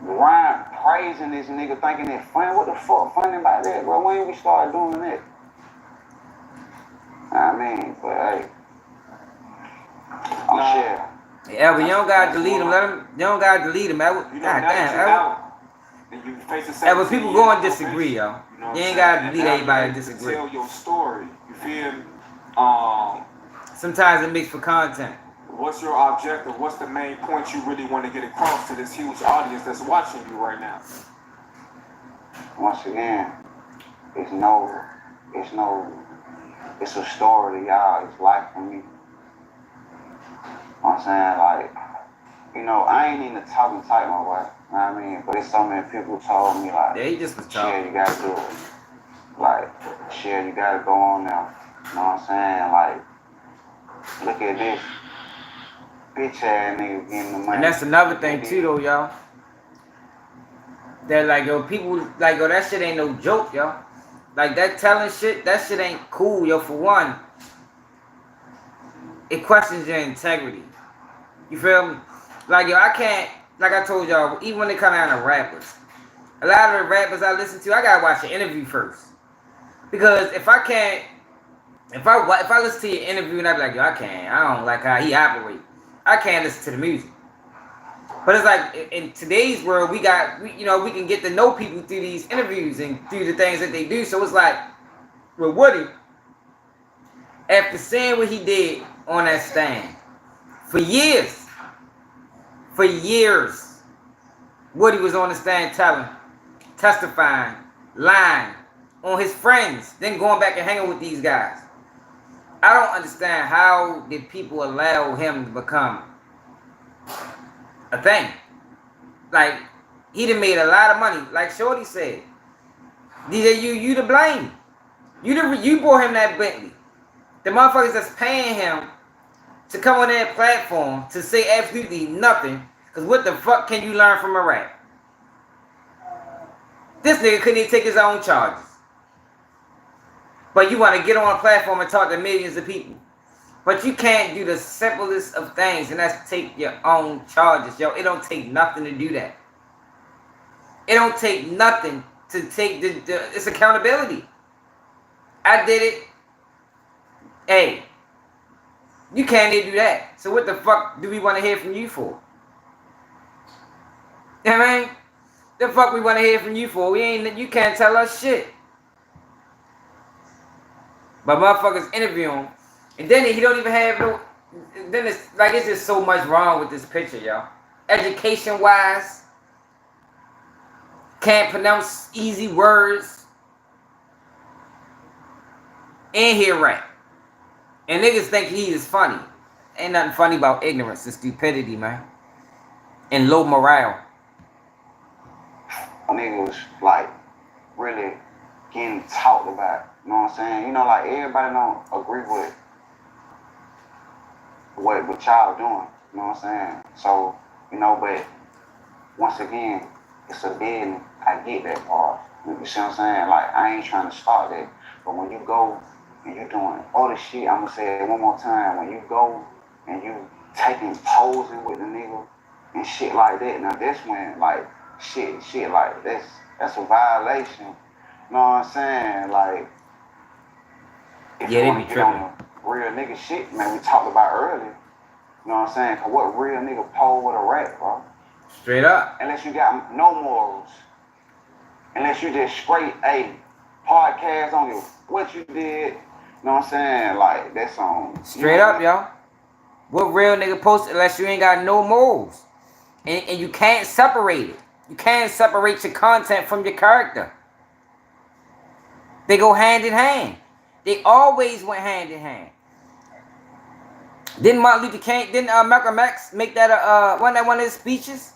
Ryan praising this nigga, thinking it's funny. What the fuck funny about that, bro? When we start doing that? I mean, but hey, I'm sure. Yeah, but you don't gotta delete them. Let them. You don't gotta delete them. God damn. But people go and disagree, yo. You ain't gotta delete everybody and disagree. Tell your story. You feel me? Sometimes it makes for content. What's your objective? What's the main point you really want to get across to this huge audience that's watching you right now? Once again, it's a story to y'all. It's life for me. I'm saying, like, you know, I ain't even a talking type, my boy. You know what I mean? But it's so many people told me, like, they just was talking. Shell, you gotta do it. Like, Shell, you gotta go on now. You know what I'm saying? Like, look at this. Bitch ass nigga getting the money. And that's another thing, too, though, y'all. That, like, yo, people, like, yo, that shit ain't no joke, yo. Like, that telling shit, that shit ain't cool, yo, for one. It questions your integrity. You feel me? Like, yo, I can't, like I told y'all, even when they come down to rappers, a lot of the rappers I listen to, I gotta watch the interview first. Because if I listen to your interview and I be like, yo, I don't like how he operates. I can't listen to the music. But it's like, in today's world, we can get to know people through these interviews and through the things that they do. So it's like, with Woody, after seeing what he did on that stand, for years, Woody was on the stand testifying, lying on his friends, then going back and hanging with these guys. I don't understand how did people allow him to become a thing. Like, he done made a lot of money. Like Shorty said, DJU, you to blame. You bought him that Bentley. The motherfuckers that's paying him to come on that platform to say absolutely nothing. Because what the fuck can you learn from a rap? This nigga couldn't even take his own charges. But you want to get on a platform and talk to millions of people. But you can't do the simplest of things, and that's take your own charges. Yo, it don't take nothing to do that. It don't take nothing to take it's accountability. I did it. Hey, you can't even do that. So what the fuck do we want to hear from you for? You know what I mean? The fuck we want to hear from you for? You can't tell us shit. But motherfuckers interview him, and then he don't even have no. Then it's like it's just so much wrong with this picture, y'all. Education wise, can't pronounce easy words, and hear rap. And niggas think he is funny. Ain't nothing funny about ignorance and stupidity, man. And low morale. Niggas like really getting talked about. You know what I'm saying? You know, like everybody don't agree with what y'all doing. You know what I'm saying? So, you know, but once again, it's a business. I get that part. You see what I'm saying? Like, I ain't trying to start that. But when you go and you doing all this shit, I'm gonna say it one more time. When you go and you taking posing with the nigga and shit like that, now that's when like shit like that's a violation. You know what I'm saying? Like, if you want to get on the real nigga shit, man, we talked about earlier. You know what I'm saying? Cause what real nigga pose with a rap, bro? Straight up. Unless you got no morals. Unless you just straight, hey, podcast on you, what you did. You know what I'm saying? Like, that's on. Straight up, y'all. What real nigga post unless you ain't got no morals. And you can't separate it. You can't separate your content from your character. They go hand in hand. They always went hand in hand. Didn't Martin Luther King, didn't Malcolm X make that one of his speeches?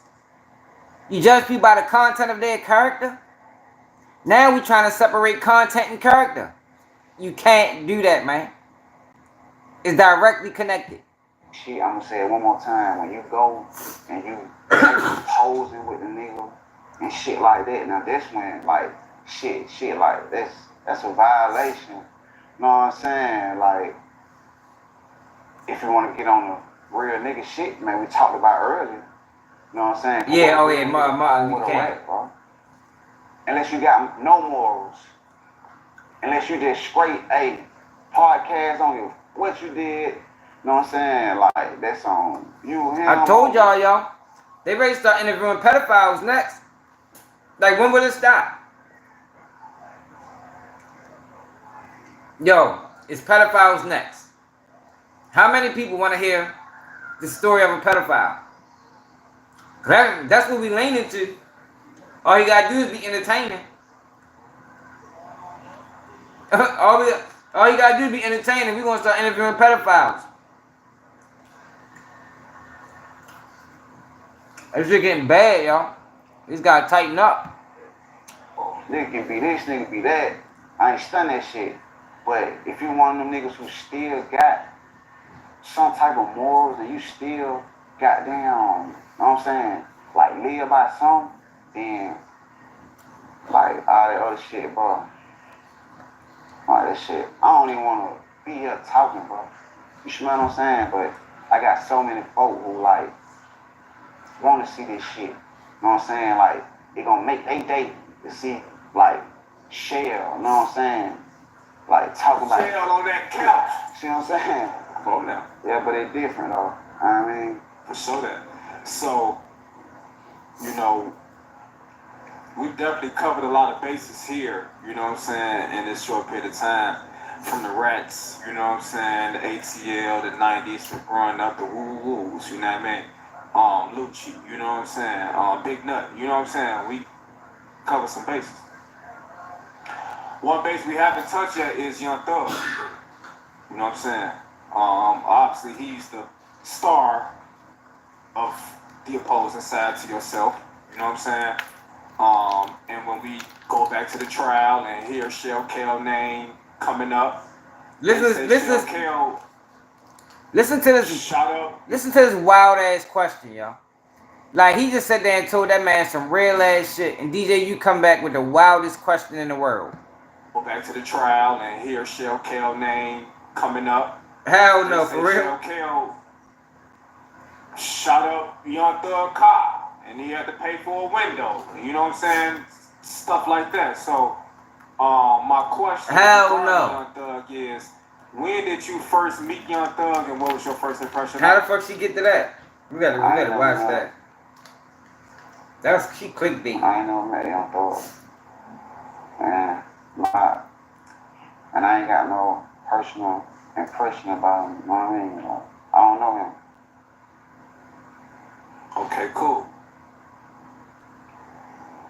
You judge people by the content of their character. Now we trying to separate content and character. You can't do that, man. It's directly connected. Shit, I'm gonna say it one more time. When you go and you posing with the nigga and shit like that, now that's when like shit like that's a violation. You know what I'm saying? Like, if you want to get on the real nigga shit, man, we talked about earlier. You know what I'm saying? Yeah, oh yeah, Martin, you can't. Bro. Unless you got no morals. Unless you just straight, hey, podcast on you, what you did. You know what I'm saying? Like, that's on you, him. I told y'all. They ready to start interviewing pedophiles next. Like, when will it stop? Yo, it's pedophiles next. How many people want to hear the story of a pedophile? That's what we lean into. All you gotta do is be entertaining. all you gotta do is be entertaining. We're gonna start interviewing pedophiles. This shit getting bad, y'all. This gotta tighten up. Nigga can be this, nigga be that. I ain't stunned that shit. But if you one of them niggas who still got some type of morals and you still goddamn, you know what I'm saying, like live by some, then like all that other shit, bro. All that shit. I don't even want to be here talking, bro. You smell what I'm saying? But I got so many folk who like want to see this shit. You know what I'm saying? Like, it gonna make they day to see like Shell, you know what I'm saying? Like, talk about Shell on that couch. See what I'm saying? Come on now. Yeah, but it's different though. I mean, for sure that. So, you know, we've definitely covered a lot of bases here, you know what I'm saying, in this short period of time. From the Rats, you know what I'm saying, the ATL, the 90s, the growing up, the woo-woos, you know what I mean? Lucci, you know what I'm saying, Big Nut, you know what I'm saying? We covered some bases. One base we haven't touched yet is Young Thug. You know what I'm saying? Obviously he's the star of the opposing side to yourself. You know what I'm saying? And when we go back to the trial and hear Shell Kell name coming up, listen to this wild ass question, y'all. Like, he just sat there and told that man some real ass shit, and DJ, you come back with the wildest question in the world. Go back to the trial and hear Shell Kell name coming up. Hell no, for real. Shell Kell shot up Young Thug car, and he had to pay for a window. You know what I'm saying? Stuff like that. So, my question Hell no. Young Thug is, when did you first meet Young Thug, and what was your first impression? How the fuck she get to that? We gotta watch that. She clickbait. I ain't never met Young Thug. And I ain't got no personal impression about him. You know what I mean? Like, I don't know him. Okay, cool.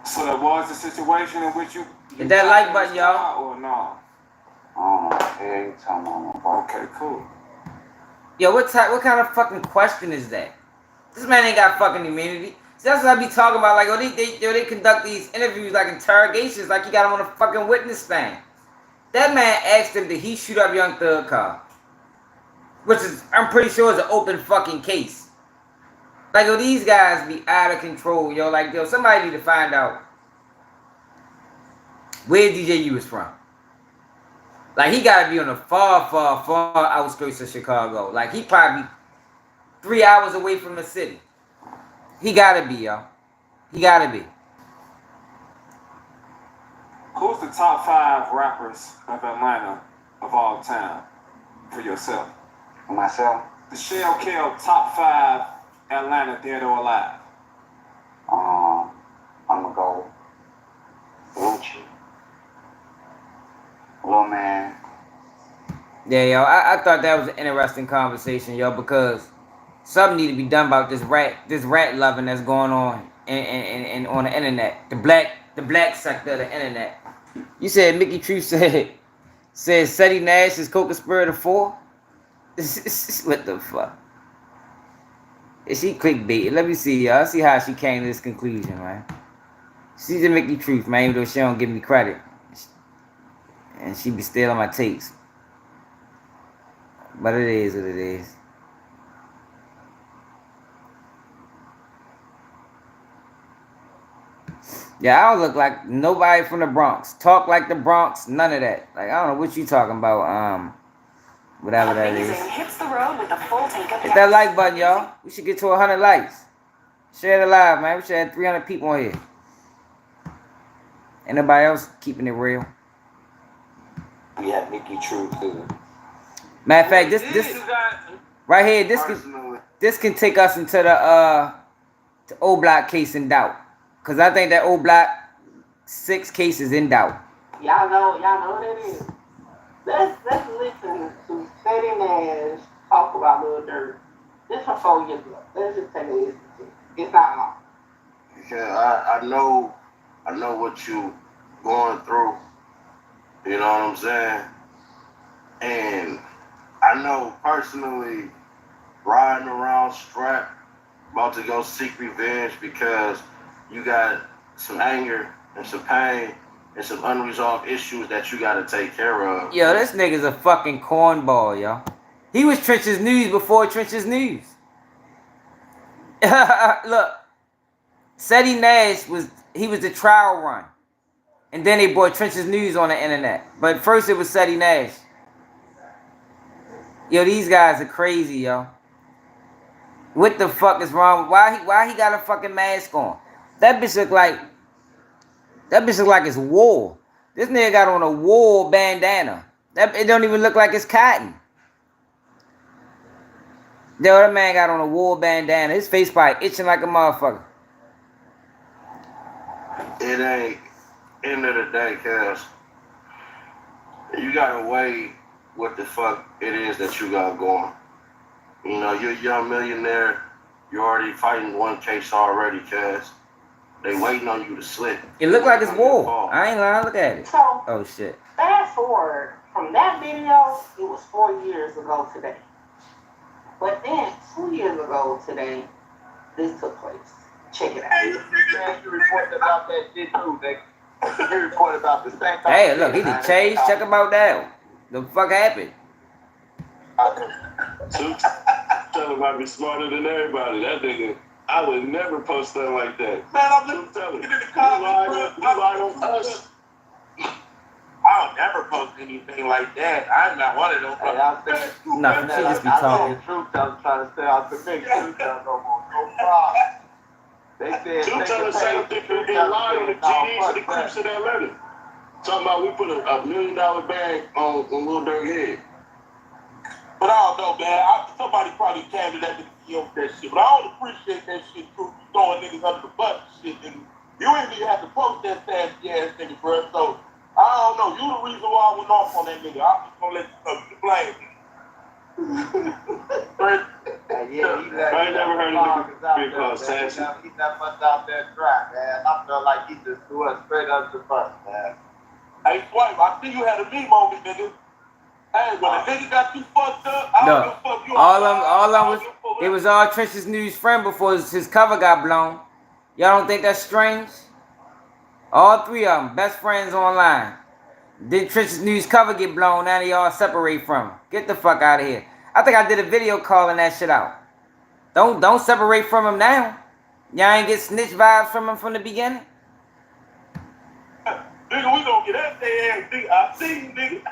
So that was the situation in which you Hit that like button, y'all. Or no? I don't know what the hell you talking about, bro. Okay, cool. Yo, what kind of fucking question is that? This man ain't got fucking immunity. See, that's what I be talking about. Like, they conduct these interviews, like interrogations, like you got him on a fucking witness stand. That man asked him, did he shoot up Young Thug car? Which is, I'm pretty sure is an open fucking case. Like, yo, these guys be out of control, yo. Like, yo, somebody need to find out where DJU is from. Like, he gotta be on the far, far, far outskirts of Chicago. Like, he probably 3 hours away from the city. He gotta be, yo. He gotta be. Who's the top 5 rappers of Atlanta of all time for yourself? For myself? The Shell Kell top 5 Atlanta dead or alive. I'm gonna go Lucci. Lil Man. Yeah, yo, I thought that was an interesting conversation, yo, because something need to be done about this rat loving that's going on and on the internet. The black sector of the internet. You said Mickey Truth said Seti Nash is co-conspirator 4? What the fuck? Is she clickbait? Let me see, y'all. See how she came to this conclusion, man. She's a Mickey Truth, man, even though she don't give me credit. And she be stealing my tapes. But it is what it is. Yeah, I don't look like nobody from the Bronx. Talk like the Bronx, none of that. Like, I don't know what you talking about, whatever that is. Hits the road with a full tank of Hit that like button, y'all. We should get to 100 likes. Share it live, man. We should have 300 people on here. Ain't nobody else keeping it real. We have Mickey True too. Matter of fact, this right here, this can take us into the old block case in doubt. Cause I think that old block 6 case is in doubt. Y'all know what it is. Let's listen to Seti Nash talk about Lil Durk. This from 4 years ago. Let's just take a listen to it. It's not long. Yeah, I know what you going through. You know what I'm saying? And I know personally, riding around strapped, about to go seek revenge because you got some anger and some pain and some unresolved issues that you got to take care of. Yo, this nigga's a fucking cornball, yo. He was Trench's News before Trench's News. Look, Seti Nash was the trial run. And then they brought Trench's News on the internet. But first it was Seti Nash. Yo, these guys are crazy, yo. What the fuck is wrong? Why he got a fucking mask on? That bitch look like it's wool. This nigga got on a wool bandana. It don't even look like it's cotton. Yo, that man got on a wool bandana. His face probably itching like a motherfucker. It ain't, end of the day, cuz you gotta weigh what the fuck it is that you got going. You know, you're a young millionaire. You're already fighting one case already, cuz they waiting on you to slip. It look like it's wool. I ain't lying. Look at it. So, oh shit. Fast forward from that video, it was 4 years ago today. But then 2 years ago today, this took place. Check it out. Hey, you reported about that shit too, nigga. You reported about the same time. Hey, look, he done changed. Check about that. The fuck happened? Tell him I be smarter than everybody. That nigga, I would never post that like that. Man, I'm looking in the comments. You lied on us. I don't never post anything like that. I'm not one of those. Nah, she just be talking. Truth, I was trying to stay out the mix. Truth, no problem. They said, Two tell the same thing we get lied on the GDs and the Crips in Atlanta. Talking about we put a $1 million bag on Lil Durk head. But I don't know, man. Somebody probably came to that nigga with that shit. But I don't appreciate that shit, Truth. You throwing niggas under the bus and shit. And you ain't even have to post that nasty ass nigga, bro. So I don't know. You the reason why I went off on that nigga. I'm just gonna let you blame me. I ain't never heard of nigga sassy. He that much out there dry, man. I feel like he just threw us straight up the bus, man. Hey, Swipe, I see you had a me moment, nigga. Hey, when a nigga got you fucked up, I don't give a fuck you. All of them was, it was all Trench's News friend before his cover got blown. Y'all don't think that's strange? All three of them, best friends online. Then Trench's News cover get blown, now they all separate from him. Get the fuck out of here. I think I did a video calling that shit out. Don't separate from him now. Y'all ain't get snitch vibes from him from the beginning? Nigga, we gonna get that ass, nigga. I see you, nigga.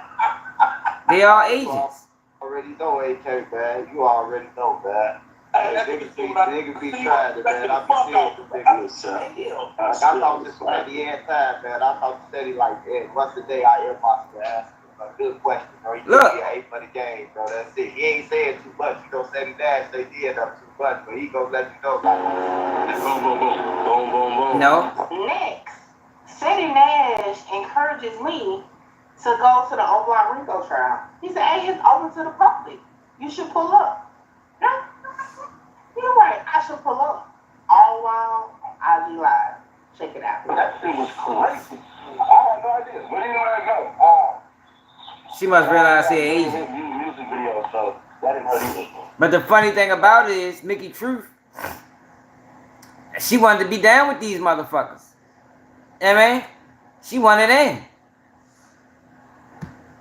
They are agents. You already know, AK, man. You already know, man. Niggas be trying it, man. I be seeing niggas. I talk to Steady every time, man. I talk to Steady like, hey, once a day I inbox to ask him a good question, bro. He Look. He ain't for the game, bro. That's it. He ain't saying too much. You know, Steady Nash, they did up too much, but he gonna let you know, like, Boom, boom, boom. Boom, boom, boom. No. Next, City Nash encourages me to go to the Omar Rico trial. He said, hey, it's open to the public. You should pull up. You're right, I should pull up. All while on IG Live. Check it out. That shit was crazy. I had no idea. Where do you know that go? She must realize he an agent. Music video, so that didn't hurt either. But the funny thing about it is, Mickey Truth, she wanted to be down with these motherfuckers. You know what I mean? She wanted in.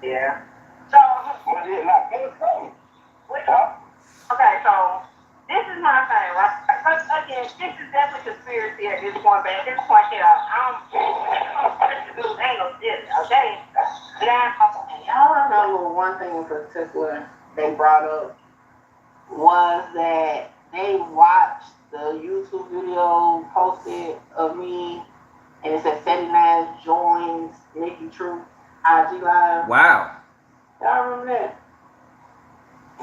Yeah. So, okay, so this is my thing, right? But again, this is definitely conspiracy at this point, but at this point, you know, ain't no shit, okay? Y'all remember one thing in particular they brought up was that they watched the YouTube video posted of me, and it said 79 joins Mickey Truth IG Live. Wow. Y'all remember that?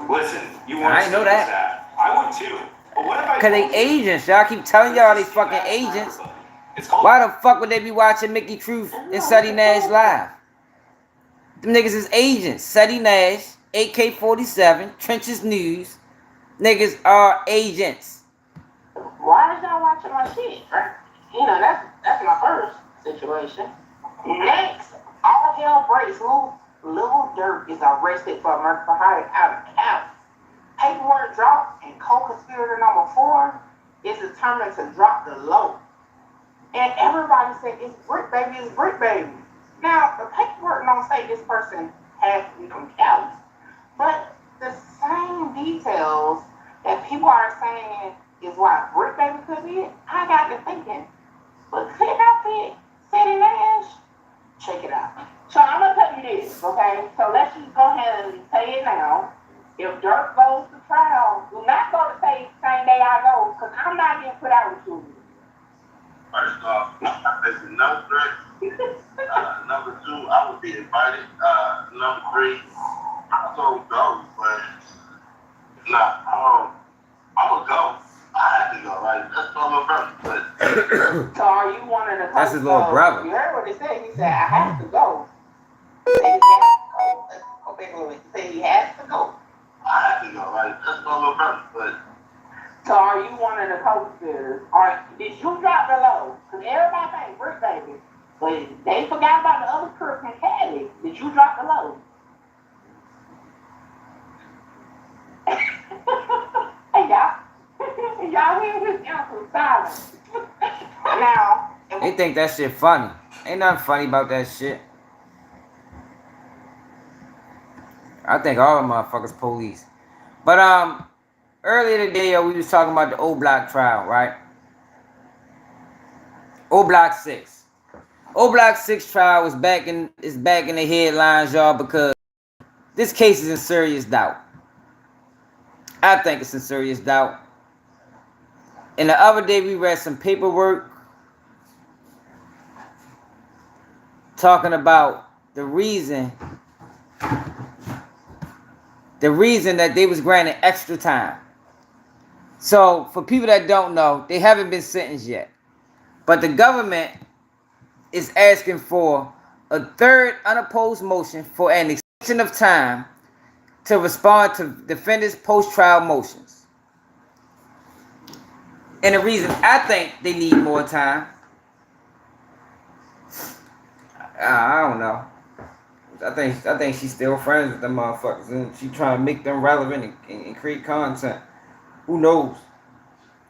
Listen, you want I didn't know that. I would too. But what if I Cause they agents, y'all keep telling y'all they fucking agents. Why the fuck would they be watching Mickey Truth and Suddy Nash live? Them niggas is agents. Suddy Nash, AK-47, Trench's News. Niggas are agents. Why is y'all watching my shit? You know, that's my first situation. Next, all hell breaks loose. Lil Durk is arrested for murder for hire out of Cali. Paperwork dropped, and co-conspirator number 4 is determined to drop the low. And everybody said, it's Brick Baby, it's Brick Baby. Now, the paperwork don't say this person has to be from Cali. But the same details that people are saying is why Brick Baby could be it, I got to thinking, but could not be City Nash? Check it out. So I'm going to tell you this, okay? So let's just go ahead and say it now. If Dirk goes to trial, do not go to say same day I go, because I'm not getting put out with you. First off, I said no threat. Number 2, I would be invited. Number 3, I told go, but nah, I'm gonna go. I have to go, right? That's my little brother. But So are you one of the That's his little brother. You heard what he said. He said, I have to go. He said he has to go. Let's go back a little bit. He said he has to go. I have to go, right? That's my little brother. But So are you one of the co-conspirators? Or did you drop the low? Because everybody think Brick Baby. But they forgot about the other crew from Cali. Did you drop the low? Hey, y'all. Y'all hear this? Y'all some silence. Now. They think that shit funny. Ain't nothing funny about that shit. I think all the motherfuckers police. But earlier today, we was talking about the O Block trial, right? O Block 6. O Block 6 trial is back in the headlines, y'all, because this case is in serious doubt. I think it's in serious doubt. And the other day we read some paperwork talking about the reason that they was granted extra time. So for people that don't know, they haven't been sentenced yet. But the government is asking for a third unopposed motion for an extension of time to respond to defendants' post-trial motions. And the reason I think they need more time, I don't know. I think she's still friends with them motherfuckers, and she trying to make them relevant and create content. Who knows?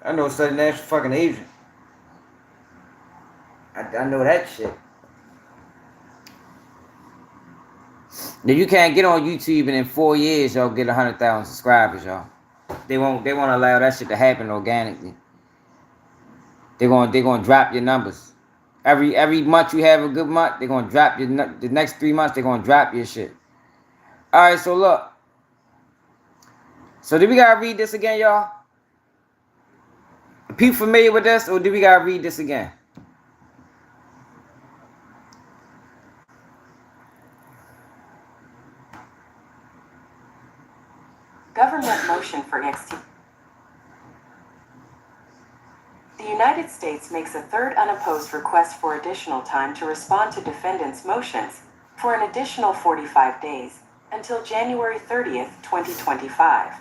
I know Southern National fucking agent. I know that shit. Now you can't get on YouTube and in 4 years y'all get 100,000 subscribers, y'all. They won't allow that shit to happen organically. They're gonna drop your numbers. Every month you have a good month, they're gonna drop your the next 3 months they're gonna drop your shit. All right, so look. So do we gotta read this again, y'all? Are people familiar with this, or do we gotta read this again? Government motion for XT. The United States makes a third unopposed request for additional time to respond to defendants' motions for an additional 45 days until January 30th, 2025.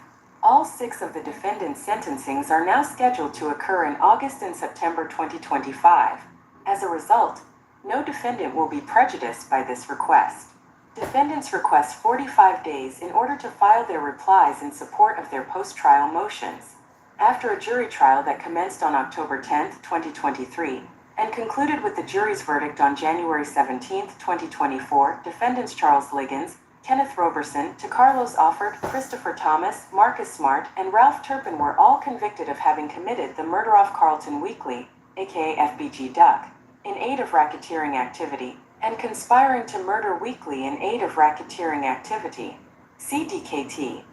All 6 of the defendants' sentencings are now scheduled to occur in August and September 2025. As a result, no defendant will be prejudiced by this request. Defendants request 45 days in order to file their replies in support of their post-trial motions. After a jury trial that commenced on October 10, 2023, and concluded with the jury's verdict on January 17, 2024, defendants Charles Liggins, Kenneth Roberson, Carlos Offord, Christopher Thomas, Marcus Smart, and Ralph Turpin were all convicted of having committed the murder of Carlton Weekly, aka FBG Duck, in aid of racketeering activity, and conspiring to murder Weekly in aid of racketeering activity. CDKT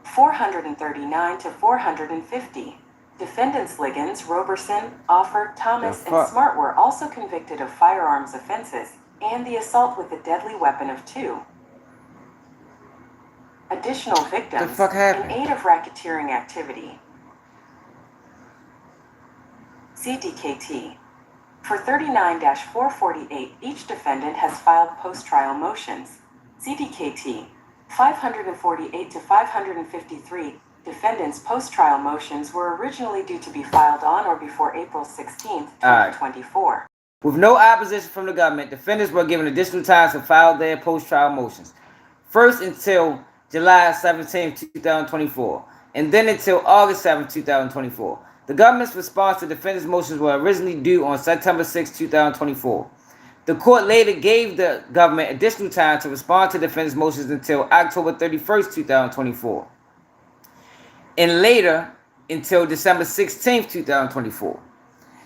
439 to 450. Defendants Liggins, Roberson, Offord, Thomas, and Smart were also convicted of firearms offenses and the assault with a deadly weapon of 2 additional victims in aid of racketeering activity. CDKT for 39-448, each defendant has filed post-trial motions. CDKT 548 to 553, defendants' post-trial motions were originally due to be filed on or before April 16, 2024. With no opposition from the government, defendants were given additional time to file their post-trial motions. First until July 17, 2024, and then until August 7, 2024. The government's response to defendants' motions were originally due on September 6, 2024. The court later gave the government additional time to respond to defendants' motions until October 31, 2024, and later until December 16, 2024.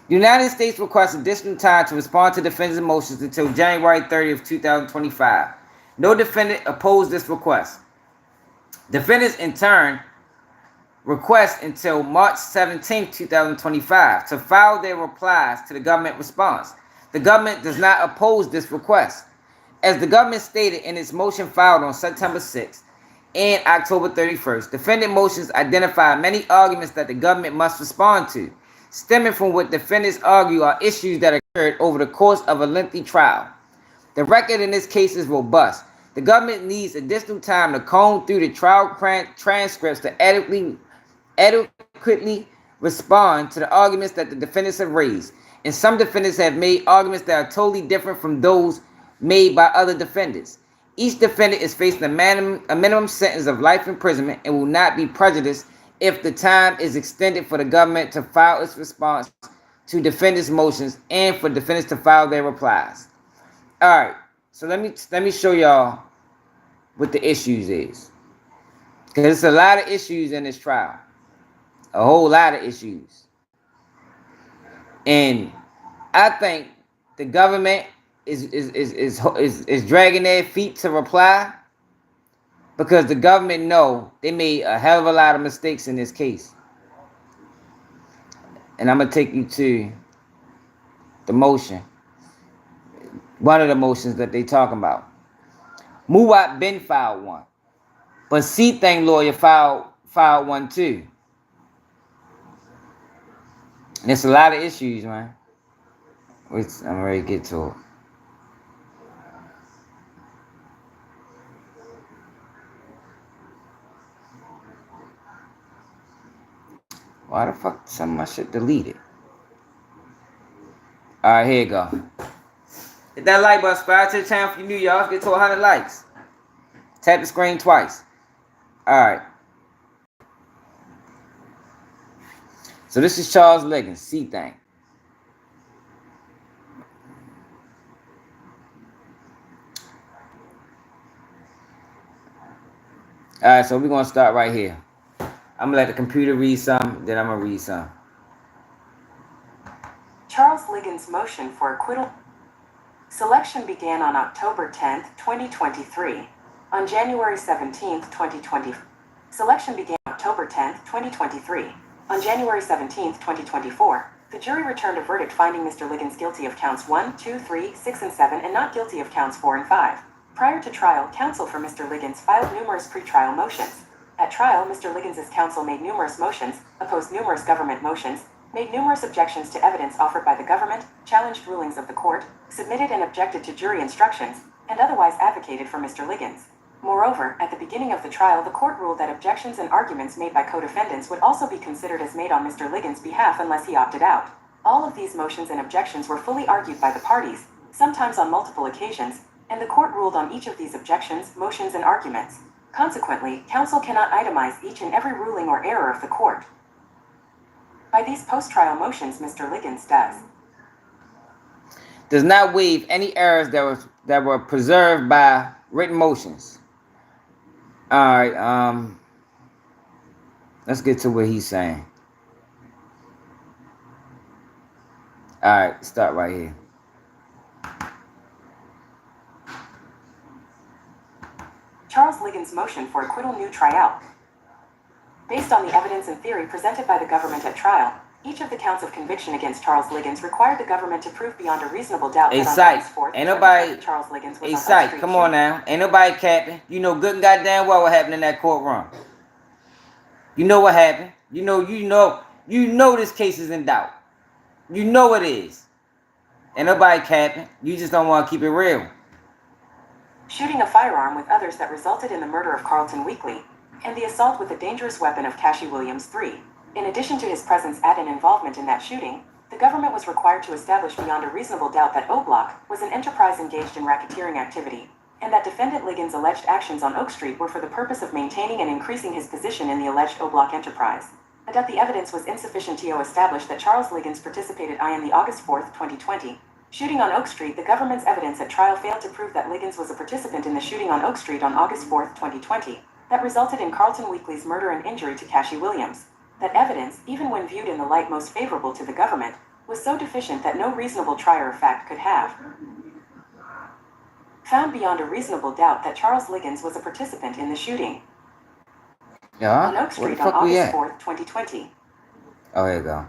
The United States requests additional time to respond to defendants' motions until January 30, 2025. No defendant opposed this request. Defendants, in turn, request until March 17, 2025 to file their replies to the government response. The government does not oppose this request. As the government stated in its motion filed on September 6 and October 31st, defendant motions identify many arguments that the government must respond to, stemming from what defendants argue are issues that occurred over the course of a lengthy trial. The record in this case is robust. The government needs additional time to comb through the trial transcripts to adequately respond to the arguments that the defendants have raised. And some defendants have made arguments that are totally different from those made by other defendants. Each defendant is facing a minimum sentence of life imprisonment and will not be prejudiced if the time is extended for the government to file its response to defendants' motions and for defendants to file their replies. All right, so let me show y'all what the issues is, because there's a lot of issues in this trial, a whole lot of issues, and I think the government is dragging their feet to reply because the government know they made a hell of a lot of mistakes in this case. And I'm gonna take you to the motion, one of the motions that they talking about. Muwat Ben filed one, but C-Thing lawyer filed one too. And it's a lot of issues, man. Which I'm ready to get to it. Why the fuck some of my shit deleted? Alright, here you go. Hit that like button, subscribe to the channel if you're new, y'all. Let's get to 100 likes. Tap the screen twice. Alright. So this is Charles Liggins, C-Thing. Alright, so we're going to start right here. I'm going to let the computer read some, then I'm going to read some. Charles Liggins' motion for acquittal. Selection began on October 10, 2023. On January 17, 2020. Selection began October 10, 2023. On January 17, 2024, the jury returned a verdict finding Mr. Liggins guilty of counts 1, 2, 3, 6, and 7 and not guilty of counts 4 and 5. Prior to trial, counsel for Mr. Liggins filed numerous pretrial motions. At trial, Mr. Liggins' counsel made numerous motions, opposed numerous government motions, made numerous objections to evidence offered by the government, challenged rulings of the court, submitted and objected to jury instructions, and otherwise advocated for Mr. Liggins. Moreover, at the beginning of the trial, the court ruled that objections and arguments made by co-defendants would also be considered as made on Mr. Liggins' behalf unless he opted out. All of these motions and objections were fully argued by the parties, sometimes on multiple occasions, and the court ruled on each of these objections, motions, and arguments. Consequently, counsel cannot itemize each and every ruling or error of the court. By these post-trial motions, Mr. Liggins does not waive any errors that were preserved by written motions. Alright, let's get to what he's saying. Alright, start right here. Charles Liggins' motion for acquittal new trial. Based on the evidence and theory presented by the government at trial, each of the counts of conviction against Charles Liggins required the government to prove beyond a reasonable doubt that on August 4th, ain't nobody, Charles Liggins was on come on now. Ain't nobody capping. You know good and goddamn well what happened in that courtroom. You know what happened. You know this case is in doubt. You know it is. Ain't nobody capping. You just don't want to keep it real. Shooting a firearm with others that resulted in the murder of Carlton Weekly, and the assault with a dangerous weapon of Cashy Williams 3. In addition to his presence at and involvement in that shooting, the government was required to establish beyond a reasonable doubt that O-Block was an enterprise engaged in racketeering activity, and that defendant Liggins' alleged actions on Oak Street were for the purpose of maintaining and increasing his position in the alleged O-Block enterprise. But that the evidence was insufficient to establish that Charles Liggins participated in the August 4, 2020. Shooting on Oak Street, the government's evidence at trial failed to prove that Liggins was a participant in the shooting on Oak Street on August 4, 2020, that resulted in Carlton Weekly's murder and injury to Cashy Williams. That evidence, even when viewed in the light most favorable to the government, was so deficient that no reasonable trier of fact could have found beyond a reasonable doubt that Charles Liggins was a participant in the shooting on Oak Street on August 4, 2020. Oh, here you go.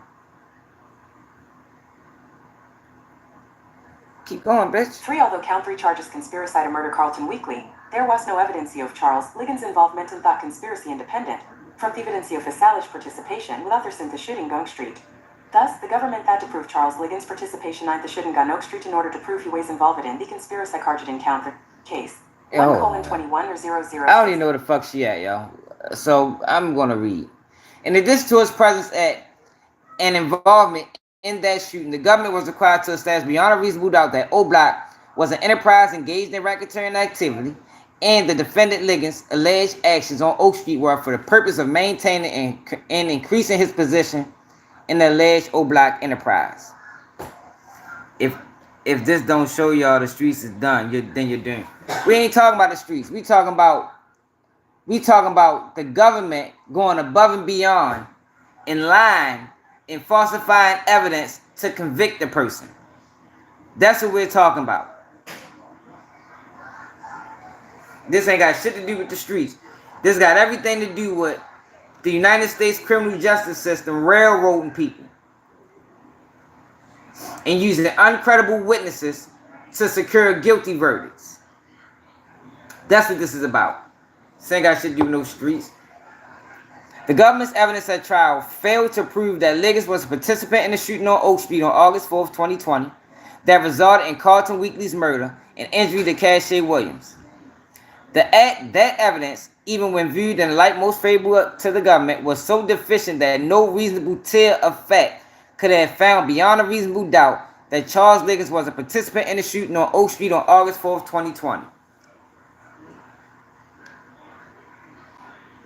Keep going, bitch. 3. Although count 3 charges conspiracy to murder Carlton Weekly, there was no evidence of Charles Liggins' involvement in that conspiracy independent from the evidence of his alleged participation with others in the shooting on Oak Street. Thus, the government had to prove Charles Liggins' participation in the shooting on Oak Street in order to prove he was involved in the conspiracy charged in count case 1:21 or 00. I don't even know where the fuck she at, y'all. So I'm gonna read. In addition to his presence at and involvement in that shooting, the government was required to establish beyond a reasonable doubt that O-Block was an enterprise engaged in racketeering activity, and the defendant Liggins' alleged actions on Oak Street were for the purpose of maintaining and increasing his position in the alleged O-Block enterprise. If this don't show y'all the streets is done, then you're doing. We ain't talking about the streets. We talking about the government going above and beyond in line in falsifying evidence to convict the person. That's what we're talking about. This ain't got shit to do with the streets. This got everything to do with the United States criminal justice system railroading people and using uncredible witnesses to secure guilty verdicts. That's what this is about. This ain't got shit to do with no streets. The government's evidence at trial failed to prove that Liggins was a participant in the shooting on Oak Street on August 4th, 2020 that resulted in Carlton Weekly's murder and injury to Cashy Williams. That evidence, even when viewed in the light most favorable to the government, was so deficient that no reasonable tier of fact could have found beyond a reasonable doubt that Charles Liggins was a participant in the shooting on Oak Street on August 4th, 2020.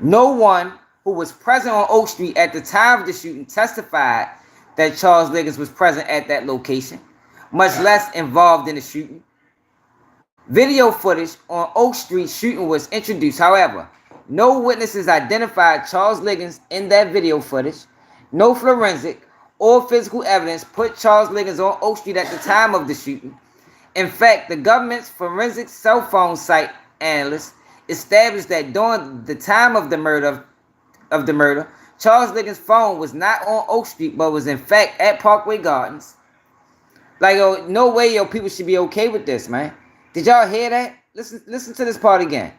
No one who was present on Oak Street at the time of the shooting testified that Charles Liggins was present at that location, much less involved in the shooting. Video footage on Oak Street shooting was introduced. However, no witnesses identified Charles Liggins in that video footage. No forensic or physical evidence put Charles Liggins on Oak Street at the time of the shooting. In fact, the government's forensic cell phone site analysts established that during the time of the murder, Charles Liggins' phone was not on Oak Street, but was in fact at Parkway Gardens. Like, yo, no way, yo, people should be okay with this, man. Did y'all hear that? Listen to this part again.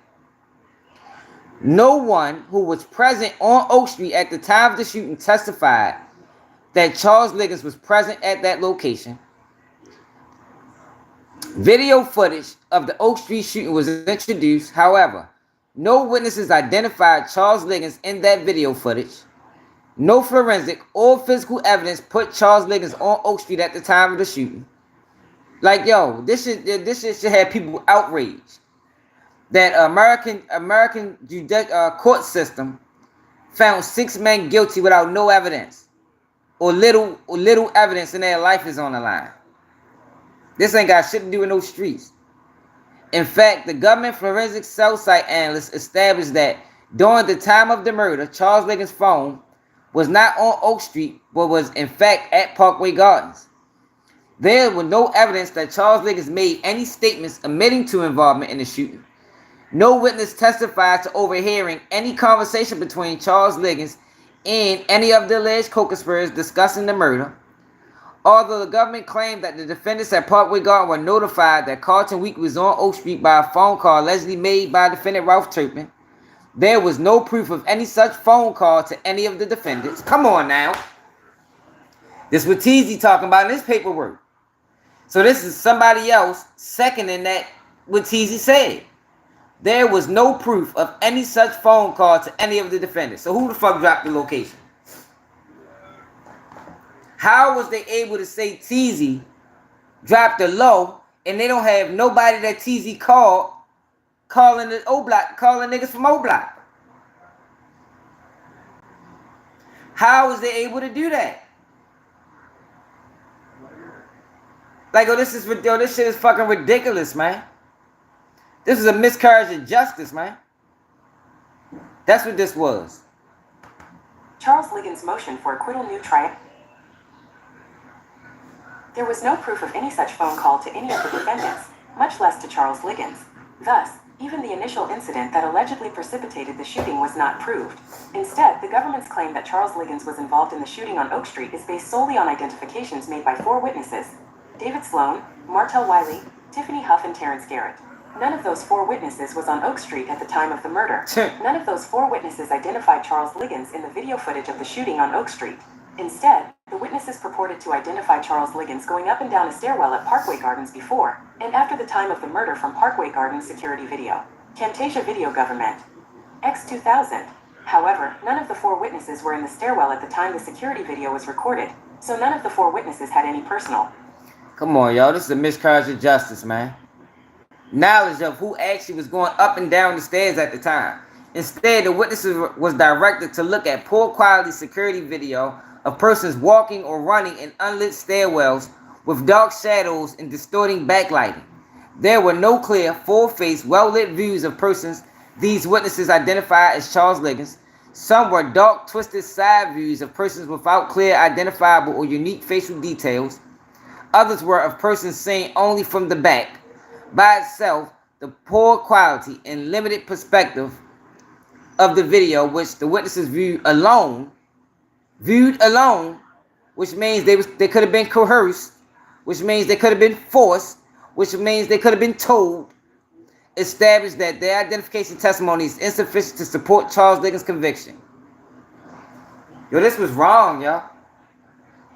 No one who was present on Oak Street at the time of the shooting testified that Charles Liggins was present at that location. Video footage of the Oak Street shooting was introduced. However, no witnesses identified Charles Liggins in that video footage. No forensic or physical evidence put Charles Liggins on Oak Street at the time of the shooting. Like, yo, this shit should have people outraged. That American court system found 6 men guilty without no evidence, or little evidence, and their life is on the line. This ain't got shit to do with no streets. In fact, the government forensic cell site analysts established that during the time of the murder, Charles Liggins' phone was not on Oak Street, but was in fact at Parkway Gardens. There was no evidence that Charles Liggins made any statements admitting to involvement in the shooting. No witness testified to overhearing any conversation between Charles Liggins and any of the alleged co-conspirators discussing the murder. Although the government claimed that the defendants at Parkway Garden were notified that Carlton Week was on Oak Street by a phone call allegedly made by defendant Ralph Turpin, there was no proof of any such phone call to any of the defendants. Come on now. This is what Teasy talking about in his paperwork. So this is somebody else seconding that what Teasy said. There was no proof of any such phone call to any of the defendants. So who the fuck dropped the location? How was they able to say Teasy dropped the low and they don't have nobody that Teasy called calling the O Block, calling niggas from O Block? How was they able to do that? Like, this shit is fucking ridiculous, man. This is a miscarriage of justice, man. That's what this was. Charles Liggins' motion for acquittal new trial. There was no proof of any such phone call to any of the defendants, much less to Charles Liggins. Thus, even the initial incident that allegedly precipitated the shooting was not proved. Instead, the government's claim that Charles Liggins was involved in the shooting on Oak Street is based solely on identifications made by 4 witnesses: David Sloan, Martell Wiley, Tiffany Huff, and Terrence Garrett. None of those 4 witnesses was on Oak Street at the time of the murder. None of those 4 witnesses identified Charles Liggins in the video footage of the shooting on Oak Street. Instead, the witnesses purported to identify Charles Liggins going up and down a stairwell at Parkway Gardens before and after the time of the murder from Parkway Gardens security video. Camtasia Video Government. X2000. However, none of the 4 witnesses were in the stairwell at the time the security video was recorded, so none of the 4 witnesses had any personal. Come on, y'all. This is a miscarriage of justice, man. Knowledge of who actually was going up and down the stairs at the time. Instead, the witnesses was directed to look at poor quality security video of persons walking or running in unlit stairwells with dark shadows and distorting backlighting. There were no clear, full-faced, well-lit views of persons these witnesses identified as Charles Liggins. Some were dark, twisted side views of persons without clear, identifiable, or unique facial details. Others were of persons seen only from the back. By itself, the poor quality and limited perspective of the video, which the witnesses viewed alone, which means they could have been coerced, which means they could have been forced, which means they could have been told, established that their identification testimony is insufficient to support Charles Liggins' conviction. Yo, this was wrong, y'all.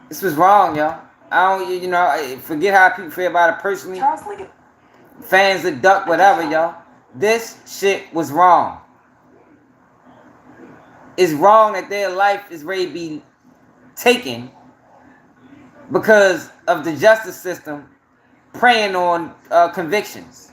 This was wrong, y'all. I don't, forget how people feel about it personally. Charles Liggins. Fans of Duck, whatever, y'all. This shit was wrong. It's wrong that their life is ready to be taken because of the justice system preying on convictions.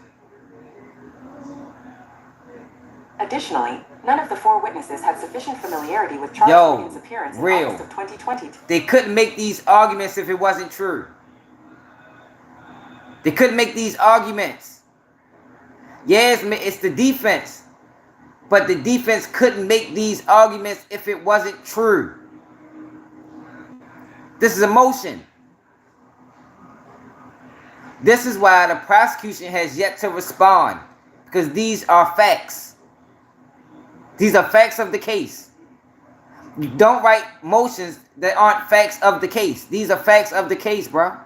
Additionally, none of the 4 witnesses had sufficient familiarity with Charles Liggins' appearance in August of 2020. They couldn't make these arguments if it wasn't true. They couldn't make these arguments. Yes, it's the defense. But the defense couldn't make these arguments if it wasn't true. This is emotion. This is why the prosecution has yet to respond. Because these are facts. These are facts of the case. You don't write motions that aren't facts of the case. These are facts of the case, bro.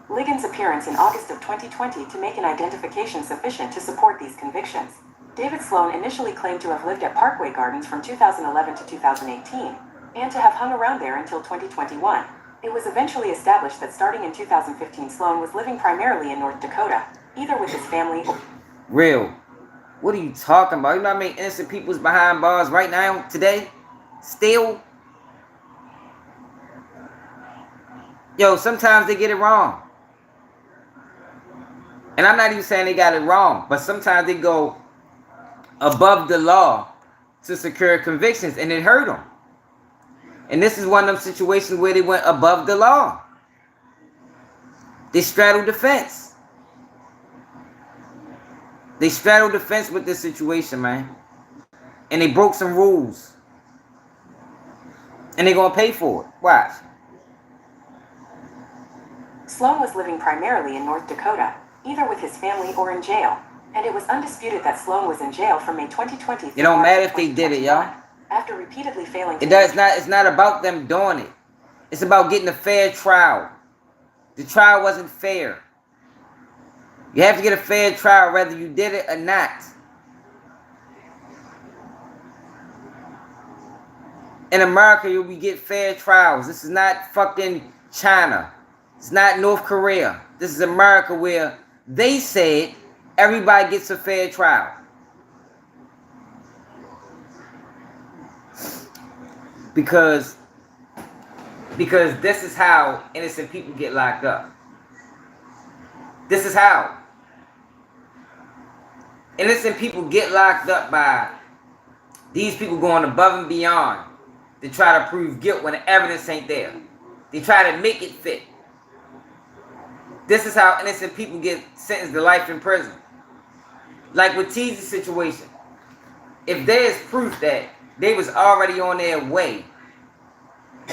Liggins' appearance in August of 2020 to make an identification sufficient to support these convictions. David Sloan initially claimed to have lived at Parkway Gardens from 2011 to 2018, and to have hung around there until 2021. It was eventually established that starting in 2015, Sloan was living primarily in North Dakota, either with his family or... Real. What are you talking about? You know how many innocent people's behind bars right now, today? Still? Yo, sometimes they get it wrong. And I'm not even saying they got it wrong, but sometimes they go above the law to secure convictions, and it hurt them. And this is one of them situations where they went above the law. They straddled the fence. They straddled the fence with this situation, man. And they broke some rules. And they're going to pay for it. Watch. Sloan was living primarily in North Dakota, either with his family or in jail. And it was undisputed that Sloan was in jail from May 2020. It don't matter if they did it, y'all. After repeatedly failing to... It's not about them doing it. It's about getting a fair trial. The trial wasn't fair. You have to get a fair trial whether you did it or not. In America, we get fair trials. This is not fucking China. It's not North Korea. This is America where they said everybody gets a fair trial. Because this is how innocent people get locked up. This is how. Innocent people get locked up by these people going above and beyond to try to prove guilt when the evidence ain't there. They try to make it fit. This is how innocent people get sentenced to life in prison. Like with Teezy's situation. If there is proof that they was already on their way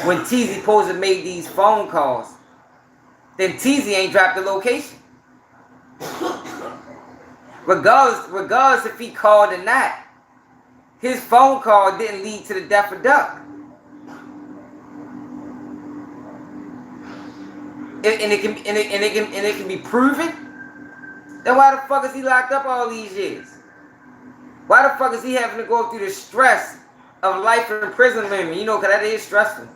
when Teezy supposed to have made these phone calls, then Teezy ain't dropped the location. Regardless if he called or not, his phone call didn't lead to the death of Duck. And it can be proven. Then why the fuck is he locked up all these years? Why the fuck is he having to go through the stress of life in prison living? You know, because that is stressful.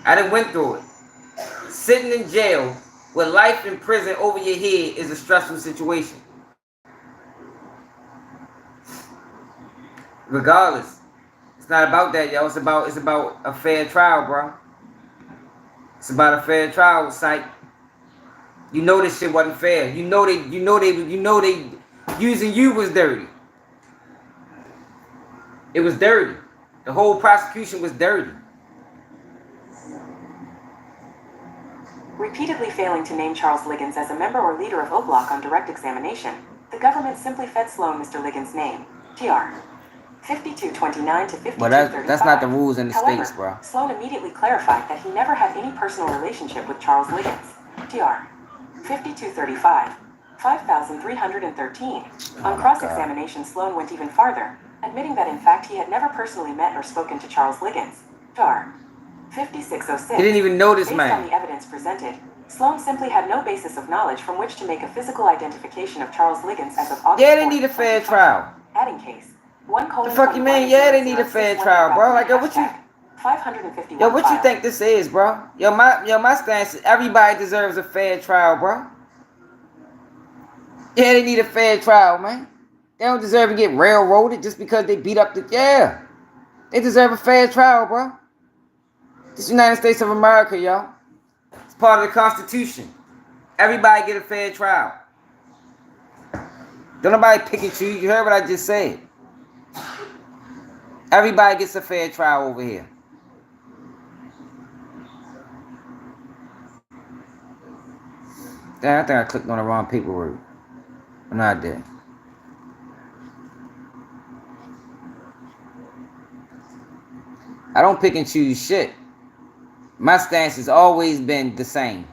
I done went through it. Sitting in jail with life in prison over your head is a stressful situation. Regardless, it's not about that, yo. It's about a fair trial, bro. It's about a fair trial, psych. You know this shit wasn't fair. You know they using you was dirty. It was dirty. The whole prosecution was dirty. Repeatedly failing to name Charles Liggins as a member or leader of O Block on direct examination, the government simply fed Sloan Mr. Liggins' name, TR. 5229 to 5235. But that's not the rules in the states, bro. Sloan immediately clarified that he never had any personal relationship with Charles Liggins, TR. 5235, 5313. On cross-examination, Sloan went even farther, admitting that in fact he had never personally met or spoken to Charles Liggins, TR. 5606. He didn't even know this man. Based on the evidence presented, Sloan simply had no basis of knowledge from which to make a physical identification of Charles Liggins as of August. Yeah, they need a fair trial. Adding case. The fuck you mean? Yeah, they need a fair trial, bro. Like, what you 551. Yo, what you think this is, bro? Yo, my stance is everybody deserves a fair trial, bro. Yeah, they need a fair trial, man. They don't deserve to get railroaded just because they beat up the... Yeah. They deserve a fair trial, bro. This is United States of America, y'all. It's part of the Constitution. Everybody get a fair trial. Don't nobody pick and choose. You heard what I just said. Everybody gets a fair trial over here. Damn, I think I clicked on the wrong paperwork. No, I did. I don't pick and choose shit. My stance has always been the same.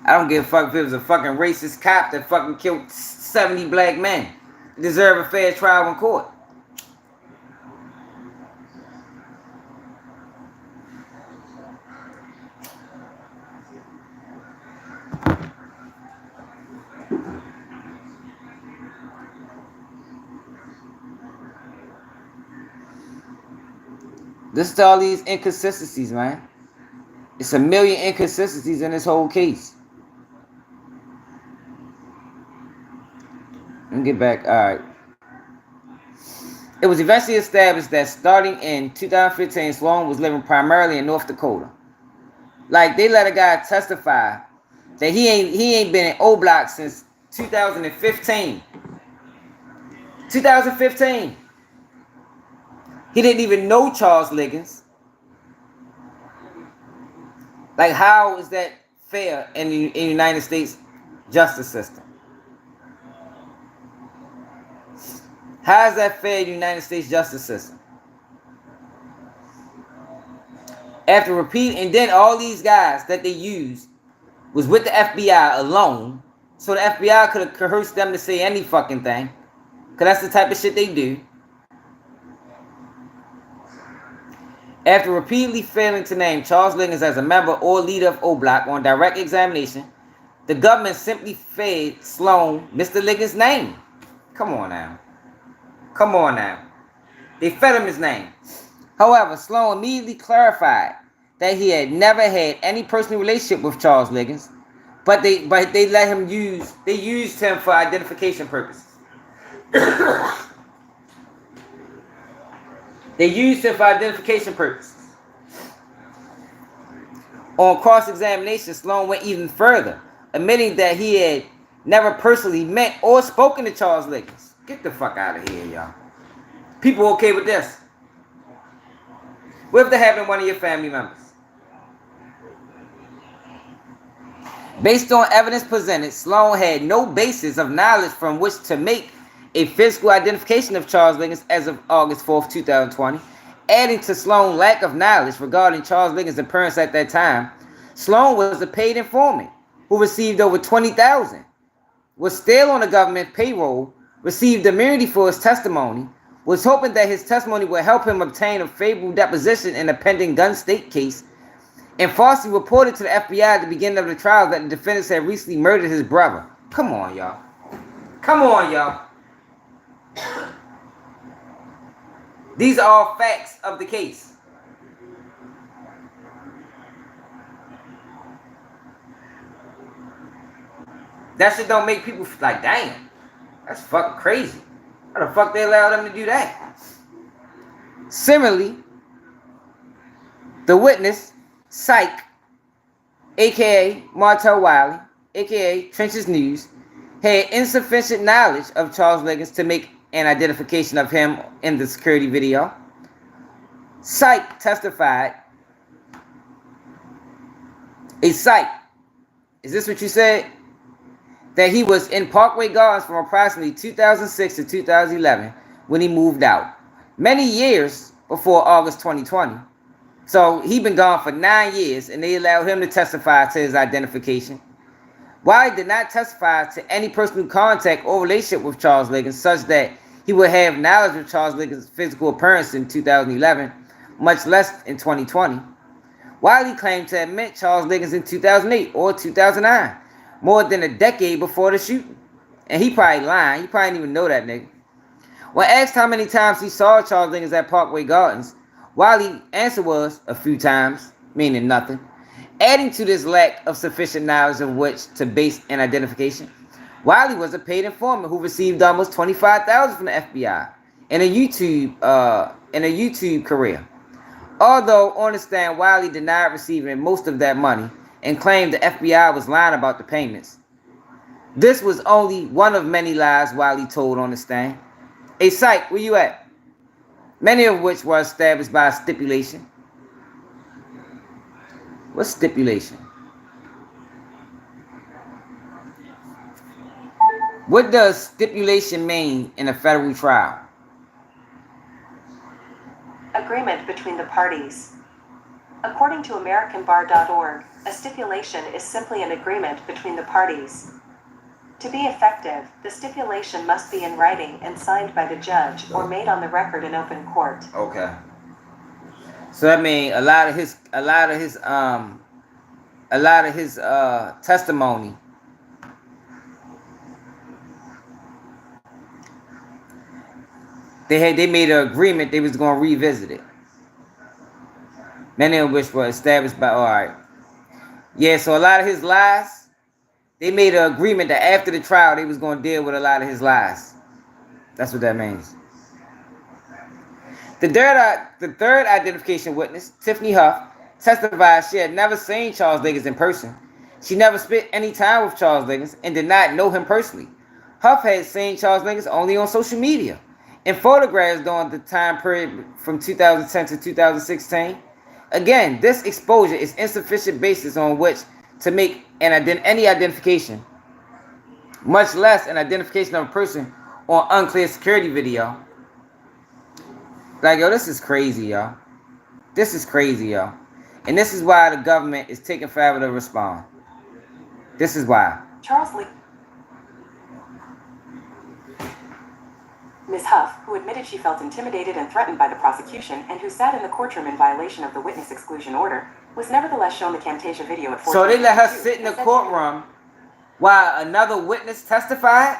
I don't give a fuck if it was a fucking racist cop that fucking killed 70 black men. They deserve a fair trial in court. This is all these inconsistencies, man. It's a million inconsistencies in this whole case. Let me get back. All right. It was eventually established that starting in 2015, Sloan was living primarily in North Dakota. Like, they let a guy testify that he ain't been in O Block since 2015. 2015. He didn't even know Charles Liggins. Like, how is that fair in the United States justice system? How is that fair in the United States justice system? After repeat, and then all these guys that they used was with the FBI alone, so the FBI could have coerced them to say any fucking thing, because that's the type of shit they do. After repeatedly failing to name Charles Liggins as a member or leader of O Block on direct examination, the government simply fed Sloan Mr. Liggins' name. Come on now. Come on now. They fed him his name. However, Sloan immediately clarified that he had never had any personal relationship with Charles Liggins, but they let him used him for identification purposes. They used him for identification purposes. On cross-examination, Sloan went even further, admitting that he had never personally met or spoken to Charles Liggins. Get the fuck out of here, y'all. People okay with this? What if that happened to one of your family members? Based on evidence presented, Sloan had no basis of knowledge from which to make a physical identification of Charles Liggins as of August 4th, 2020. Adding to Sloan's lack of knowledge regarding Charles Liggins' appearance at that time, Sloan was a paid informant who received over $20,000, was still on the government payroll, received immunity for his testimony, was hoping that his testimony would help him obtain a favorable deposition in a pending gun state case, and falsely reported to the FBI at the beginning of the trial that the defendants had recently murdered his brother. Come on, y'all. Come on, y'all. These are all facts of the case. That shit don't make people like, damn, that's fucking crazy. How the fuck they allow them to do that? Similarly, the witness, Psych, aka Martel Wiley, aka Trenches News, had insufficient knowledge of Charles Liggins to make an identification of him in the security video. Psych testified. A Psych, is this what you said? That he was in Parkway Gardens from approximately 2006 to 2011 when he moved out. Many years before August 2020. So he been gone for 9 years and they allowed him to testify to his identification. Wiley did not testify to any personal contact or relationship with Charles Liggins such that he would have knowledge of Charles Liggins' physical appearance in 2011, much less in 2020. Wiley claimed to have met Charles Liggins in 2008 or 2009, more than a decade before the shooting. And he probably lying. He probably didn't even know that nigga. When asked how many times he saw Charles Liggins at Parkway Gardens, Wiley's answer was a few times, meaning nothing. Adding to this lack of sufficient knowledge of which to base an identification, Wiley was a paid informant who received almost $25,000 from the FBI in a YouTube career. Although on the stand, Wiley denied receiving most of that money and claimed the FBI was lying about the payments. This was only one of many lies Wiley told on the stand. Hey, Psych, where you at? Many of which were established by stipulation. What's stipulation? What does stipulation mean in a federal trial? Agreement between the parties. According to AmericanBar.org, a stipulation is simply an agreement between the parties. To be effective, the stipulation must be in writing and signed by the judge or made on the record in open court. Okay. So that means a lot of his testimony they made an agreement they was gonna revisit it. Many of which were established by so a lot of his lies, they made an agreement that after the trial they was gonna deal with a lot of his lies. That's what that means. The third identification witness, Tiffany Huff, testified she had never seen Charles Liggins in person. She never spent any time with Charles Liggins and did not know him personally. Huff had seen Charles Liggins only on social media and photographs during the time period from 2010 to 2016. Again, this exposure is insufficient basis on which to make any identification, much less an identification of a person on unclear security video. Like, yo, this is crazy, yo. This is crazy, yo. And this is why the government is taking forever to respond. This is why. Charles Liggins. Ms. Huff, who admitted she felt intimidated and threatened by the prosecution and who sat in the courtroom in violation of the witness exclusion order, was nevertheless shown the Camtasia video at 14:52. So they let her sit in the courtroom while another witness testified?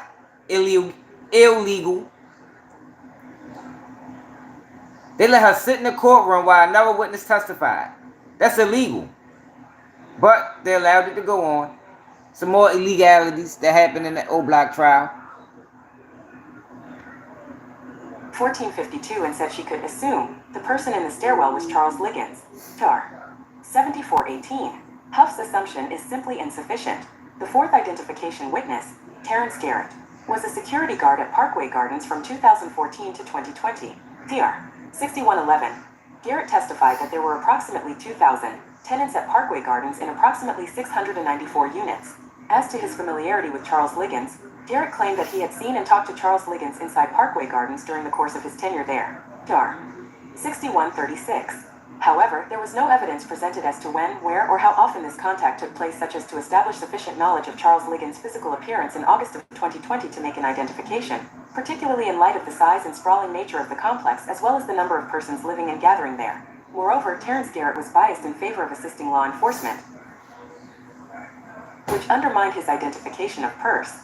Illegal. They let her sit in the courtroom while another witness testified. That's illegal. But they allowed it to go on. Some more illegalities that happened in the O-Block trial. 14:52 and said she could assume the person in the stairwell was Charles Liggins. Tar. 74:18. Huff's assumption is simply insufficient. The fourth identification witness, Terrence Garrett, was a security guard at Parkway Gardens from 2014 to 2020. Tr. 6111. Garrett testified that there were approximately 2,000 tenants at Parkway Gardens in approximately 694 units. As to his familiarity with Charles Liggins, Garrett claimed that he had seen and talked to Charles Liggins inside Parkway Gardens during the course of his tenure there. Tr. 6136. However, there was no evidence presented as to when, where, or how often this contact took place, such as to establish sufficient knowledge of Charles Liggins' physical appearance in August of 2020 to make an identification, particularly in light of the size and sprawling nature of the complex as well as the number of persons living and gathering there. Moreover, Terrence Garrett was biased in favor of assisting law enforcement, which undermined his identification of Purse.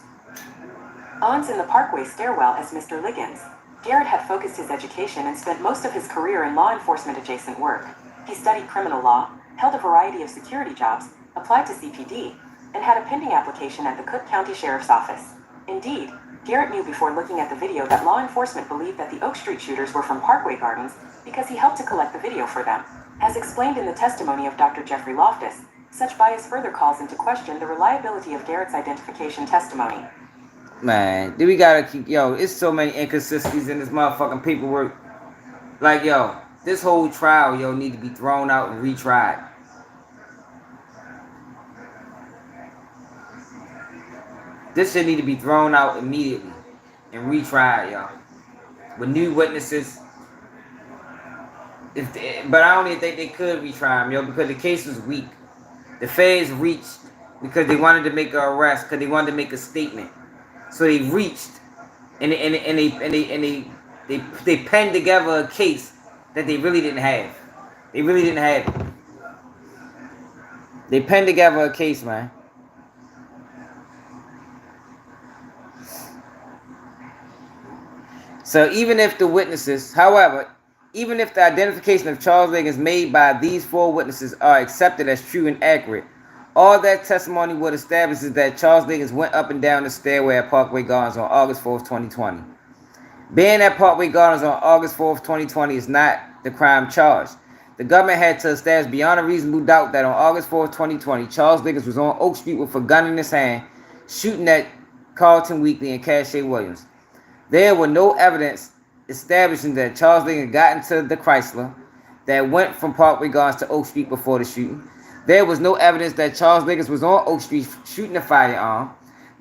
Ons in the Parkway stairwell as Mr. Liggins. Garrett had focused his education and spent most of his career in law enforcement adjacent work. He studied criminal law, held a variety of security jobs, applied to CPD, and had a pending application at the Cook County Sheriff's Office. Indeed, Garrett knew before looking at the video that law enforcement believed that the Oak Street shooters were from Parkway Gardens because he helped to collect the video for them. As explained in the testimony of Dr. Jeffrey Loftus, such bias further calls into question the reliability of Garrett's identification testimony. Man, we gotta keep, it's so many inconsistencies in this motherfucking paperwork. Like, this whole trial, need to be thrown out and retried. This shit need to be thrown out immediately and retried, with new witnesses. But I don't even think they could retry him, because the case was weak. The feds reached because they wanted to make an arrest, because they wanted to make a statement. So they reached and they penned together a case that they really didn't have. They really didn't have it. They penned together a case, man. So even if the witnesses, however, even if the identification of Charles Liggins made by these 4 witnesses are accepted as true and accurate, all that testimony would establish is that Charles Liggins went up and down the stairway at Parkway Gardens on August 4th, 2020. Being at Parkway Gardens on August 4th, 2020 is not the crime charged. The government had to establish beyond a reasonable doubt that on August 4th, 2020, Charles Liggins was on Oak Street with a gun in his hand, shooting at Carlton Weekly and Cache Williams. There were no evidence establishing that Charles Liggins got into the Chrysler that went from Parkway Gardens to Oak Street before the shooting. There was no evidence that Charles Liggins was on Oak Street shooting a firearm.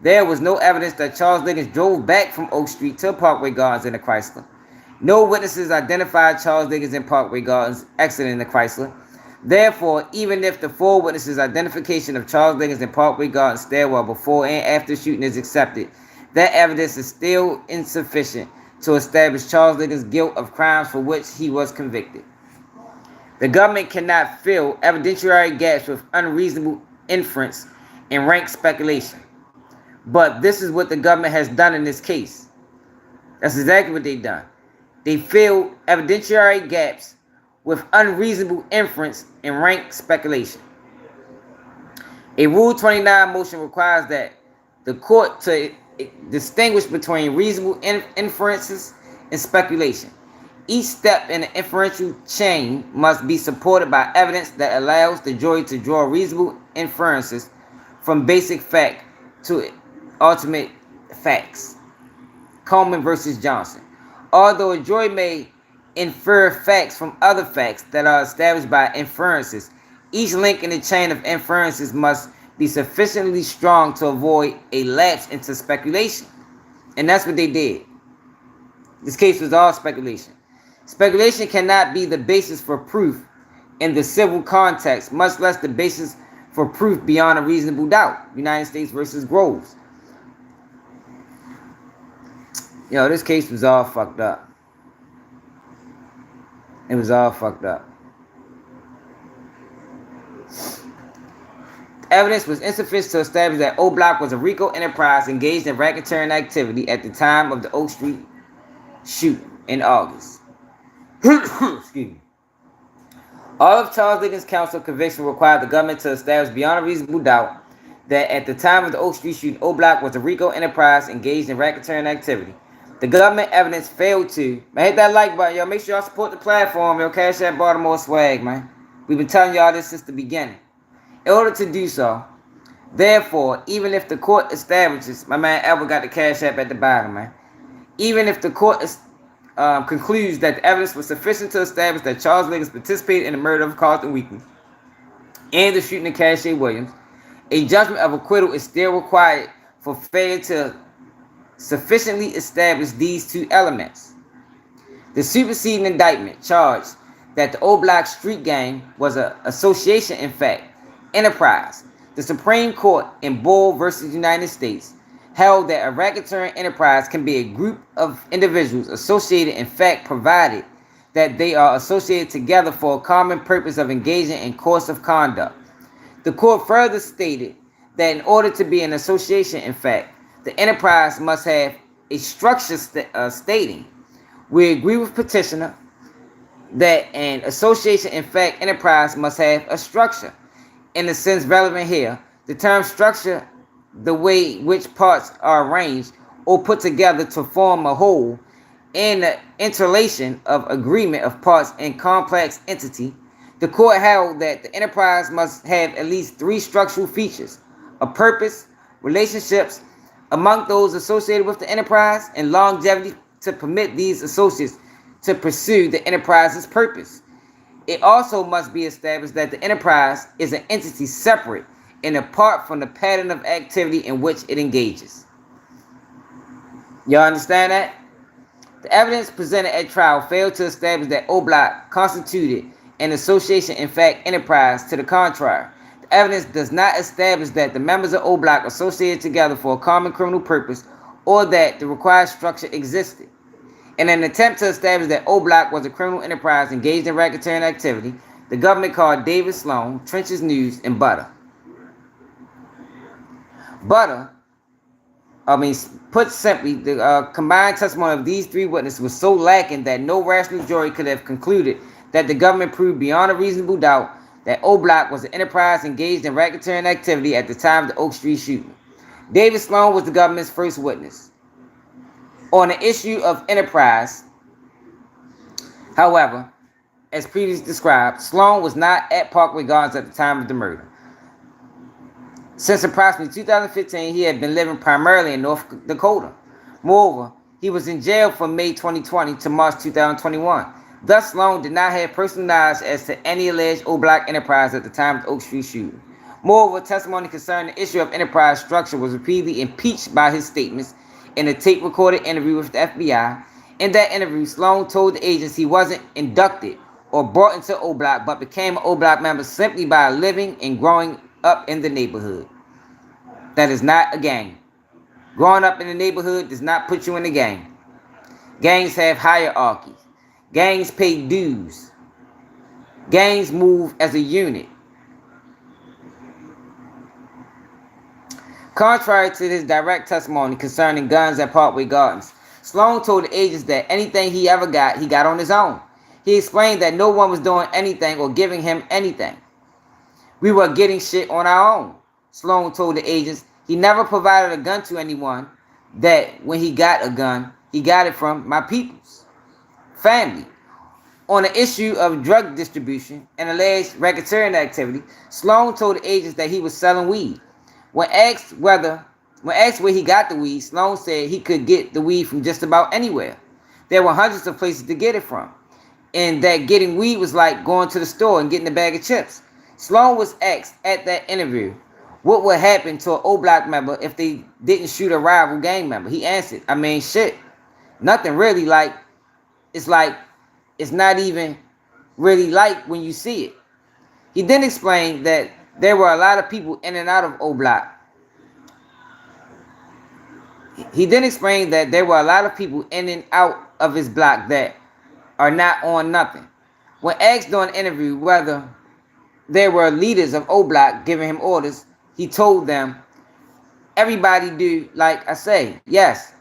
There was no evidence that Charles Liggins drove back from Oak Street to Parkway Gardens in a Chrysler. No witnesses identified Charles Liggins in Parkway Gardens exiting the Chrysler. Therefore, even if the 4 witnesses' identification of Charles Liggins in Parkway Gardens stairwell before and after shooting is accepted, that evidence is still insufficient to establish Charles Liggins' guilt of crimes for which he was convicted. The government cannot fill evidentiary gaps with unreasonable inference and rank speculation. But this is what the government has done in this case. That's exactly what they've done. They fill evidentiary gaps with unreasonable inference and rank speculation. A Rule 29 motion requires that the court to distinguish between reasonable inferences and speculation. Each step in the inferential chain must be supported by evidence that allows the jury to draw reasonable inferences from basic fact to ultimate facts. Coleman versus Johnson. Although a jury may infer facts from other facts that are established by inferences, each link in the chain of inferences must be sufficiently strong to avoid a lapse into speculation. And that's what they did. This case was all speculation. Speculation cannot be the basis for proof in the civil context, much less the basis for proof beyond a reasonable doubt. United States versus Groves. Yo, this case was all fucked up. It was all fucked up. Evidence was insufficient to establish that O Block was a RICO enterprise engaged in racketeering activity at the time of the Oak Street shoot in August. Excuse me. All of Charles Liggins' counsel conviction required the government to establish beyond a reasonable doubt that at the time of the Oak Street shoot, O Block was a RICO enterprise engaged in racketeering activity. The government evidence failed to. Man, hit that like button, yo. Make sure y'all support the platform, yo. Cash App Baltimore swag, man. We've been telling y'all this since the beginning. In order to do so, therefore, even if the court establishes, my man Albert got the Cash App at the bottom, man. Even if the court concludes that the evidence was sufficient to establish that Charles Liggins participated in the murder of Carlton Weekly and the shooting of Cache Williams, a judgment of acquittal is still required for failure to sufficiently establish these 2 elements. The superseding indictment charged that the O Block Street Gang was an association, in fact, enterprise. The Supreme Court in Bull versus United States held that a racketeering enterprise can be a group of individuals associated, in fact, provided that they are associated together for a common purpose of engaging in course of conduct. The court further stated that in order to be an association, in fact, the enterprise must have a structure stating, we agree with petitioner that an association, in fact, enterprise must have a structure. In the sense relevant here, the term structure, the way which parts are arranged or put together to form a whole, and the interrelation of agreement of parts in complex entity. The court held that the enterprise must have at least 3 structural features: a purpose, relationships among those associated with the enterprise, and longevity to permit these associates to pursue the enterprise's purpose. It also must be established that the enterprise is an entity separate and apart from the pattern of activity in which it engages. Y'all understand that? The evidence presented at trial failed to establish that O Block constituted an association, in fact, enterprise. To the contrary, the evidence does not establish that the members of O Block associated together for a common criminal purpose or that the required structure existed. In an attempt to establish that O Block was a criminal enterprise engaged in racketeering activity, the government called David Sloan, Trenches News, and Butter. Butter Put simply, the combined testimony of these three witnesses was so lacking that no rational jury could have concluded that the government proved beyond a reasonable doubt that O Block was an enterprise engaged in racketeering activity at the time of the Oak Street shooting. David Sloan was the government's first witness. On the issue of enterprise, however, as previously described, Sloan was not at Parkway Gardens at the time of the murder. Since approximately 2015, he had been living primarily in North Dakota. Moreover, he was in jail from May 2020 to March 2021. Thus, Sloan did not have personal knowledge as to any alleged O Block enterprise at the time of the Oak Street shooting. Moreover, testimony concerning the issue of enterprise structure was repeatedly impeached by his statements in a tape-recorded interview with the FBI. In that interview, Sloan told the agents he wasn't inducted or brought into O Block, but became an O Block member simply by living and growing up in the neighborhood. That is not a gang. Growing up in the neighborhood does not put you in a gang. Gangs have hierarchies. Gangs pay dues. Gangs move as a unit. Contrary to his direct testimony concerning guns at Parkway Gardens, Sloan told the agents that anything he ever got, he got on his own. He explained that no one was doing anything or giving him anything. We were getting shit on our own. Sloan told the agents he never provided a gun to anyone, that when he got a gun, he got it from my people's family. On the issue of drug distribution and alleged racketeering activity, Sloan told the agents that he was selling weed. When asked where he got the weed, Sloan said he could get the weed from just about anywhere. There were hundreds of places to get it from, and that getting weed was like going to the store and getting a bag of chips. Sloan was asked at that interview what would happen to an O Block member if they didn't shoot a rival gang member. He answered, shit, nothing really. It's not even really like when you see it. He then explained that there were a lot of people in and out of O Block. He then explained that there were a lot of people in and out of his block that are not on nothing. When asked during an interview whether there were leaders of O Block giving him orders, he told them, everybody do like I say. Yes,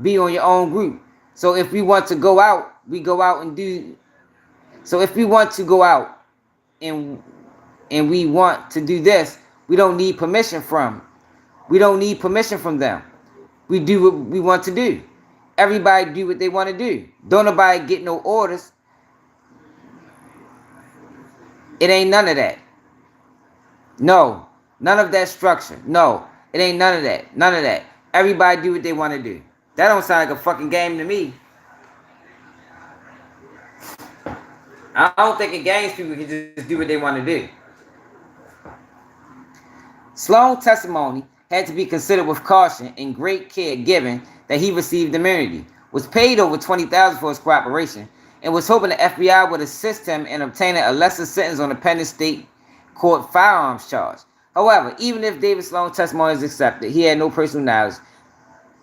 be on your own group. So if we want to go out, we go out and do. So if we want to go out and we want to do this, we don't need permission from. We don't need permission from them. We do what we want to do. Everybody do what they want to do. Don't nobody get no orders. It ain't none of that. No, none of that structure. No, it ain't none of that. None of that. Everybody do what they want to do. That don't sound like a fucking game to me. I don't think in gangs people can just do what they want to do. Sloan's testimony had to be considered with caution and great care given that he received immunity, was paid over $20,000 for his cooperation, and was hoping the FBI would assist him in obtaining a lesser sentence on the pending state court firearms charge. However, even if David Sloan's testimony is accepted, he had no personal knowledge.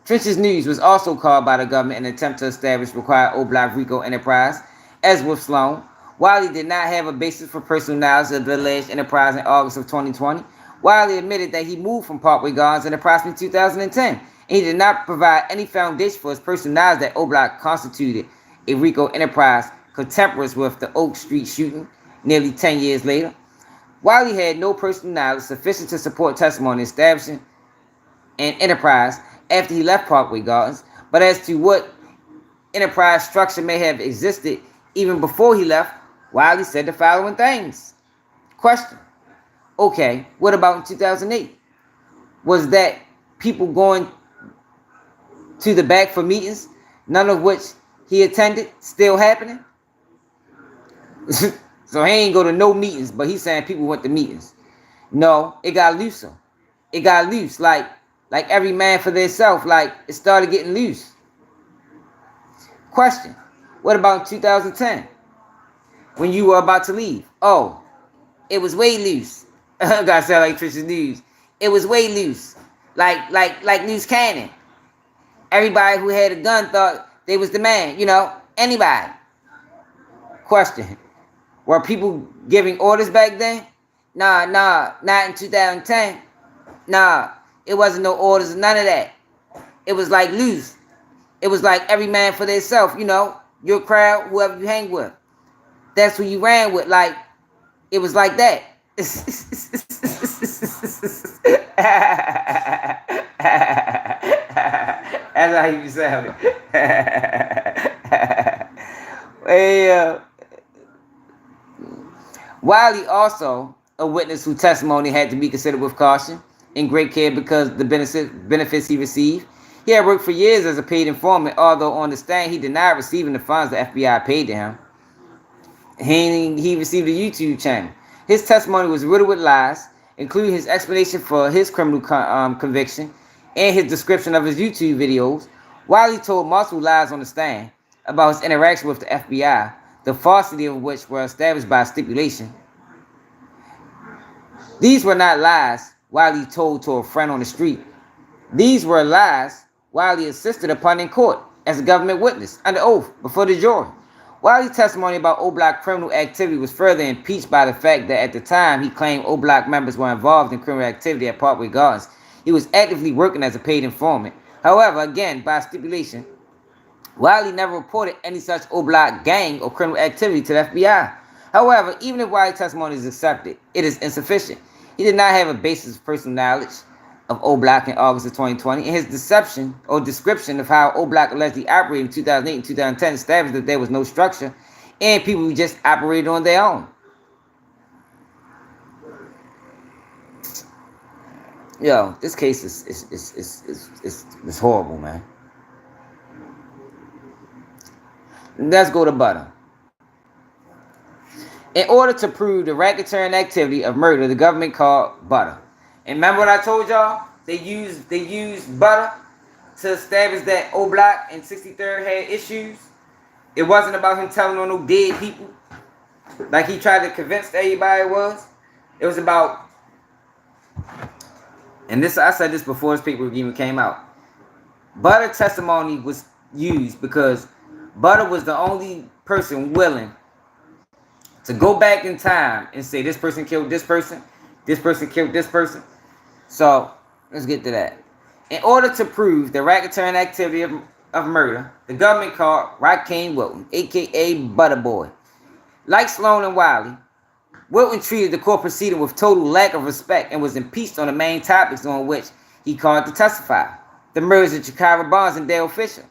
Trenches News was also called by the government in an attempt to establish required O Block RICO enterprise. As with Sloan, Wiley did not have a basis for personal knowledge of the alleged enterprise in August of 2020. Wiley admitted that he moved from Parkway Gardens in approximately 2010, and he did not provide any foundation for his personal knowledge that O Block constituted a RICO enterprise contemporaneous with the Oak Street shooting nearly 10 years later. Wiley had no personal knowledge sufficient to support testimony establishing an enterprise after he left Parkway Gardens, but as to what enterprise structure may have existed even before he left, Wiley said the following things. Question. Okay, what about in 2008? Was that people going to the back for meetings, none of which he attended, still happening? So he ain't go to no meetings, but he's saying people went to meetings. No, it got looser. It got loose, like every man for themselves, like it started getting loose. Question. What about in 2010? When you were about to leave? Oh, it was way loose. I gotta sound like Trenches News. It was way loose. Like loose cannon. Everybody who had a gun thought they was the man, anybody. Question. Were people giving orders back then? Nah, not in 2010. Nah, it wasn't no orders, none of that. it was like loose. It was like every man for themselves, you know, your crowd, whoever you hang with. That's who you ran with. Like, it was like that. That's how you sound. Hey, Wiley also a witness whose testimony had to be considered with caution and great care because the benefits he received. He had worked for years as a paid informant, although on the stand he denied receiving the funds the FBI paid to him. He received a YouTube channel. His testimony was riddled with lies, including his explanation for his criminal conviction and his description of his YouTube videos, while he told multiple lies on the stand about his interaction with the FBI, the falsity of which were established by stipulation. These were not lies Wiley told to a friend on the street. These were lies Wiley insisted upon in court as a government witness under oath before the jury. Wiley's testimony about O-Block criminal activity was further impeached by the fact that at the time he claimed O-Block members were involved in criminal activity at Parkway Gardens, he was actively working as a paid informant. However, again, by stipulation, Wiley never reported any such O-Block gang or criminal activity to the FBI. However, even if Wiley's testimony is accepted, it is insufficient. He did not have a basis of personal knowledge of O-Block in August of 2020, and his deception or description of how O-Block allegedly operated in 2008 and 2010 established that there was no structure and people who just operated on their own. Yo, this case is horrible, man. Let's go to Butter. In order to prove the racketeering activity of murder, the government called Butter. And remember what I told y'all? They used Butter to establish that O-Block and 63rd had issues. It wasn't about him telling on no dead people, like he tried to convince everybody it was. It was about, and this I said this before this paper even came out. Butter testimony was used because Butter was the only person willing to go back in time and say this person killed this person killed this person. So let's get to that. In order to prove the racketeering activity of murder, the government called Rakeem Wilton, aka Butter Boy. Like Sloan and Wiley, Wilton treated the court proceeding with total lack of respect and was impeached on the main topics on which he called to testify: the murders of Jakara Barnes and Dale Fisher.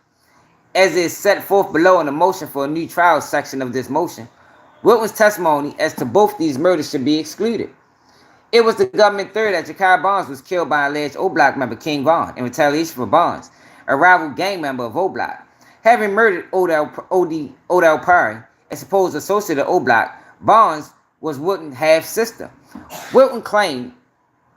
As is set forth below in the motion for a new trial section of this motion, Wilton's testimony as to both these murders should be excluded. It was the government theory that Jakara Barnes was killed by alleged O-Block member King Vaughn in retaliation for Barnes, a rival gang member of O-Block, having murdered Odell Perry, a supposed associate of O-Block. Barnes was Wilton's half-sister. Wilton claimed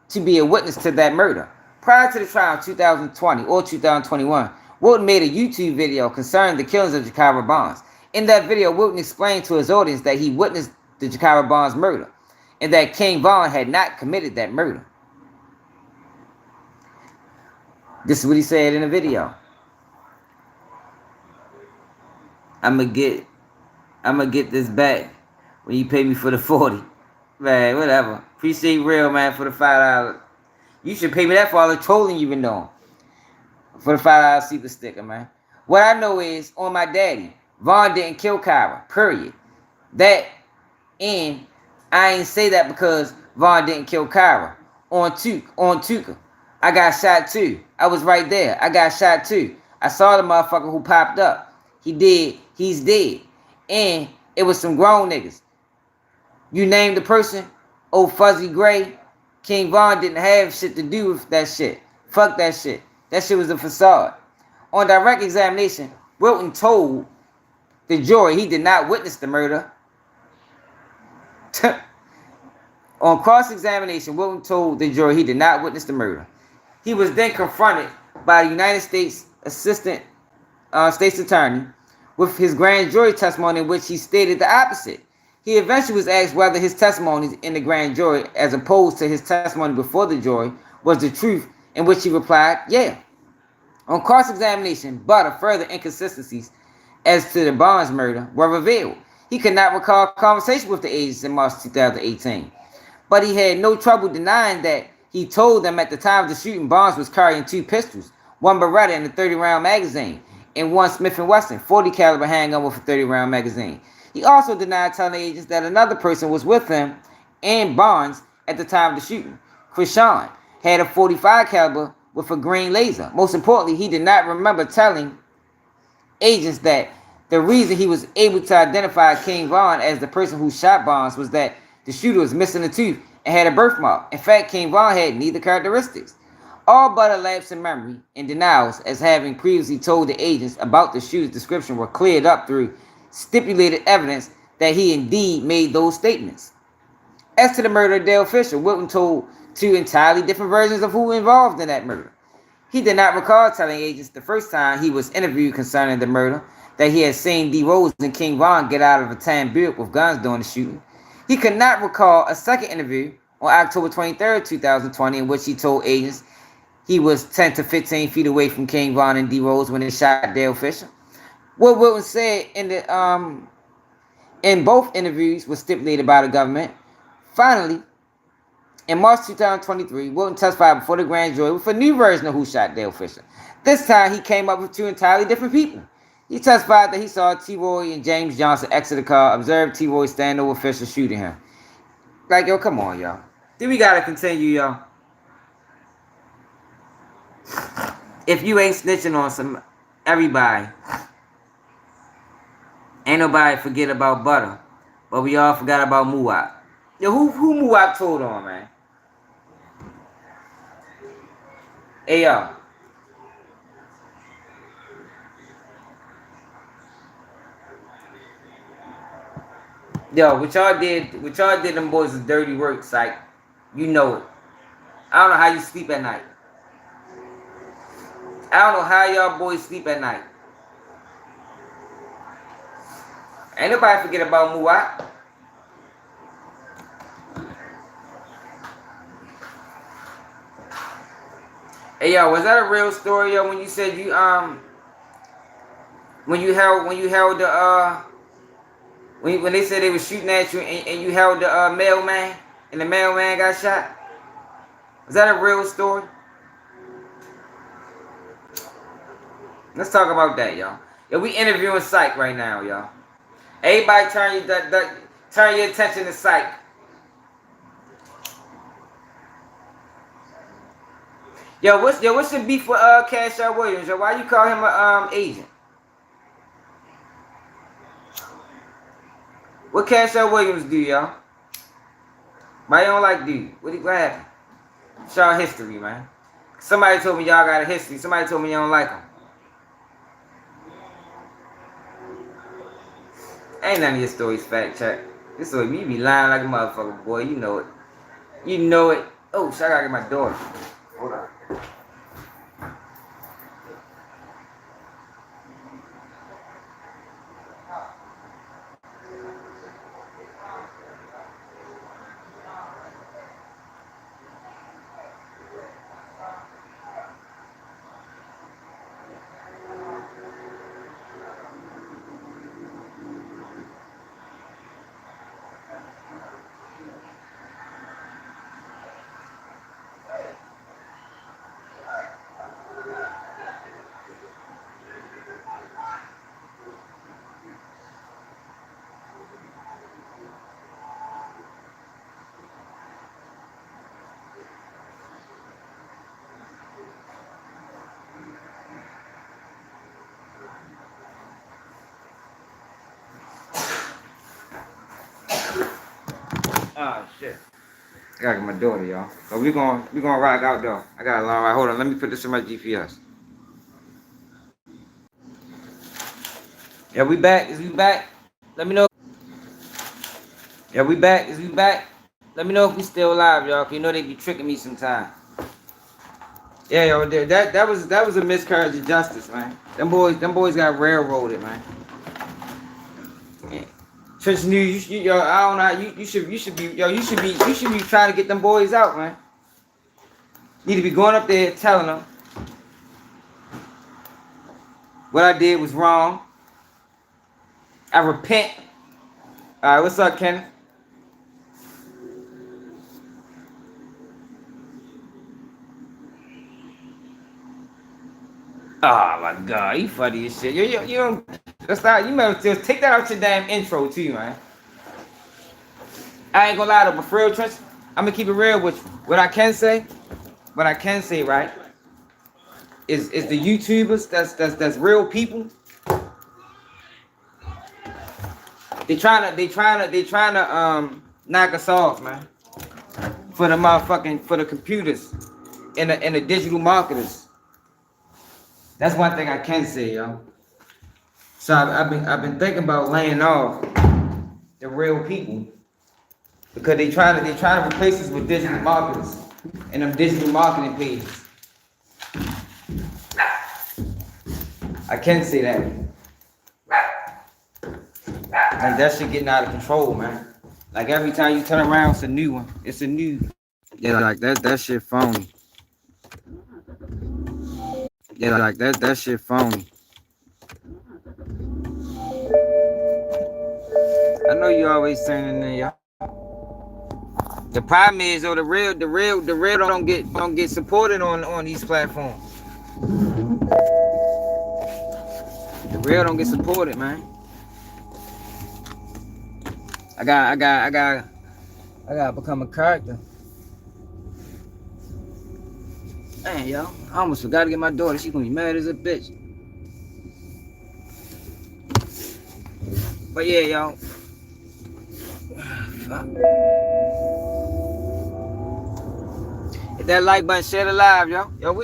to be a witness to that murder. Prior to the trial in 2020 or 2021, Wilton made a YouTube video concerning the killings of Jakara Barnes. In that video, Wilton explained to his audience that he witnessed the Jakara Barnes murder and that King Vaughn had not committed that murder. This is what he said in the video. I'm gonna get this back when you pay me for the 40. Man, whatever. Appreciate real, man, for the $5. You should pay me that for all the trolling you've been doing. For the $5 super sticker, man. What I know is, on my daddy, Vaughn didn't kill Kyra, period. That, and I ain't say that because Vaughn didn't kill Kyra. On Tuka, I got shot too. I was right there. I got shot too. I saw the motherfucker who popped up. He's dead. And it was some grown niggas. You named the person, old Fuzzy Gray. King Vaughn didn't have shit to do with that shit. Fuck that shit. That shit was a facade. On direct examination, Wilton told the jury he did not witness the murder. On cross-examination, Wilton told the jury he did not witness the murder. He was then confronted by the United States Assistant State's Attorney with his grand jury testimony in which he stated the opposite. He eventually was asked whether his testimony in the grand jury, as opposed to his testimony before the jury, was the truth, in which he replied, yeah. On cross-examination, Butter further inconsistencies as to the Barnes murder were revealed. He could not recall a conversation with the agents in March 2018, but he had no trouble denying that he told them at the time of the shooting Barnes was carrying 2 pistols, 1 Beretta and a 30-round magazine, and 1 Smith & Wesson 40 caliber handgun with a 30-round magazine. He also denied telling agents that another person was with him and Barnes at the time of the shooting. Krishan had a 45 caliber with a green laser. Most importantly, he did not remember telling agents that the reason he was able to identify King Von as the person who shot Barnes was that the shooter was missing a tooth and had a birthmark. In fact, King Von had neither characteristics. All but a lapse in memory and denials as having previously told the agents about the shooter's description were cleared up through stipulated evidence that he indeed made those statements. As to the murder of Dale Fisher, Wilton told 2 entirely different versions of who was involved in that murder. He did not recall telling agents the first time he was interviewed concerning the murder that he had seen D. Rose and King Von get out of a tan Buick with guns during the shooting. He could not recall a second interview on October 23, 2020, in which he told agents he was 10 to 15 feet away from King Von and D. Rose when they shot Dale Fisher. What Wilton said in both interviews was stipulated by the government. Finally, in March 2023, Wilton testified before the grand jury with a new version of who shot Dale Fisher. This time, he came up with 2 entirely different people. He testified that he saw T-Roy and James Johnson exit the car, observed T-Roy stand over Fisher shooting him. Like, yo, come on, y'all. Then we gotta continue, y'all. If you ain't snitching on everybody, ain't nobody forget about Butter, but we all forgot about Muwak. Yo, who Muwak told on, man? Hey, yo. Yo, what y'all did them boys is dirty work, psych. You know it. I don't know how you sleep at night. I don't know how y'all boys sleep at night. Ain't nobody forget about Muwak. Hey, yo, was that a real story, yo, when you said you when they said they were shooting at you and you held the mailman and the mailman got shot? Was that a real story? Let's talk about that, y'all. Yo, we interviewing Psych right now, y'all. Everybody turn your attention to Psych. Yo, what's your beef with Cash Out Williams? Yo, why you call him a agent? What Cash Out Williams do, y'all? Why you don't like dude? What happened? Show history, man. Somebody told me y'all got a history. Somebody told me you don't like him. Ain't none of your stories fact check. This story, you be lying like a motherfucker, boy. You know it. You know it. Oh, shit, I gotta get my daughter. Hold on. Oh shit. I gotta get my daughter, y'all. So we gonna rock out though. I got a long ride. Hold on, let me put this in my GPS. Yeah, we back. Is we back? Let me know. Yeah, we back. Is we back? Let me know if we still alive, y'all. Cause you know they be tricking me sometimes. Yeah, yo, that was a miscarriage of justice, man. Them boys got railroaded, man. Yeah. Since new, yo, I don't know how you should be trying to get them boys out, man. Need to be going up there telling them what I did was wrong. I repent. All right, what's up, Kenneth? Oh my God, you funny as shit. You don't. That's not. You might just take that out your damn intro too, man. I ain't gonna lie to, but for real, Trench, I'm gonna keep it real with you. What I can say, right, is the YouTubers that's real people. They trying to knock us off, man. For the computers and the digital marketers. That's one thing I can say, yo. So I've been thinking about laying off the real people because they trying to replace us with digital marketers and them digital marketing pages. I can say that. Like that shit getting out of control, man. Like every time you turn around, it's a new one. It's a new. Yeah, like that shit phony. Yeah, like that shit phony. I know you always turning in, y'all. The problem is, though, the real don't get supported on these platforms. The real don't get supported, man. I gotta become a character. Man, yo, I almost forgot to get my daughter. She's gonna be mad as a bitch. But yeah, yo. Fuck. Hit that like button, share the live, yo. Yo,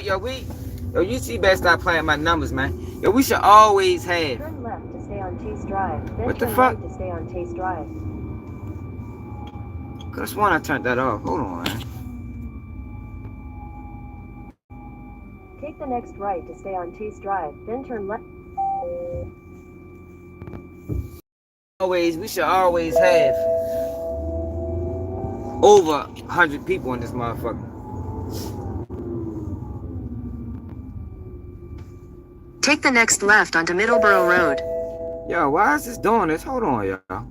you see, better stop playing my numbers, man. Yo, we should always have. Turn left to stay on Chase Drive. Then What the turn fuck? right to stay on Chase Drive. Could've sworn I turned that off. Hold on, man. Take the next right to stay on Chase Drive. Then turn left. We should always have over 100 people in this motherfucker. Take the next left onto Middleborough Road. Yo, why is this doing this? Hold on, y'all.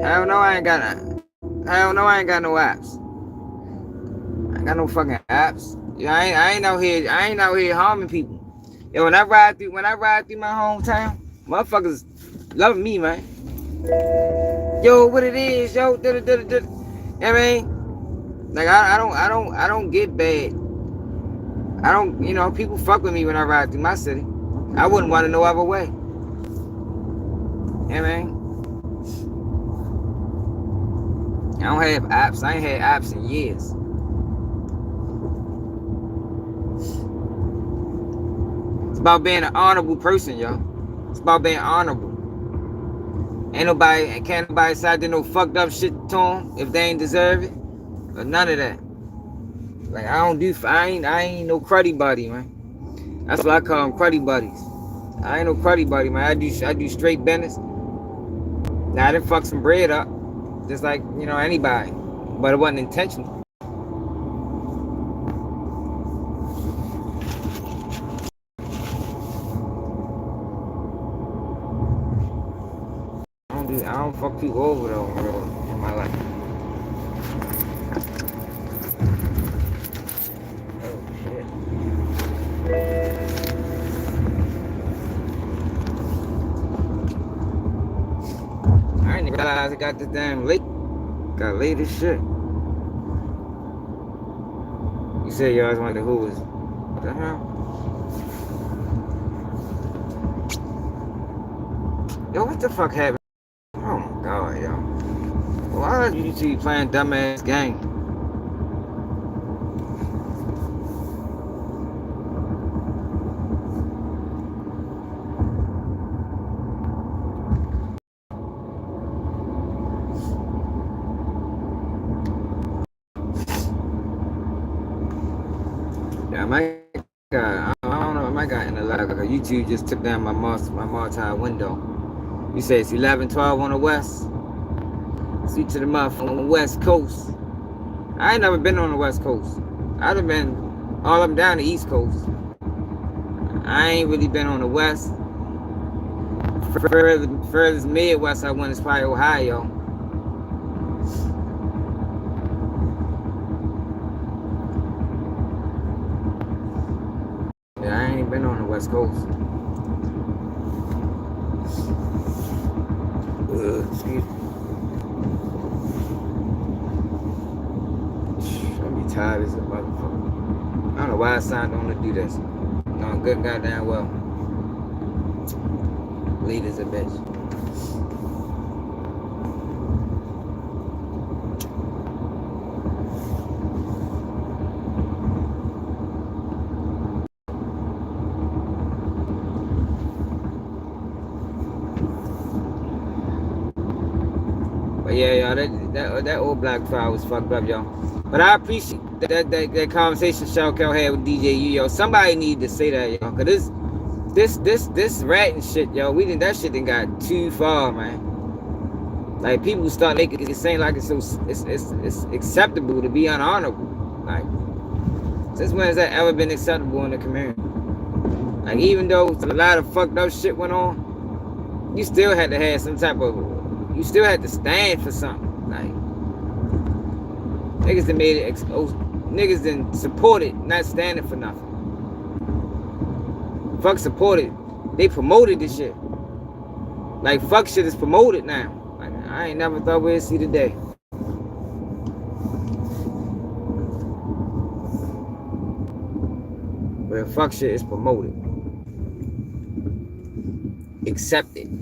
Hell no, I ain't got no apps. I ain't got no fucking apps. Yeah, I ain't out here harming people. Yo, when I ride through my hometown, motherfuckers love me, man. Yo, what it is, yo, you know what I mean? Like I don't get bad. I don't, people fuck with me when I ride through my city. I wouldn't want to no other way. You know what I mean? I don't have apps. I ain't had apps in years. It's about being an honorable person, yo. It's about being honorable. Can't nobody decide to do no fucked up shit to them if they ain't deserve it. Or none of that. Like I ain't no cruddy buddy, man. That's what I call them, cruddy buddies. I ain't no cruddy buddy, man. I do straight business. Now I done fuck some bread up. Just like, anybody. But it wasn't intentional. I don't fuck people over though in my life. Oh shit. I didn't realize I got this damn late. Got late as shit. You said you always wondered who was. What the hell? Yo, what the fuck happened? Oh my god, yo. Why are you two playing dumbass game? Yeah, I don't know, I might got in the lag. YouTube just took down my multi window. You say it's 11:12 on the west. See to the motherfucking west coast. I ain't never been on the west coast. I'd have been all up and down the east coast. I ain't really been on the west. Furthest Midwest I went is probably Ohio. West Coast. Excuse me. I'm be tired as a motherfucker. I don't know why I signed on to do this. No, I'm good goddamn well. Lead as a bitch. But yeah, y'all, that old black trial was fucked up, y'all. But I appreciate that conversation Shell Kell had with DJU, yo. Somebody need to say that, y'all, cause this ratting shit, yo. That shit done got too far, man. Like people start making it seem like it's acceptable to be unhonorable. Like, since when has that ever been acceptable in the community? Like, even though a lot of fucked up shit went on, you still had to have some type of. You still had to stand for something. Like, niggas that made it, niggas didn't support it, not standing for nothing. Fuck supported. They promoted this shit. Like, fuck shit is promoted now. Like, I ain't never thought we'd see the day. Where fuck shit is promoted. Accepted.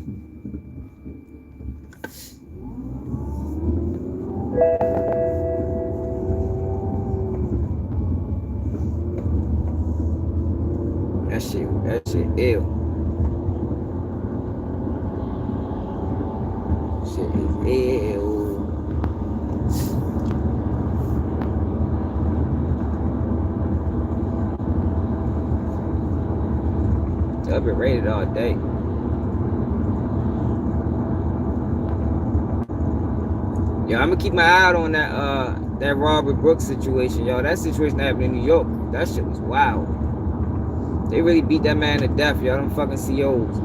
That shit ill. Shit is ill. I've been rated all day. Yo, I'm gonna keep my eye out on that Robert Brooks situation, y'all. That situation happened in New York. That shit was wild. They really beat that man to death, y'all. Them fucking COs.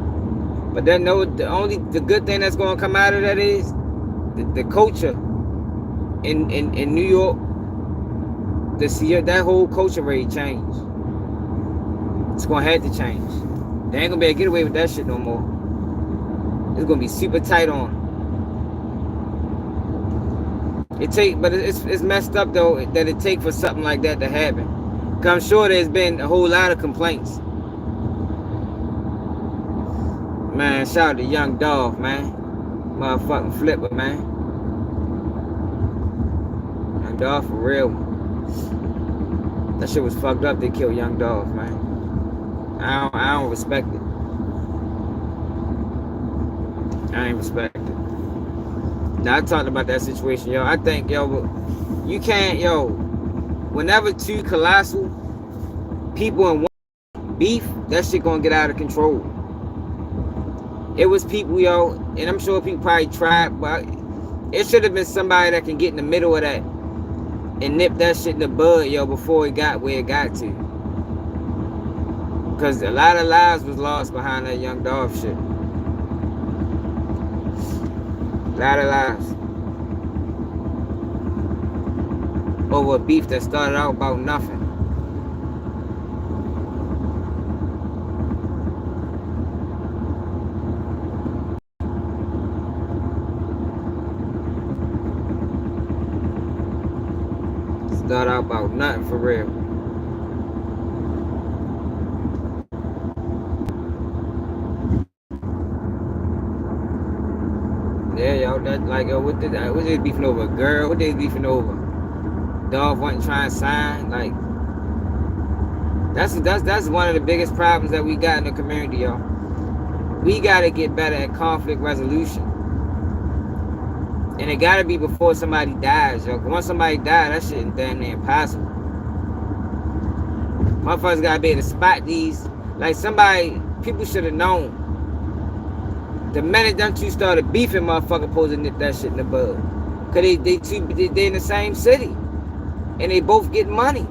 But then the good thing that's gonna come out of that is the culture in New York. That whole culture rate changed. It's gonna have to change. They ain't gonna be able to get away with that shit no more. It's gonna be super tight on. But it's messed up though that it take for something like that to happen. Cause I'm sure there's been a whole lot of complaints. Man, shout out to Young Dolph, man. Motherfucking flipper, man. Young Dolph for real. That shit was fucked up. They killed Young Dolph, man. I don't respect it. I ain't respect it. Now, I talked about that situation, yo. I think, yo, you can't, yo, whenever two colossal people in one beef, that shit gonna get out of control. It was people, yo, and I'm sure people probably tried, but it should have been somebody that can get in the middle of that and nip that shit in the bud, yo, before it got where it got to. Because a lot of lives was lost behind that Young Dolph shit. A lot of lives. Over a beef that started out about nothing. Started out about nothing for real. Yeah, yo, that like, yo, what they beefing over? A girl? What they beefing over? Dog wasn't trying to sign. Like, that's one of the biggest problems that we got in the community, yo. We gotta get better at conflict resolution, and it gotta be before somebody dies, yo. Once somebody dies, that shit is damn near impossible. Motherfuckers gotta be able to spot these. Like, people should have known. The minute them two started beefing, motherfucker supposed to nip that shit in the bud. Cause they in the same city. And they both get money.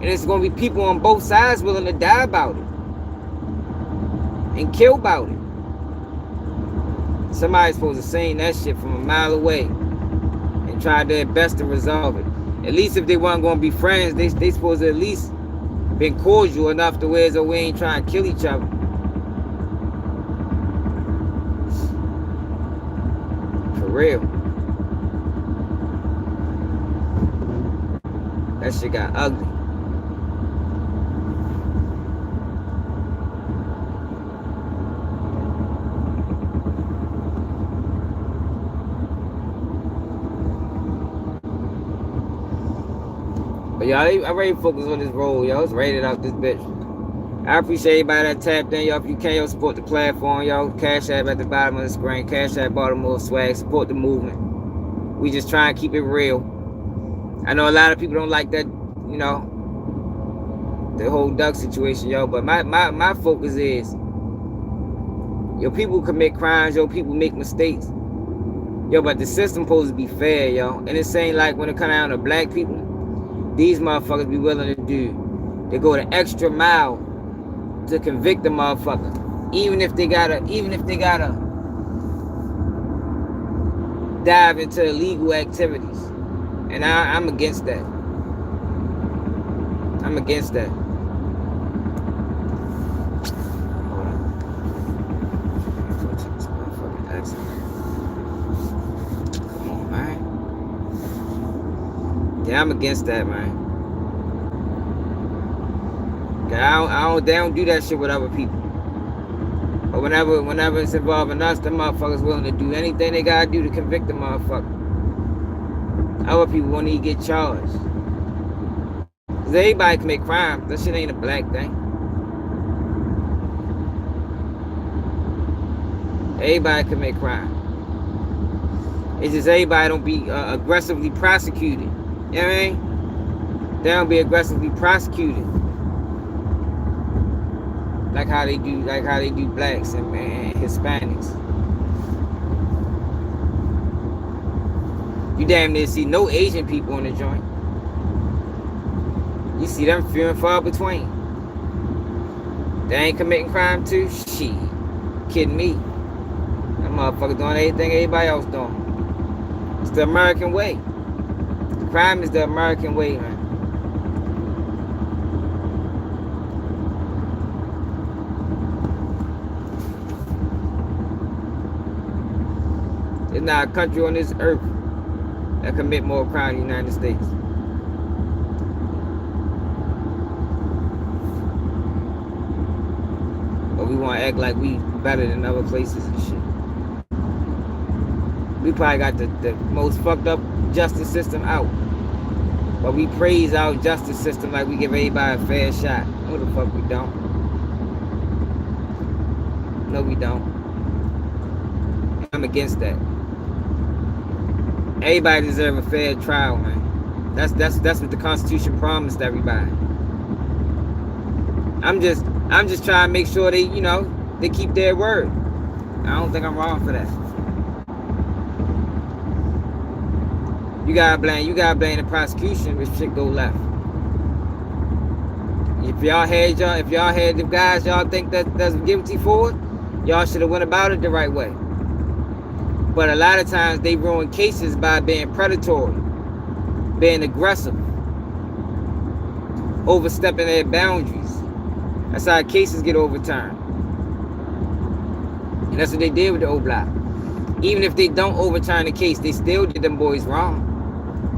And it's gonna be people on both sides willing to die about it. And kill about it. Somebody's supposed to sing that shit from a mile away. And try their best to resolve it. At least if they weren't gonna be friends, they supposed to at least been cordial enough to where so we ain't trying to kill each other. For real. That shit got ugly. But y'all, I'm ready to focus on this roll, y'all. It's rated out this bitch. I appreciate everybody that tapped in, y'all. If you can, y'all support the platform, y'all. Cash App at the bottom of the screen. Cash App Baltimore Swag. Support the movement. We just try and keep it real. I know a lot of people don't like that, you know, the whole Duck situation, yo. But my focus is, yo, people commit crimes, yo, people make mistakes. Yo, but the system supposed to be fair, yo. And it's saying like when it come down to black people, these motherfuckers be willing to do. They go the extra mile to convict the motherfucker. Even if they gotta dive into illegal activities. And I'm against that. I'm against that. Come on, man. Yeah, I'm against that, man. They don't do that shit with other people. But whenever it's involving us, the motherfuckers willing to do anything they gotta do to convict the motherfucker. Other people won't even get charged. Cause everybody can make crimes. That shit ain't a black thing. Everybody can make crimes. It's just everybody don't be aggressively prosecuted. You know what I mean? They don't be aggressively prosecuted. Like how they do blacks and Hispanics. You damn near see no Asian people in the joint. You see them few and far between. They ain't committing crime too? Shit. Kidding me. That motherfucker doing everything everybody else doing. It's the American way. Crime is the American way, man. There's not a country on this earth that commit more crime than the United States. But we want to act like we better than other places and shit. We probably got the most fucked up justice system out. But we praise our justice system like we give everybody a fair shot. No, the fuck we don't. No, we don't. I'm against that. Everybody deserves a fair trial, man. That's what the Constitution promised everybody. I'm just trying to make sure they, you know, they keep their word. I don't think I'm wrong for that. You gotta blame the prosecution if shit go left. If y'all had the guys y'all think that's guilty for it, y'all should have went about it the right way. But a lot of times they ruin cases by being predatory, being aggressive, overstepping their boundaries. That's how cases get overturned. And that's what they did with the old block. Even if they don't overturn the case, they still did them boys wrong.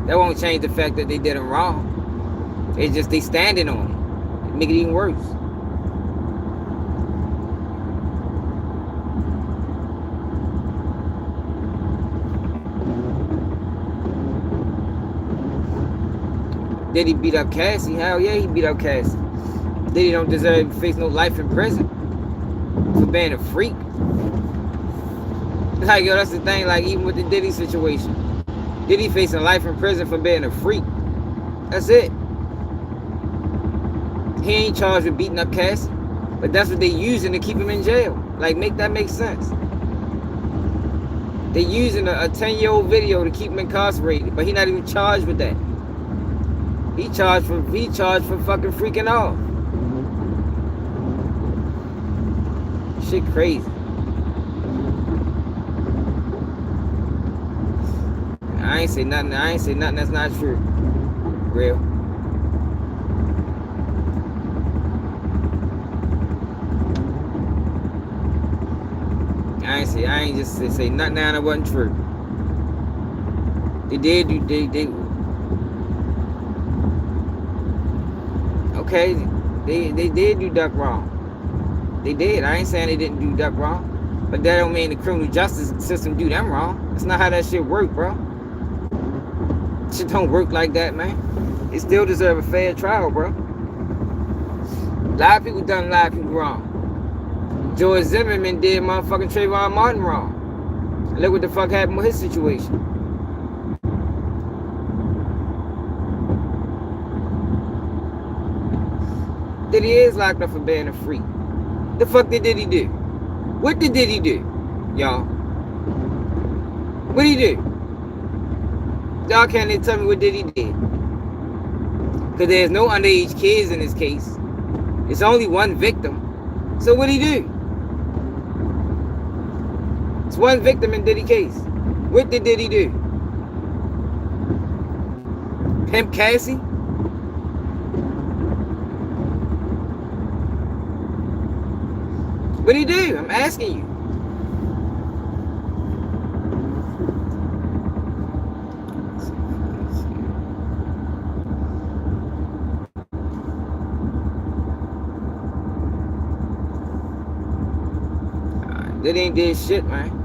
That won't change the fact that they did them wrong. It's just they standing on it. It make it even worse. Did he beat up Cassie? Hell yeah, he beat up Cassie. Diddy don't deserve to face no life in prison for being a freak. Like, yo, that's the thing, like, even with the Diddy situation. Diddy facing life in prison for being a freak. That's it. He ain't charged with beating up Cassie. But that's what they using to keep him in jail. Like, make that make sense. They using a 10-year-old video to keep him incarcerated. But he not even charged with that. He charged for fucking freaking off. Shit crazy. I ain't say nothing that's not true. Real. I ain't just say nothing now that wasn't true. They did do okay, they did do duck wrong. They did. I ain't saying they didn't do duck wrong. But that don't mean the criminal justice system do them wrong. That's not how that shit work, bro. Shit don't work like that, man. They still deserve a fair trial, bro. A lot of people done a lot of people wrong. George Zimmerman did motherfucking Trayvon Martin wrong. Look what the fuck happened with his situation. Diddy is locked up for being a freak. The fuck did Diddy do? What did Diddy do, y'all? What did he do? Y'all can't tell me what Diddy did. Because there's no underage kids in this case. It's only one victim. So what did he do? It's one victim in Diddy case. What did Diddy do? Pimp Cassie? What did he do? I'm asking you. Diddy ain't did shit, man.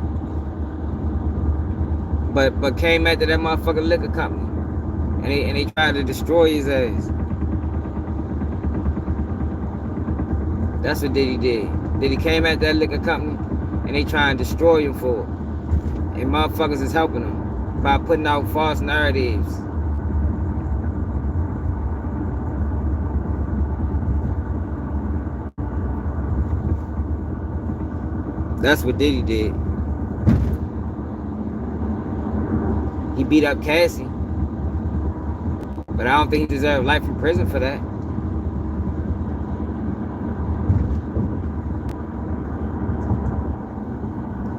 But came after that motherfucking liquor company. And they tried to destroy his ass. That's what Diddy did. Diddy came at that liquor company and they trying to destroy him for it. And motherfuckers is helping him by putting out false narratives. That's what Diddy did. He beat up Cassie. But I don't think he deserved life in prison for that.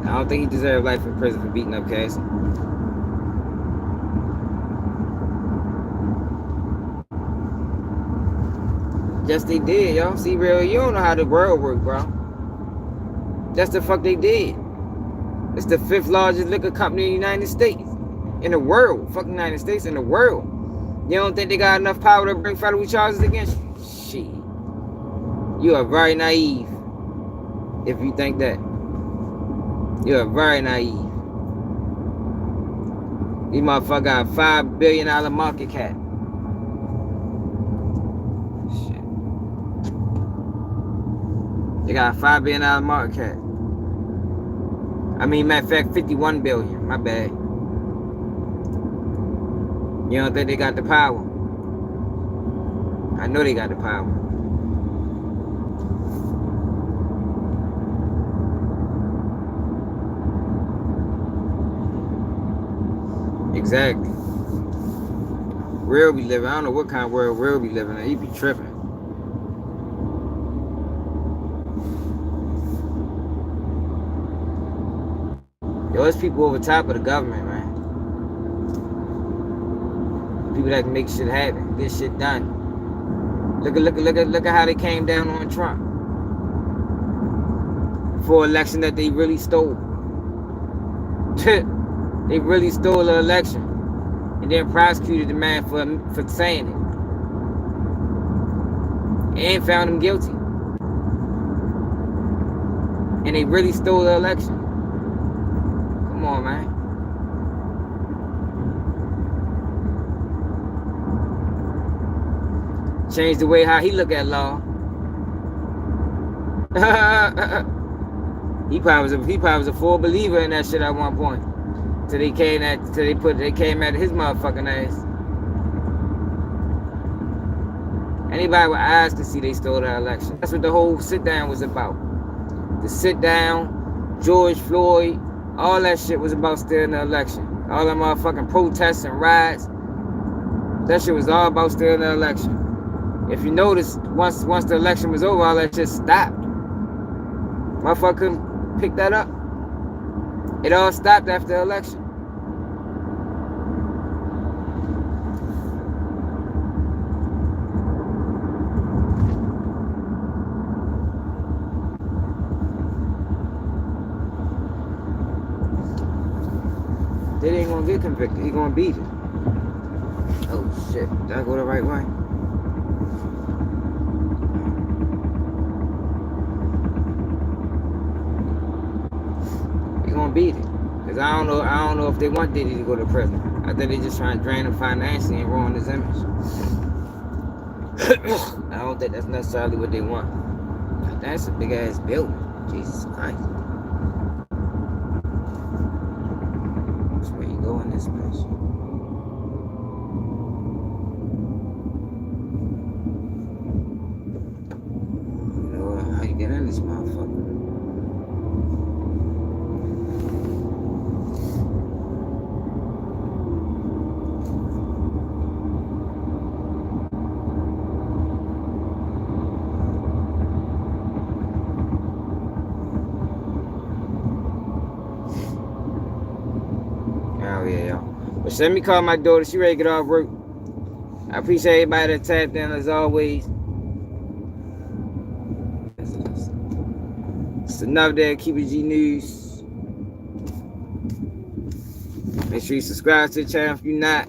I don't think he deserved life in prison for beating up Cassie. Yes, they did, y'all. See, real, you don't know how the world works, bro. That's the fuck they did. It's the 5th largest liquor company in the United States. In the world. Fucking United States, in the world. You don't think they got enough power to bring federal charges against you? Shit. You are very naive if you think that. You are very naive. These motherfuckers got a $5 billion market cap. Shit. They got a $5 billion market cap. I mean, matter of fact, 51 billion. My bad. You don't think they got the power? I know they got the power. Exactly. Real be living. I don't know what kind of world Real be living in. He be tripping. Yo, there's people over top of the government, man. People that can make shit happen, get shit done. Look at how they came down on Trump for an election that they really stole. They really stole the election and then prosecuted the man for saying it and found him guilty. And they really stole the election. Come on, man. Changed the way how he look at law. He probably was a full believer in that shit at one point. Till they came at his motherfucking ass. Anybody with eyes can see they stole that election. That's what the whole sit down was about. The sit down, George Floyd, all that shit was about stealing the election. All the motherfucking protests and riots. That shit was all about stealing the election. If you notice, once the election was over, all that shit stopped. Motherfucker couldn't pick that up. It all stopped after the election. They ain't gonna get convicted. He gonna beat it. Oh shit! Did I go the right way? He gonna beat it. Cause I don't know if they want Diddy to go to prison. I think they just trying to drain him financially and ruin his image. I don't think that's necessarily what they want. That's a big ass building. Jesus Christ. That's where you go in this place. You know how you get in this motherfucker. But let me call my daughter. She ready to get off work. I appreciate everybody that tapped in as always. It's another day of KBG News. Make sure you subscribe to the channel if you're not.